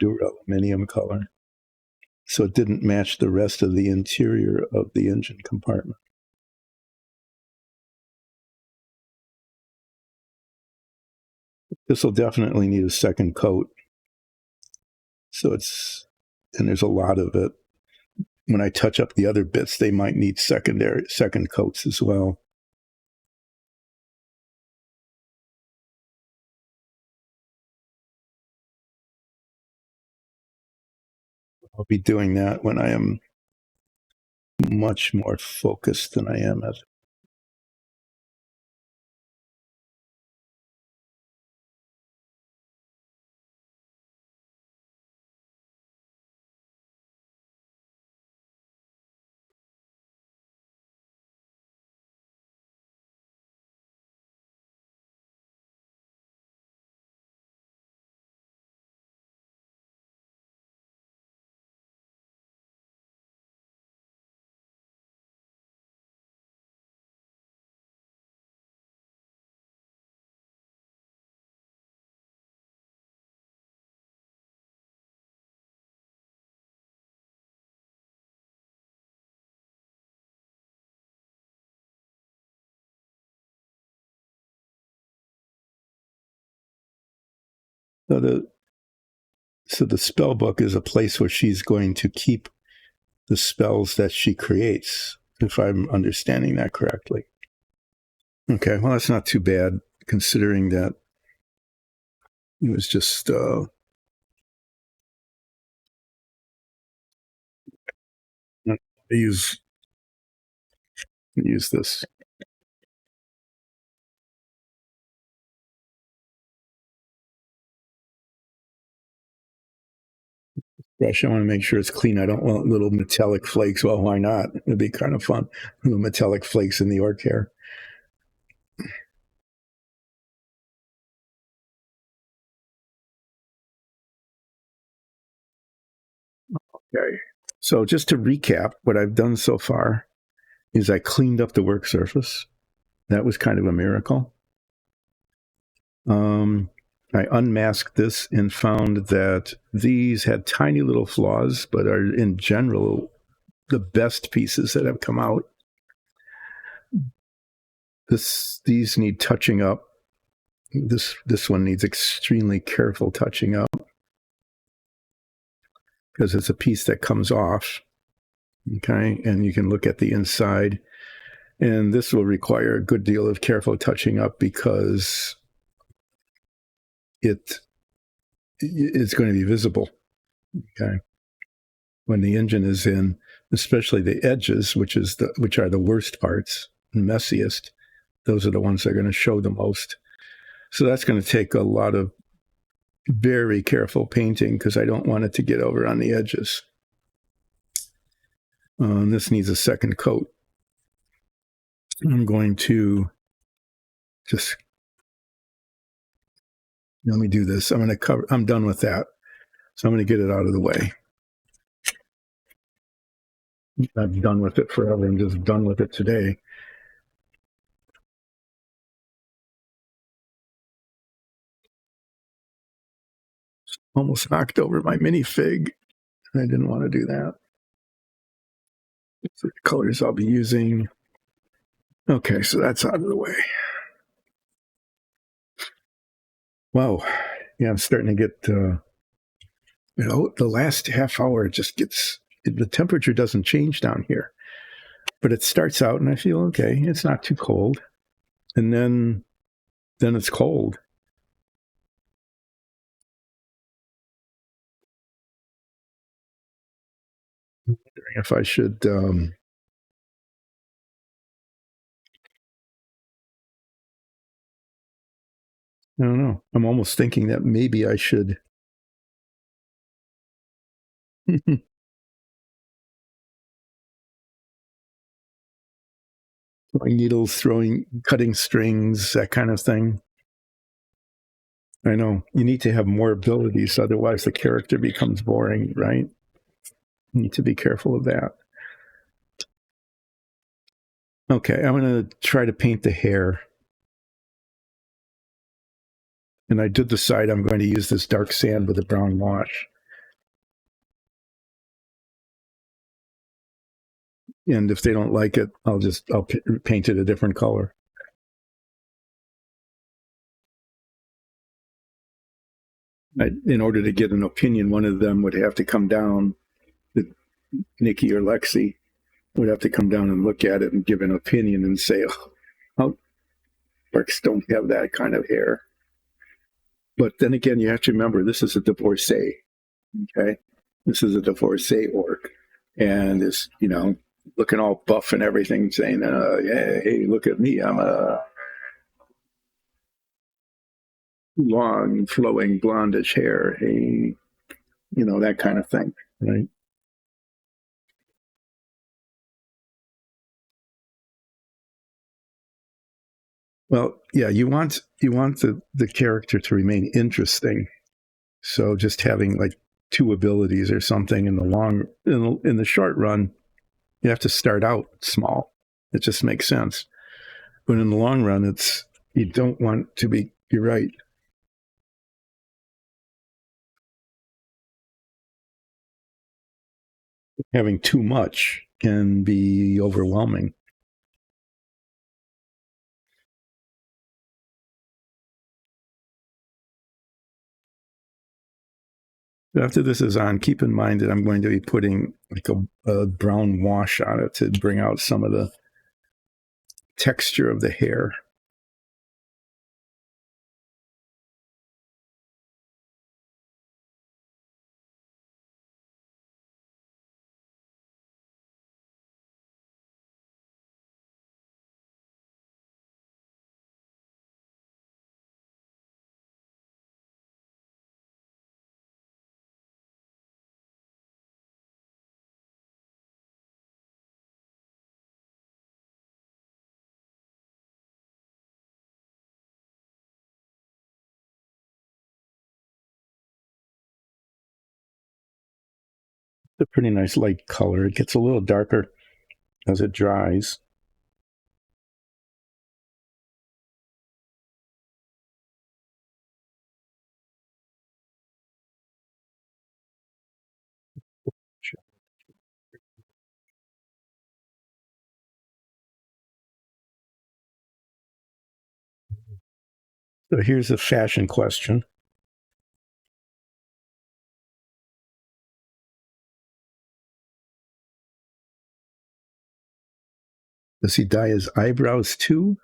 duraluminum color. So it didn't match the rest of the interior of the engine compartment. This will definitely need a second coat. And there's a lot of it. When I touch up the other bits, they might need second coats as well. I'll be doing that when I am much more focused than I am at So the spell book is a place where she's going to keep the spells that she creates, if I'm understanding that correctly. Okay, well, that's not too bad, considering that it was just use this. Brush. I want to make sure it's clean. I don't want little metallic flakes. Well, why not? It'd be kind of fun. Little metallic flakes in the orc hair. Okay. So just to recap, what I've done so far is I cleaned up the work surface. That was kind of a miracle. I unmasked this and found that these had tiny little flaws, but are in general the best pieces that have come out. These need touching up. This one needs extremely careful touching up because it's a piece that comes off. Okay, and you can look at the inside, and this will require a good deal of careful touching up because it's going to be visible. Okay, when the engine is in, especially the edges, which are the worst parts, the messiest. Those are the ones that are going to show the most. So that's going to take a lot of very careful painting because I don't want it to get over on the edges. This needs a second coat. I'm going to just let me do this. I'm done with that. So I'm going to get it out of the way. I'm done with it forever. I'm just done with it today. Almost knocked over my minifig. I didn't want to do that. So the colors I'll be using. Okay, so that's out of the way. Wow. Yeah, I'm starting to get, the last half hour just gets, the temperature doesn't change down here. But it starts out and I feel, okay, it's not too cold. And then it's cold. I'm wondering if I should, I don't know. I'm almost thinking that maybe I should throwing needles, cutting strings, that kind of thing. I know you need to have more abilities, otherwise the character becomes boring, right? You need to be careful of that. Okay, I'm going to try to paint the hair. And I did decide I'm going to use this dark sand with a brown wash. And if they don't like it, I'll paint it a different color. In order to get an opinion, one of them would have to come down, Nikki or Lexi would have to come down and look at it and give an opinion and say, oh, orcs don't have that kind of hair. But then again, you have to remember, this is a divorcee, okay? This is a divorcee orc. And is, looking all buff and everything, saying, yeah, hey, look at me, I'm a long, flowing, blondish hair, hey, that kind of thing, right? Well, yeah, you want the character to remain interesting. So just having like two abilities or something in the short run, you have to start out small. It just makes sense. But in the long run, you don't want to be. You're right. Having too much can be overwhelming. After this is on, keep in mind that I'm going to be putting like a brown wash on it to bring out some of the texture of the hair. It's a pretty nice light color. It gets a little darker as it dries. So here's a fashion question. Does he dye his eyebrows too?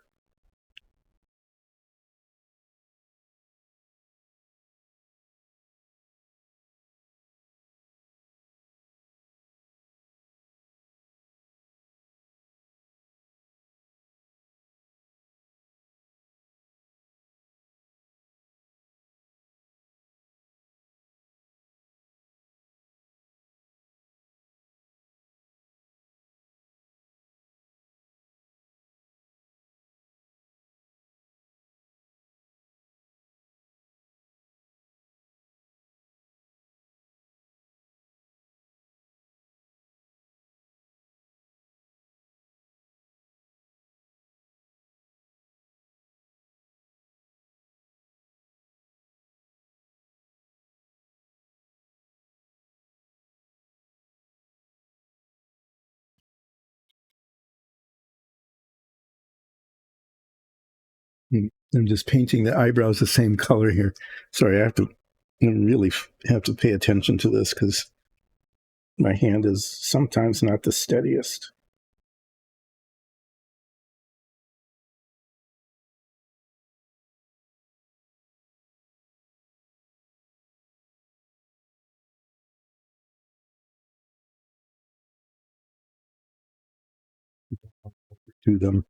I'm just painting the eyebrows the same color here. Sorry, I really have to pay attention to this because my hand is sometimes not the steadiest. Do them.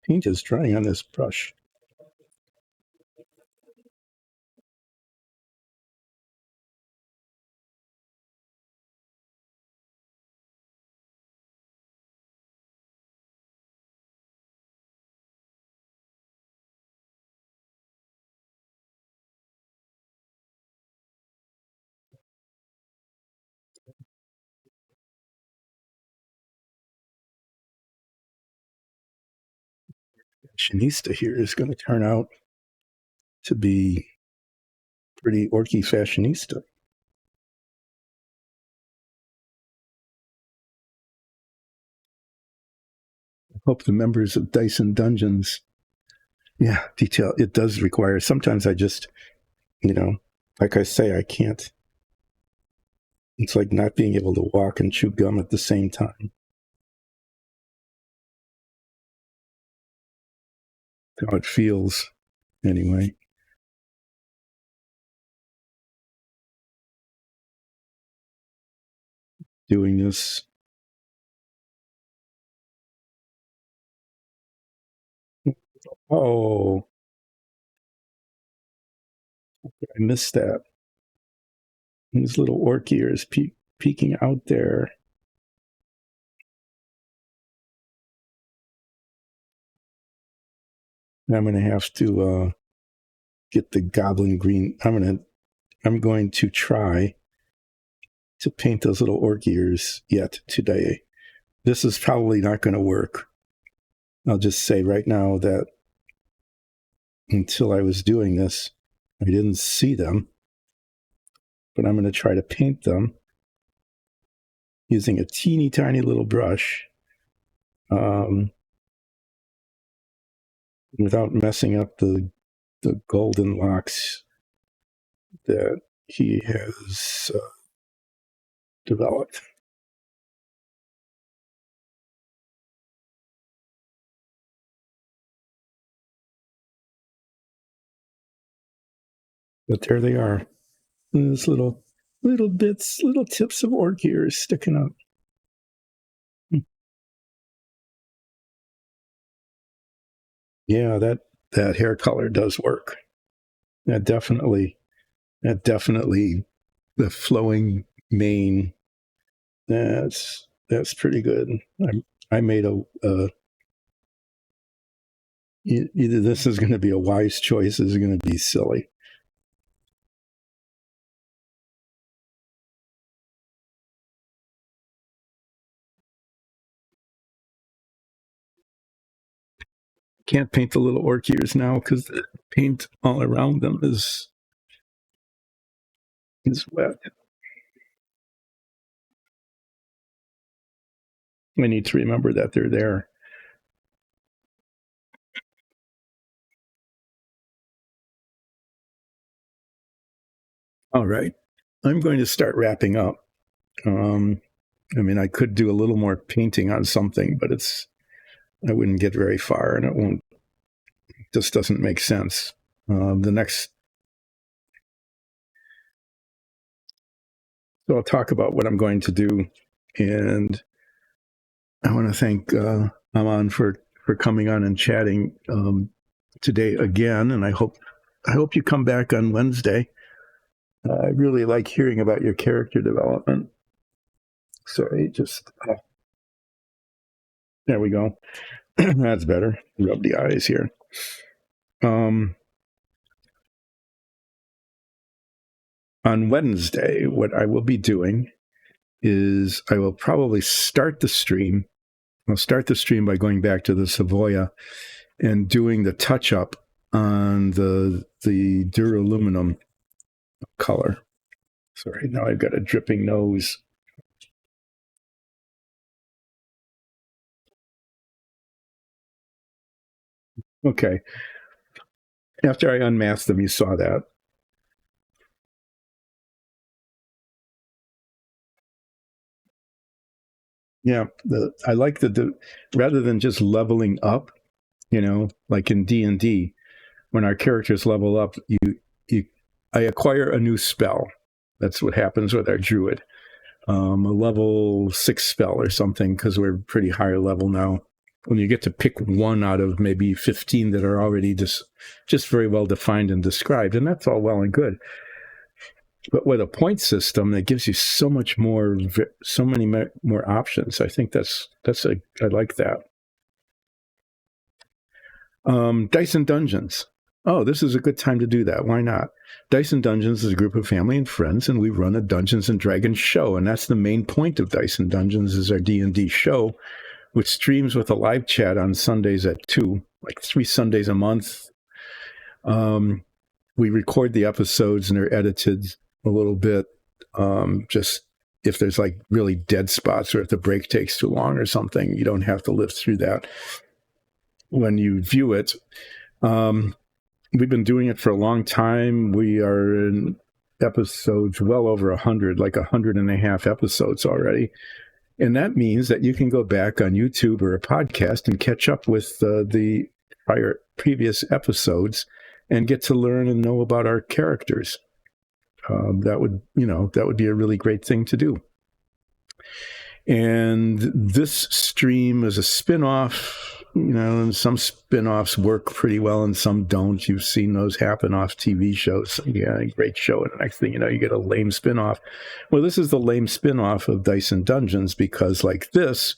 Paint is drying on this brush. Fashionista here is going to turn out to be pretty orky fashionista. I hope the members of Dyson Dungeons, yeah, detail. It does require. Sometimes I just, like I say, I can't. It's like not being able to walk and chew gum at the same time. That's how it feels, anyway. Doing this. Oh, I missed that. His little orc ears peeking out there. And I'm going to have to get the goblin green. I'm going to try to paint those little orc ears yet today. This is probably not going to work. I'll just say right now that until I was doing this. I didn't see them, but I'm going to try to paint them using a teeny tiny little brush without messing up the golden locks that he has developed. But there they are. Those little bits, little tips of orc ears sticking up. Yeah, that hair color does work. That definitely, the flowing mane. That's pretty good. I made either this is going to be a wise choice, or this is going to be silly. Can't paint the little orc ears now because the paint all around them is wet. I need to remember that they're there. All right. I'm going to start wrapping up. I mean, I could do a little more painting on something, but I wouldn't get very far, and it just doesn't make sense. So I'll talk about what I'm going to do, and I want to thank Aman for coming on and chatting today again, and I hope you come back on Wednesday. I really like hearing about your character development. Sorry, there we go. That's better. Rub the eyes here. On Wednesday, what I will be doing is I will probably start the stream. I'll start the stream by going back to the Savoia and doing the touch up on the duraluminum color. Sorry, now I've got a dripping nose. Okay. After I unmasked them, you saw that. Yeah, I like rather than just leveling up, like in D&D, when our characters level up, I acquire a new spell. That's what happens with our druid. A level 6 spell or something, because we're pretty higher level now. When you get to pick one out of maybe 15 that are already just very well defined and described, and that's all well and good. But with a point system that gives you so many more options, I think I like that. Dice and Dungeons. Oh, this is a good time to do that. Why not? Dice and Dungeons is a group of family and friends, and we run a Dungeons and Dragons show, and that's the main point of Dice and Dungeons is our D&D show, which streams with a live chat on Sundays at 2, like 3 Sundays a month. We record the episodes, and they're edited a little bit, just if there's like really dead spots or if the break takes too long or something, you don't have to live through that when you view it. We've been doing it for a long time. We are in episodes well over 100, like 100.5 episodes already. And that means that you can go back on YouTube or a podcast and catch up with the previous episodes and get to learn and know about our characters. That would be a really great thing to do. And this stream is a spin-off, and some spin-offs work pretty well and some don't. You've seen those happen off TV shows. Yeah, a great show, and the next thing you know, you get a lame spin-off. Well, this is the lame spin-off of Dice and Dungeons, because like this,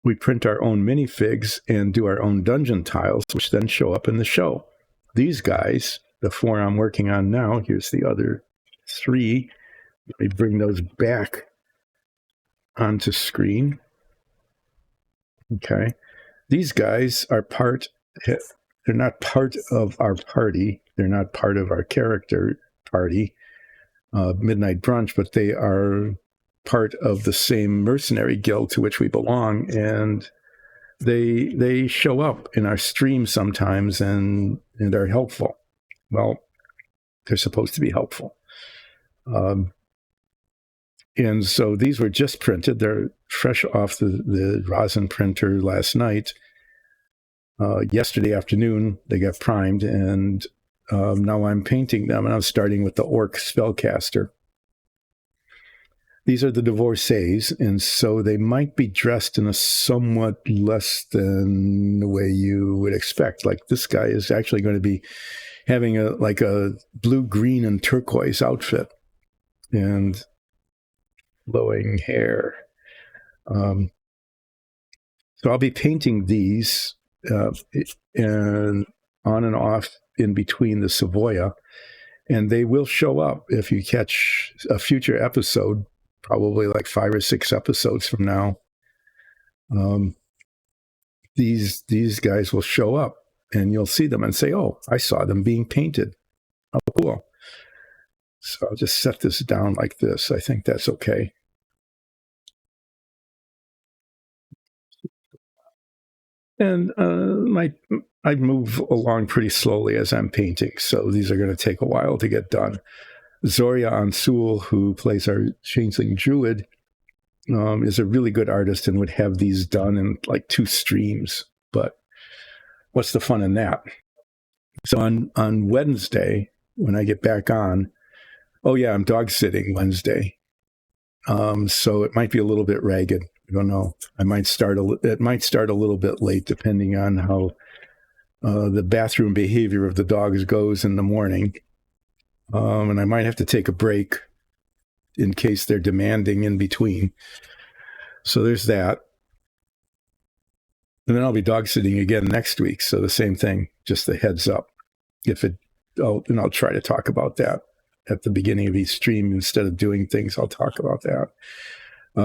we print our own minifigs and do our own dungeon tiles, which then show up in the show. These guys, the 4 I'm working on now, here's the other 3. Let me bring those back onto screen. Okay. These guys are part part of our party. They're not part of our character party, Midnight Brunch, but they are part of the same mercenary guild to which we belong, and they show up in our stream sometimes and are helpful. Well, they're supposed to be helpful. And so these were just printed. They're fresh off the rosin printer last night. Yesterday afternoon, they got primed, and now I'm painting them, and I'm starting with the Orc Spellcaster. These are the divorcees, and so they might be dressed in a somewhat less than the way you would expect. Like this guy is actually going to be having a blue, green, and turquoise outfit, and flowing hair. So I'll be painting these and on and off in between the Savoia, and they will show up if you catch a future episode, probably like 5 or 6 episodes from now. These guys will show up, and you'll see them and say, "Oh, I saw them being painted. Oh, cool." So I'll just set this down like this. I think that's okay. And I move along pretty slowly as I'm painting, so these are going to take a while to get done. Zoria Ansul, who plays our Changeling Druid, is a really good artist and would have these done in like 2 streams. But what's the fun in that? So on Wednesday, when I get back on, oh yeah, I'm dog sitting Wednesday. So it might be a little bit ragged. I don't know. It might start a little bit late, depending on how the bathroom behavior of the dogs goes in the morning. And I might have to take a break in case they're demanding in between. So there's that. And then I'll be dog sitting again next week. So the same thing, just a heads up. And I'll try to talk about that at the beginning of each stream. Instead of doing things, I'll talk about that.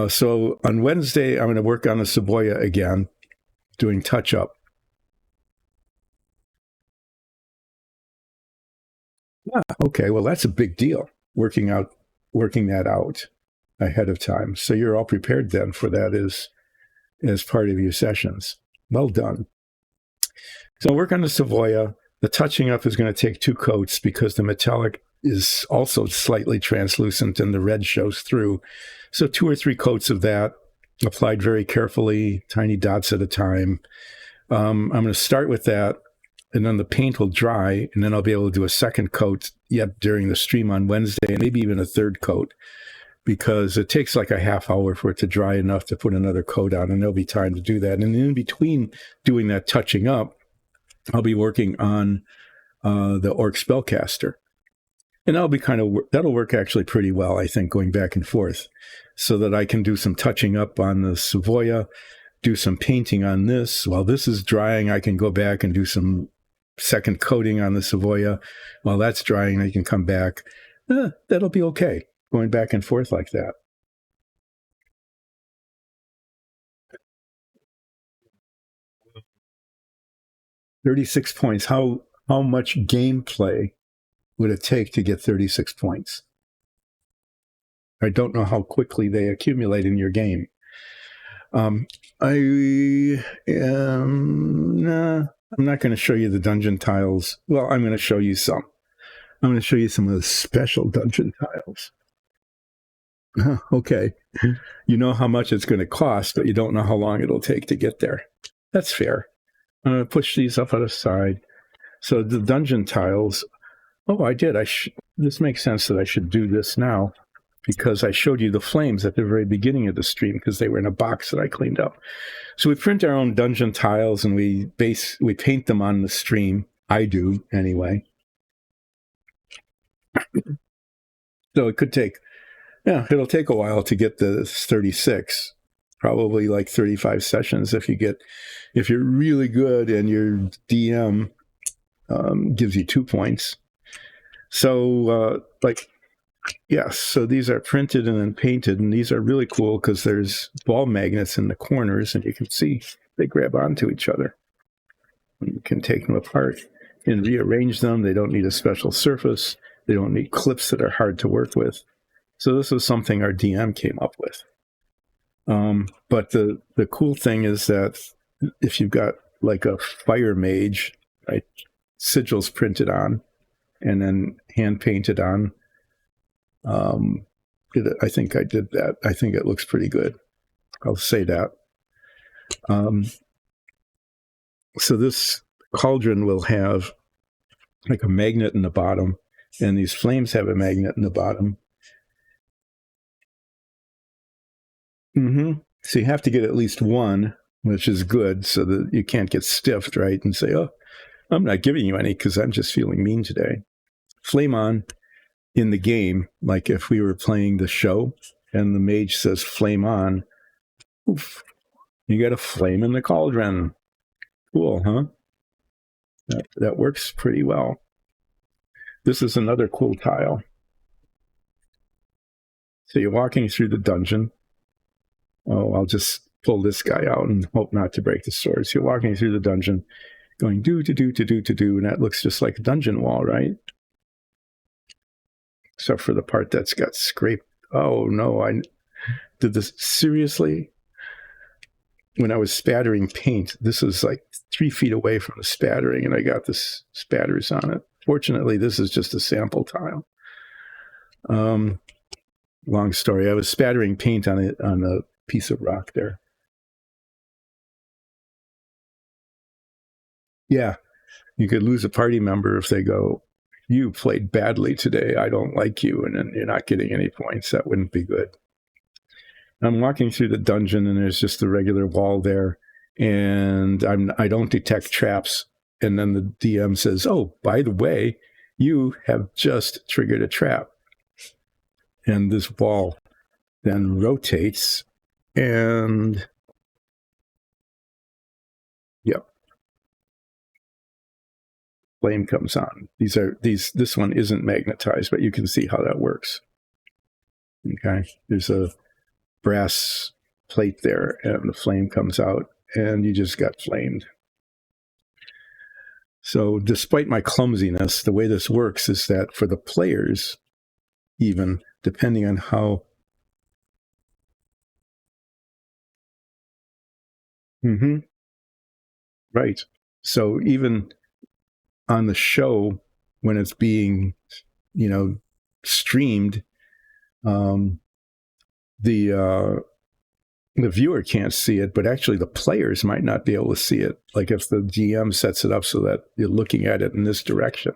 So on Wednesday, I'm going to work on the Savoia again, doing touch-up. Yeah, okay, well, that's a big deal, working that out ahead of time. So you're all prepared then for that as part of your sessions. Well done. So work on the Savoia. The touching up is going to take 2 coats because the metallic is also slightly translucent and the red shows through. So 2 or 3 coats of that, applied very carefully, tiny dots at a time. I'm going to start with that, and then the paint will dry, and then I'll be able to do a second coat yet during the stream on Wednesday, and maybe even a third coat, because it takes like a half hour for it to dry enough to put another coat on, and there'll be time to do that. And in between doing that touching up, I'll be working on the Orc Spellcaster. And that'll work actually pretty well, I think, going back and forth, so that I can do some touching up on the Savoia, do some painting on this. While this is drying, I can go back and do some second coating on the Savoia. While that's drying, I can come back. That'll be okay, going back and forth like that. $36 points. How much gameplay would it take to get 36 points? I don't know how quickly they accumulate in your game. I'm not going to show you the dungeon tiles. Well, I'm going to show you some. I'm going to show you some of the special dungeon tiles. Okay. You know how much it's going to cost, but you don't know how long it'll take to get there. That's fair. I'm going to push these up on the side. So the dungeon tiles. Oh, I did. This makes sense that I should do this now, because I showed you the flames at the very beginning of the stream because they were in a box that I cleaned up. So we print our own dungeon tiles and we paint them on the stream. I do anyway. So it could take, it'll take a while to get the 36, probably like 35 sessions if you're really good and your DM gives you 2 points. So yes, so these are printed and then painted, and these are really cool because there's ball magnets in the corners, and you can see they grab onto each other. You can take them apart and rearrange them. They don't need a special surface. They don't need clips that are hard to work with. So this was something our DM came up with. But the cool thing is that if you've got like a fire mage, right, sigils printed on and then hand painted on, I think I did that. I think it looks pretty good. I'll say that. So this cauldron will have like a magnet in the bottom, and these flames have a magnet in the bottom. So you have to get at least one, which is good, so that you can't get stiffed, right? And say, oh, I'm not giving you any because I'm just feeling mean today. Flame on in the game, like if we were playing the show and the mage says flame on, oof, you got a flame in the cauldron. Cool, huh? That works pretty well. This is another cool tile. So you're walking through the dungeon. Oh, I'll just pull this guy out and hope not to break the sword. So you're walking through the dungeon, going do, and that looks just like a dungeon wall, right? Except for the part that's got scraped. Oh, no, I did this seriously? When I was spattering paint, this is like 3 feet away from the spattering, and I got this spatters on it. Fortunately, this is just a sample tile. Long story. I was spattering paint on it on a piece of rock there. Yeah, you could lose a party member if they go, you played badly today, I don't like you, and then you're not getting any points. That wouldn't be good. I'm walking through the dungeon, and there's just the regular wall there, and I don't detect traps. And then the DM says, oh, by the way, you have just triggered a trap. And this wall then rotates, and yep, flame comes on. This one isn't magnetized, but you can see how that works. Okay, there's a brass plate there, and the flame comes out, and you just got flamed. So despite my clumsiness, the way this works is that for the players, even depending on how right. So even on the show, when it's being, streamed, the viewer can't see it, but actually the players might not be able to see it. Like if the GM sets it up so that you're looking at it in this direction.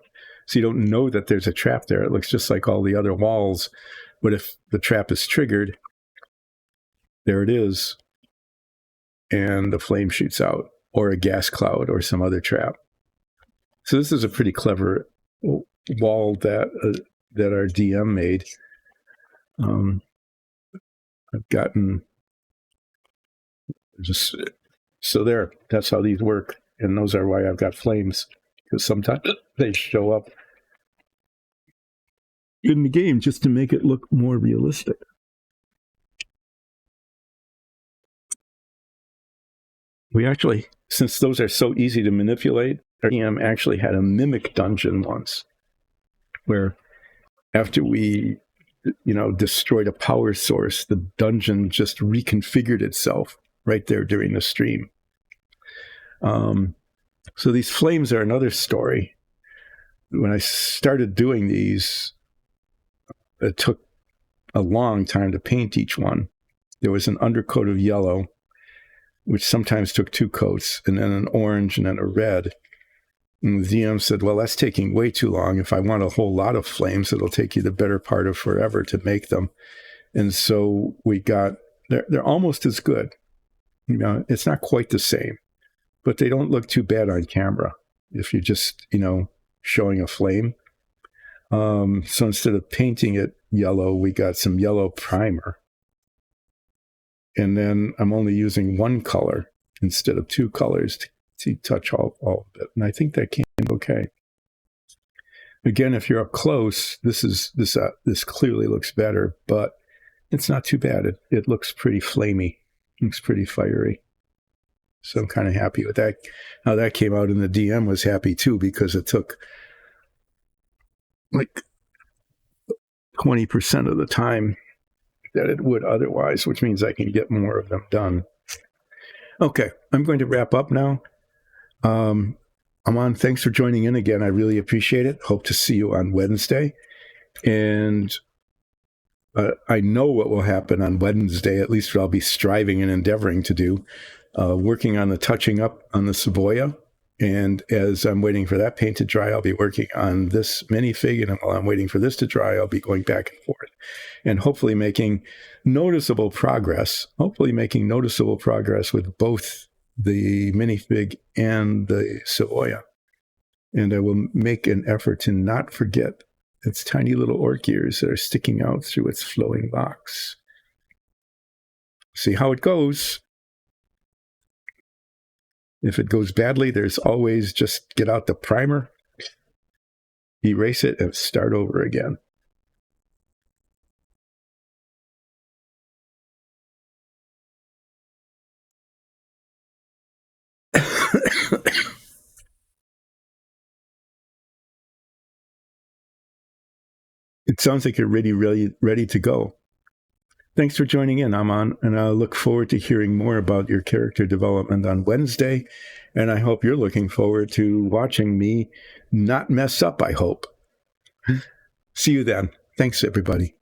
So you don't know that there's a trap there. It looks just like all the other walls. But if the trap is triggered, there it is. And the flame shoots out, or a gas cloud, or some other trap. So this is a pretty clever wall that our DM made. I've gotten just so there. That's how these work, and those are why I've got flames, because sometimes they show up in the game just to make it look more realistic. We actually, since those are so easy to manipulate, our DM actually had a mimic dungeon once, where after we, destroyed a power source, the dungeon just reconfigured itself right there during the stream. So these flames are another story. When I started doing these, it took a long time to paint each one. There was an undercoat of yellow, which sometimes took 2 coats, and then an orange, and then a red. And the DM said, well, that's taking way too long. If I want a whole lot of flames, it'll take you the better part of forever to make them. And so we got, they're almost as good. It's not quite the same, but they don't look too bad on camera if you're just, showing a flame. So instead of painting it yellow, we got some yellow primer. And then I'm only using 1 color instead of 2 colors to touch all of it. And I think that came okay. Again, if you're up close, this clearly looks better, but it's not too bad. It looks pretty flamey. It looks pretty fiery. So I'm kind of happy with that. How that came out, and the DM was happy too, because it took like 20% of the time that it would otherwise, which means I can get more of them done. Okay, I'm going to wrap up now. Aman, thanks for joining in again. I really appreciate it. Hope to see you on Wednesday. And I know what will happen on Wednesday, at least what I'll be striving and endeavoring to do, working on the touching up on the Savoia. And as I'm waiting for that paint to dry, I'll be working on this minifig. And while I'm waiting for this to dry, I'll be going back and forth and hopefully making noticeable progress with both the minifig and the Savoia. And I will make an effort to not forget its tiny little orc ears that are sticking out through its flowing locks. See how it goes. If it goes badly, there's always just get out the primer, erase it, and start over again. It sounds like you're really ready to go. Thanks for joining in, Aman, and I look forward to hearing more about your character development on Wednesday, and I hope you're looking forward to watching me not mess up, I hope. See you then. Thanks, everybody.